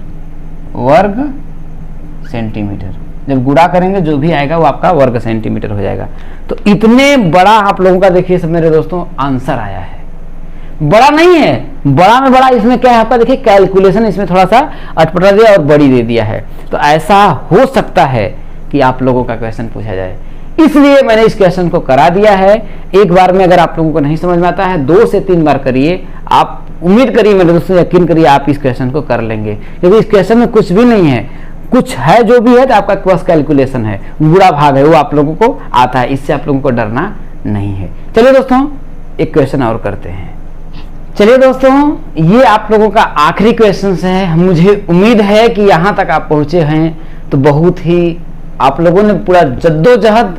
जब गुणा करेंगे जो भी आएगा वो आपका वर्ग सेंटीमीटर हो जाएगा। तो इतने बड़ा आप लोगों का देखिए सब मेरे दोस्तों आंसर आया है, बड़ा नहीं है, बड़ा में बड़ा इसमें क्या है आपका देखिए कैलकुलेशन इसमें थोड़ा सा अटपटा दिया और बड़ी दे दिया है। तो ऐसा हो सकता है कि आप लोगों का क्वेश्चन पूछा जाए, इसलिए मैंने इस क्वेश्चन को करा दिया है। एक बार में अगर आप लोगों को नहीं समझ में आता है 2 से 3 बार करिए, आप उम्मीद करिए मेरे दोस्तों यकीन करिए आप इस क्वेश्चन को कर लेंगे, क्योंकि इस क्वेश्चन में कुछ भी नहीं है, कुछ है जो भी है तो आपका बस कैलकुलेशन है, बुरा भाग है वो आप लोगों को आता है, इससे आप लोगों को डरना नहीं है। चलिए दोस्तों एक क्वेश्चन और करते हैं। चलिए दोस्तों ये आप लोगों का आखिरी क्वेश्चन है, मुझे उम्मीद है कि यहाँ तक आप पहुँचे हैं तो बहुत ही आप लोगों ने पूरा जद्दोजहद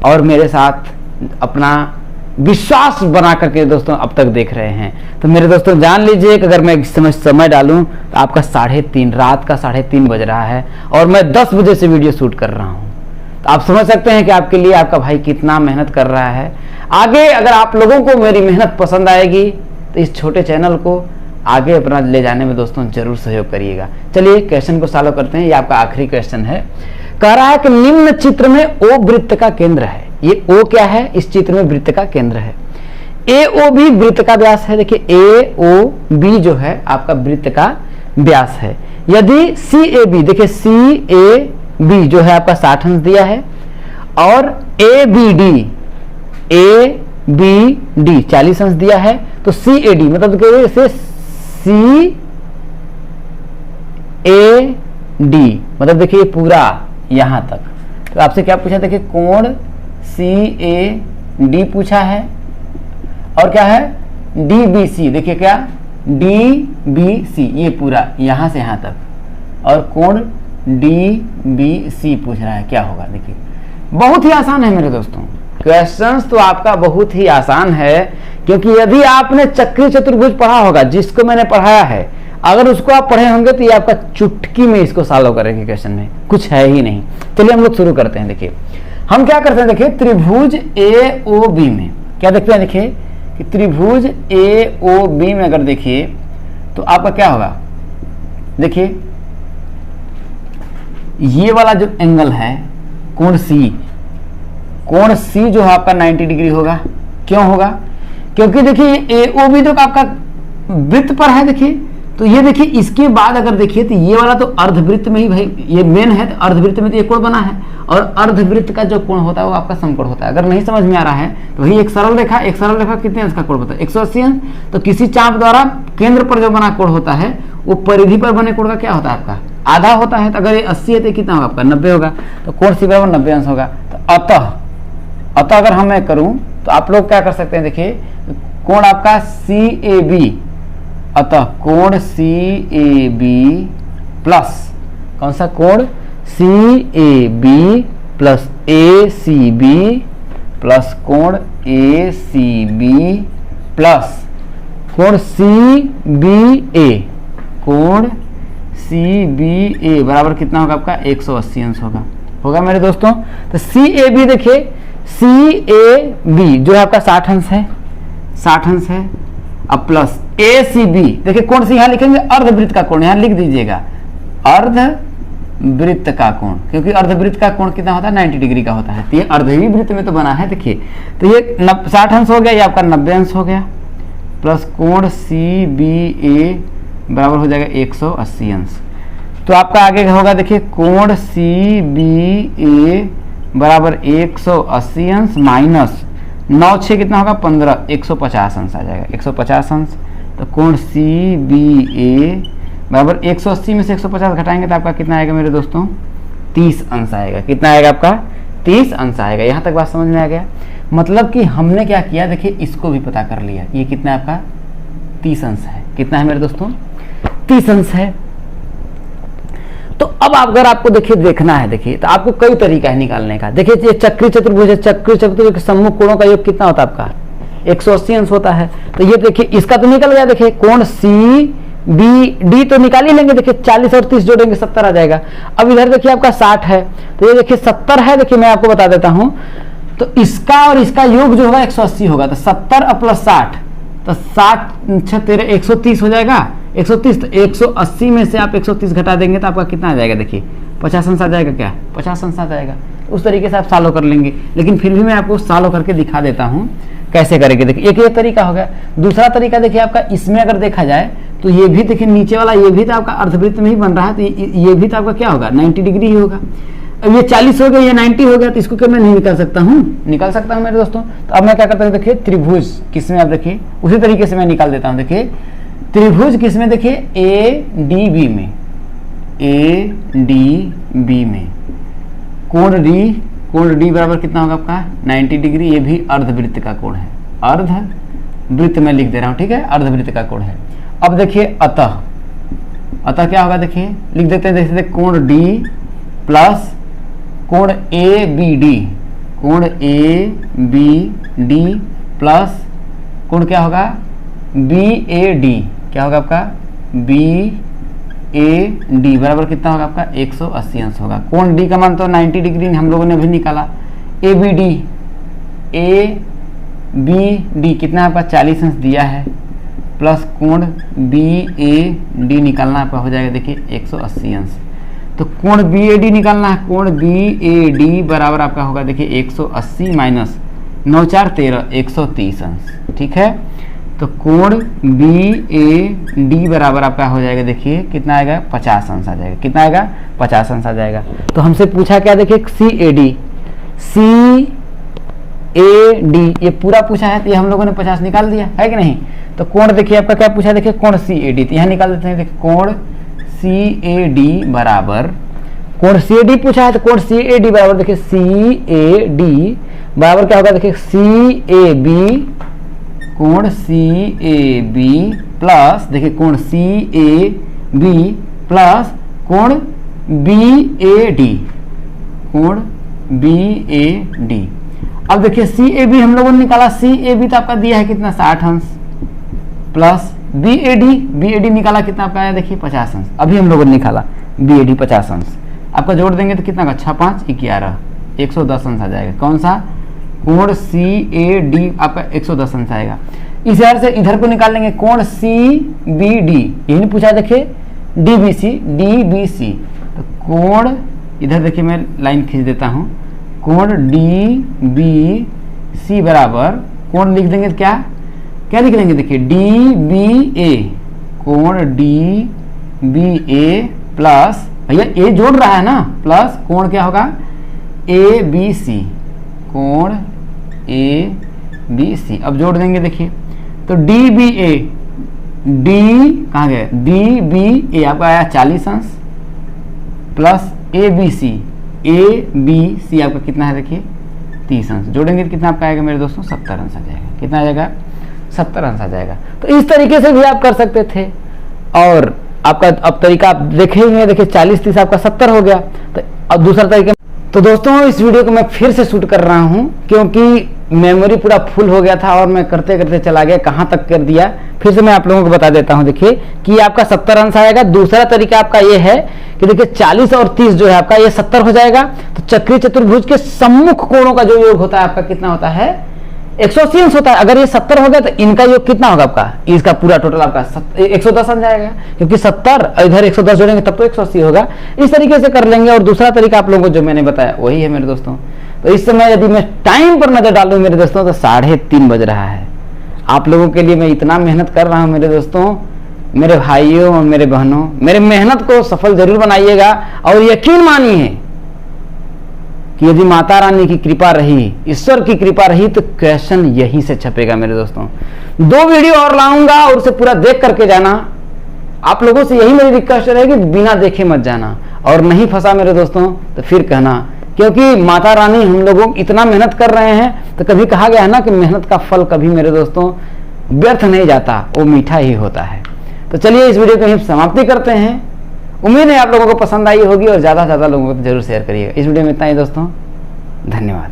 और मेरे साथ अपना विश्वास बना करके दोस्तों अब तक देख रहे हैं। तो मेरे दोस्तों जान लीजिए कि अगर मैं समय डालूं तो आपका 3:30 रात का 3:30 बज रहा है और मैं 10 बजे से वीडियो शूट कर रहा हूं। तो आप समझ सकते हैं कि आपके लिए आपका भाई कितना मेहनत कर रहा है। आगे अगर आप लोगों को मेरी मेहनत पसंद आएगी तो इस छोटे चैनल को आगे अपना ले जाने में दोस्तों जरूर सहयोग करिएगा। चलिए क्वेश्चन को सॉल्व करते हैं। ये आपका आखिरी क्वेश्चन है, कह रहा है कि निम्न चित्र में ओ वृत्त का केंद्र है। ये ओ क्या है, इस चित्र में वृत्त का केंद्र है। ए ओ बी वृत्त का व्यास है। देखिए ए ओ बी जो है आपका वृत्त का व्यास है। यदि सी ए बी, देखिए सी ए बी जो है आपका 60 अंश दिया है और ए बी डी 40 अंश दिया है, तो सी ए डी मतलब इसे सी ए डी मतलब देखिए पूरा यहां तक। तो आपसे क्या पूछा, देखिए कोण सी ए डी पूछा है और क्या है डी बी सी, देखिए क्या डी बी सी ये पूरा यहां से यहां तक, और कोण डी बी सी पूछ रहा है, क्या होगा। देखिए बहुत ही आसान है मेरे दोस्तों, क्वेश्चंस तो आपका बहुत ही आसान है, क्योंकि यदि आपने चक्रीय चतुर्भुज पढ़ा होगा, जिसको मैंने पढ़ाया है, अगर उसको आप पढ़े होंगे तो ये आपका चुटकी में इसको सॉल्व करेंगे, क्वेश्चन में कुछ है ही नहीं। चलिए हम लोग शुरू करते हैं। देखिए हम क्या करते हैं, देखिए त्रिभुज ए ओ बी में क्या देखते हैं, देखिए कि त्रिभुज ए ओ बी में अगर देखिए तो आपका क्या होगा, देखिए ये वाला जो एंगल है कोण सी जो है आपका 90 डिग्री होगा। क्यों होगा, क्योंकि देखिए ए ओ बी तो आपका वृत्त पर है। देखिए तो ये देखिए इसके बाद अगर देखिए तो ये वाला तो अर्धवृत्त में ही भाई ये मेन है, तो अर्धवृत्त में तो ये कोण बना है, और अर्धवृत्त का जो कोण होता है वो आपका समकोण होता है। अगर नहीं समझ में आ रहा है तो वही एक सरल रेखा कितने अंश का कोण होता है, 180 अंश। तो किसी चाप द्वारा केंद्र पर जो बना कोण होता है वो परिधि पर बने कोण का क्या होता है, आपका आधा होता है। तो अगर ये 80 है तो कितना होगा आपका 90 होगा, तो कोण सी बराबर 90 अंश होगा। तो अतः अगर हम मैं करूं तो आप लोग क्या कर सकते हैं, देखिए कोण आपका सी ए बी, अतः कोण सी ए बी प्लस कौन सा कोण C A B plus A C B plus कोण ए सी बी प्लस कोण सी बी ए बराबर कितना होगा आपका 180 अंश होगा मेरे दोस्तों। तो सी ए बी देखिए सी ए बी जो है आपका 60 अंश है, अब प्लस ए सी बी, देखिए कोण सी यहां लिखेंगे अर्धवृत्त का कोण, यहां लिख दीजिएगा अर्धवृत्त का कोण, क्योंकि अर्धवृत्त का कोण कितना होता है 90 डिग्री का होता है। तो ये अर्धवी वृत्त में तो बना है। देखिए तो ये 60 अंश हो गया, ये आपका 90 अंश हो गया, प्लस कोण सी बी ए बराबर हो जाएगा 180 अंश। तो आपका आगे होगा, देखिए कोण सी बी ए बराबर 180 अंश माइनस 9 6 कितना होगा 15, 150 अंश आ जाएगा, 150 अंश। तो कोण सी बी ए बराबर 180 में से 150 घटाएंगे तो आपका कितना आएगा मेरे दोस्तों 30 अंश आएगा। कितना आएगा आपका 30 अंश आएगा। यहाँ तक बात समझ में आ गया। मतलब कि हमने क्या किया, देखिए इसको भी पता कर लिया, ये कितना आपका 30 अंश है। कितना है मेरे दोस्तों 30 अंश है। तो अब अगर आपको देखिए देखना है, देखिए तो आपको कई तरीका है निकालने का। देखिए ये चक्रीय चतुर्भुज है, चक्रीय चतुर्भुज के सम्मुख कोणों का योग कितना होता है आपका 180 अंश होता है। तो ये देखिए इसका तो निकल गया, देखिए कोण सी बी डी तो निकाल ही लेंगे। देखिए 40 और 30 जोड़ेंगे 70 आ जाएगा। अब इधर देखिए आपका 60 है, तो ये देखिए 70 है। देखिए मैं आपको बता देता हूं, तो इसका और इसका योग जो होगा 180 होगा, तो 70 प्लस 60 तो 60 तेरे 130 हो जाएगा 130। तो 180 में से आप 130 घटा देंगे तो आपका कितना आ जाएगा, देखिए 50 अंश आ जाएगा। क्या 50 अंश आ जाएगा। उस तरीके से आप सॉल्व कर लेंगे, लेकिन फिर भी मैं आपको सॉल्व करके दिखा देता हूं कैसे करेंगे। देखिए एक ये तरीका हो गया। दूसरा तरीका देखिए आपका इसमें अगर देखा जाए तो ये भी देखिए नीचे वाला ये भी तो आपका अर्धवृत्त में ही बन रहा है, तो ये भी तो आपका क्या होगा 90 डिग्री ही होगा। अब ये 40 हो गया, ये 90 हो गया, तो इसको क्या मैं नहीं निकाल सकता हूँ मेरे दोस्तों। तो अब मैं क्या करता हूँ, देखिए त्रिभुज किसमें, आप देखिए उसी तरीके से मैं निकाल देता हूँ। देखिए त्रिभुज किसमें, देखिए ए डी बी में कोण डी बराबर कितना होगा आपका 90 डिग्री। ये भी अर्धवृत्त का कोण है, अर्धवृत्त में लिख दे रहा हूँ, ठीक है, अर्धवृत्त का कोण है। अब देखिए अतः क्या होगा, देखिए लिख देते हैं, देखते कोण डी प्लस कोण ए बी डी प्लस कोण क्या होगा बी ए डी, क्या होगा आपका बी ए डी बराबर कितना होगा आपका 180 अंश होगा। कोण डी का मान तो 90 डिग्री हम लोगों ने अभी निकाला। ए बी डी कितना आपका 40 अंश दिया है, प्लस कोण बी ए डी निकालना आपका हो जाएगा, देखिए 180 अंश। तो कोण बी ए डी निकालना है, कोण बी ए डी बराबर आपका होगा देखिए 180 माइनस 9 4 13, 130 अंश, ठीक है। तो कोण बी ए डी बराबर आपका हो जाएगा, देखिए कितना आएगा, 50 अंश आ जाएगा। कितना आएगा, 50 अंश आ जाएगा। तो हमसे पूछा क्या, देखिए सी ए डी ये पूरा पूछा है, तो ये हम लोगों ने 50 निकाल दिया है कि नहीं। तो कोण देखिए आपका क्या पूछा है, देखिए कोण सी ए डी, तो यहाँ निकाल देते हैं। देखिए कोण सी ए डी बराबर, कोण सी ए डी पूछा है तो कोण सी ए डी बराबर, देखिए सी ए डी बराबर क्या होगा, देखिए सी ए बी, कोण सी ए बी प्लस, देखिए कोण सी ए बी प्लस कोण बी ए डी, कोण बी ए डी। अब देखिए सी ए बी हम लोगों ने निकाला, सी ए बी तो आपका दिया है कितना, 60 अंश, प्लस बी ए डी निकाला कितना आपका आया, देखिए 50 अंश। अभी हम लोगों ने निकाला बी ए डी 50 अंश, आपका जोड़ देंगे तो कितना का, 6 5 11, 110 अंश आ जाएगा। कौन सा, कोण सी ए डी आपका 110 अंश आएगा। इस तरह से इधर को निकाल लेंगे, कोण सी बी डी, यही नहीं पूछा, देखिए डी बी सी, तो कोण इधर देखिए मैं लाइन खींच देता हूँ, कोण डी बी सी बराबर, कोण लिख देंगे तो क्या लिख देंगे, देखिए डी बी ए, कोण डी बी ए प्लस, भैया ए जोड़ रहा है ना, प्लस कोण क्या होगा, ए बी सी, कोण ए बी सी। अब जोड़ देंगे देखिए, तो डी बी ए, डी कहाँ गए, डी बी ए आपका आया 40 अंश, प्लस ए बी सी आपका कितना है, देखिए 30 अंश। जोड़ेंगे तो कितना आपका आएगा मेरे दोस्तों, 70 अंश आ जाएगा। कितना आ जाएगा, 70 अंश आ जाएगा। तो इस तरीके से भी आप कर सकते थे, और आपका अब तरीका आप देखेंगे, देखिए 40 30 आपका 70 हो गया। तो अब दूसरा तरीका, तो दोस्तों इस वीडियो को मैं फिर से शूट कर रहा हूं क्योंकि मेमोरी पूरा फुल हो गया था और मैं करते करते चला गया, कहां तक कर दिया, फिर से मैं आप लोगों को बता देता हूं। देखिए कि आपका 70 अंश आएगा। दूसरा तरीका आपका ये है कि देखिए 40 और 30 जो है आपका ये 70 हो जाएगा। तो चक्रीय चतुर्भुज के सम्मुख कोणों का जो योग होता है आपका कितना होता है, 180 अंश होता है। अगर ये 70 हो गया तो इनका योग कितना होगा आपका, इसका पूरा टोटल आपका 110 अंश आएगा, क्योंकि 70 इधर 110 जोड़ेंगे तब तो 180 होगा। इस तरीके से कर लेंगे। और दूसरा तरीका आप लोगों को जो मैंने बताया वही है मेरे दोस्तों। तो इस समय यदि मैं टाइम पर नजर डालूं मेरे दोस्तों तो 3:30 बज रहा है। आप लोगों के लिए मैं इतना मेहनत कर रहा हूं मेरे दोस्तों, मेरे भाइयों और मेरे बहनों, मेरे मेहनत को सफल जरूर बनाइएगा। और यकीन मानिए कि यदि माता रानी की कृपा रही, ईश्वर की कृपा रही, तो क्वेश्चन यहीं से छपेगा मेरे दोस्तों। 2 वीडियो और लाऊंगा और उसे पूरा देख करके जाना। आप लोगों से यही मेरी रिक्वेस्ट है कि बिना देखे मत जाना, और नहीं फंसा मेरे दोस्तों तो फिर कहना, क्योंकि माता रानी हम लोगों इतना मेहनत कर रहे हैं। तो कभी कहा गया है ना कि मेहनत का फल कभी मेरे दोस्तों व्यर्थ नहीं जाता, वो मीठा ही होता है। तो चलिए इस वीडियो को हम समाप्ति करते हैं। उम्मीद है आप लोगों को पसंद आई होगी और ज़्यादा से ज़्यादा लोगों को जरूर शेयर करिएगा। इस वीडियो में इतना ही दोस्तों, धन्यवाद।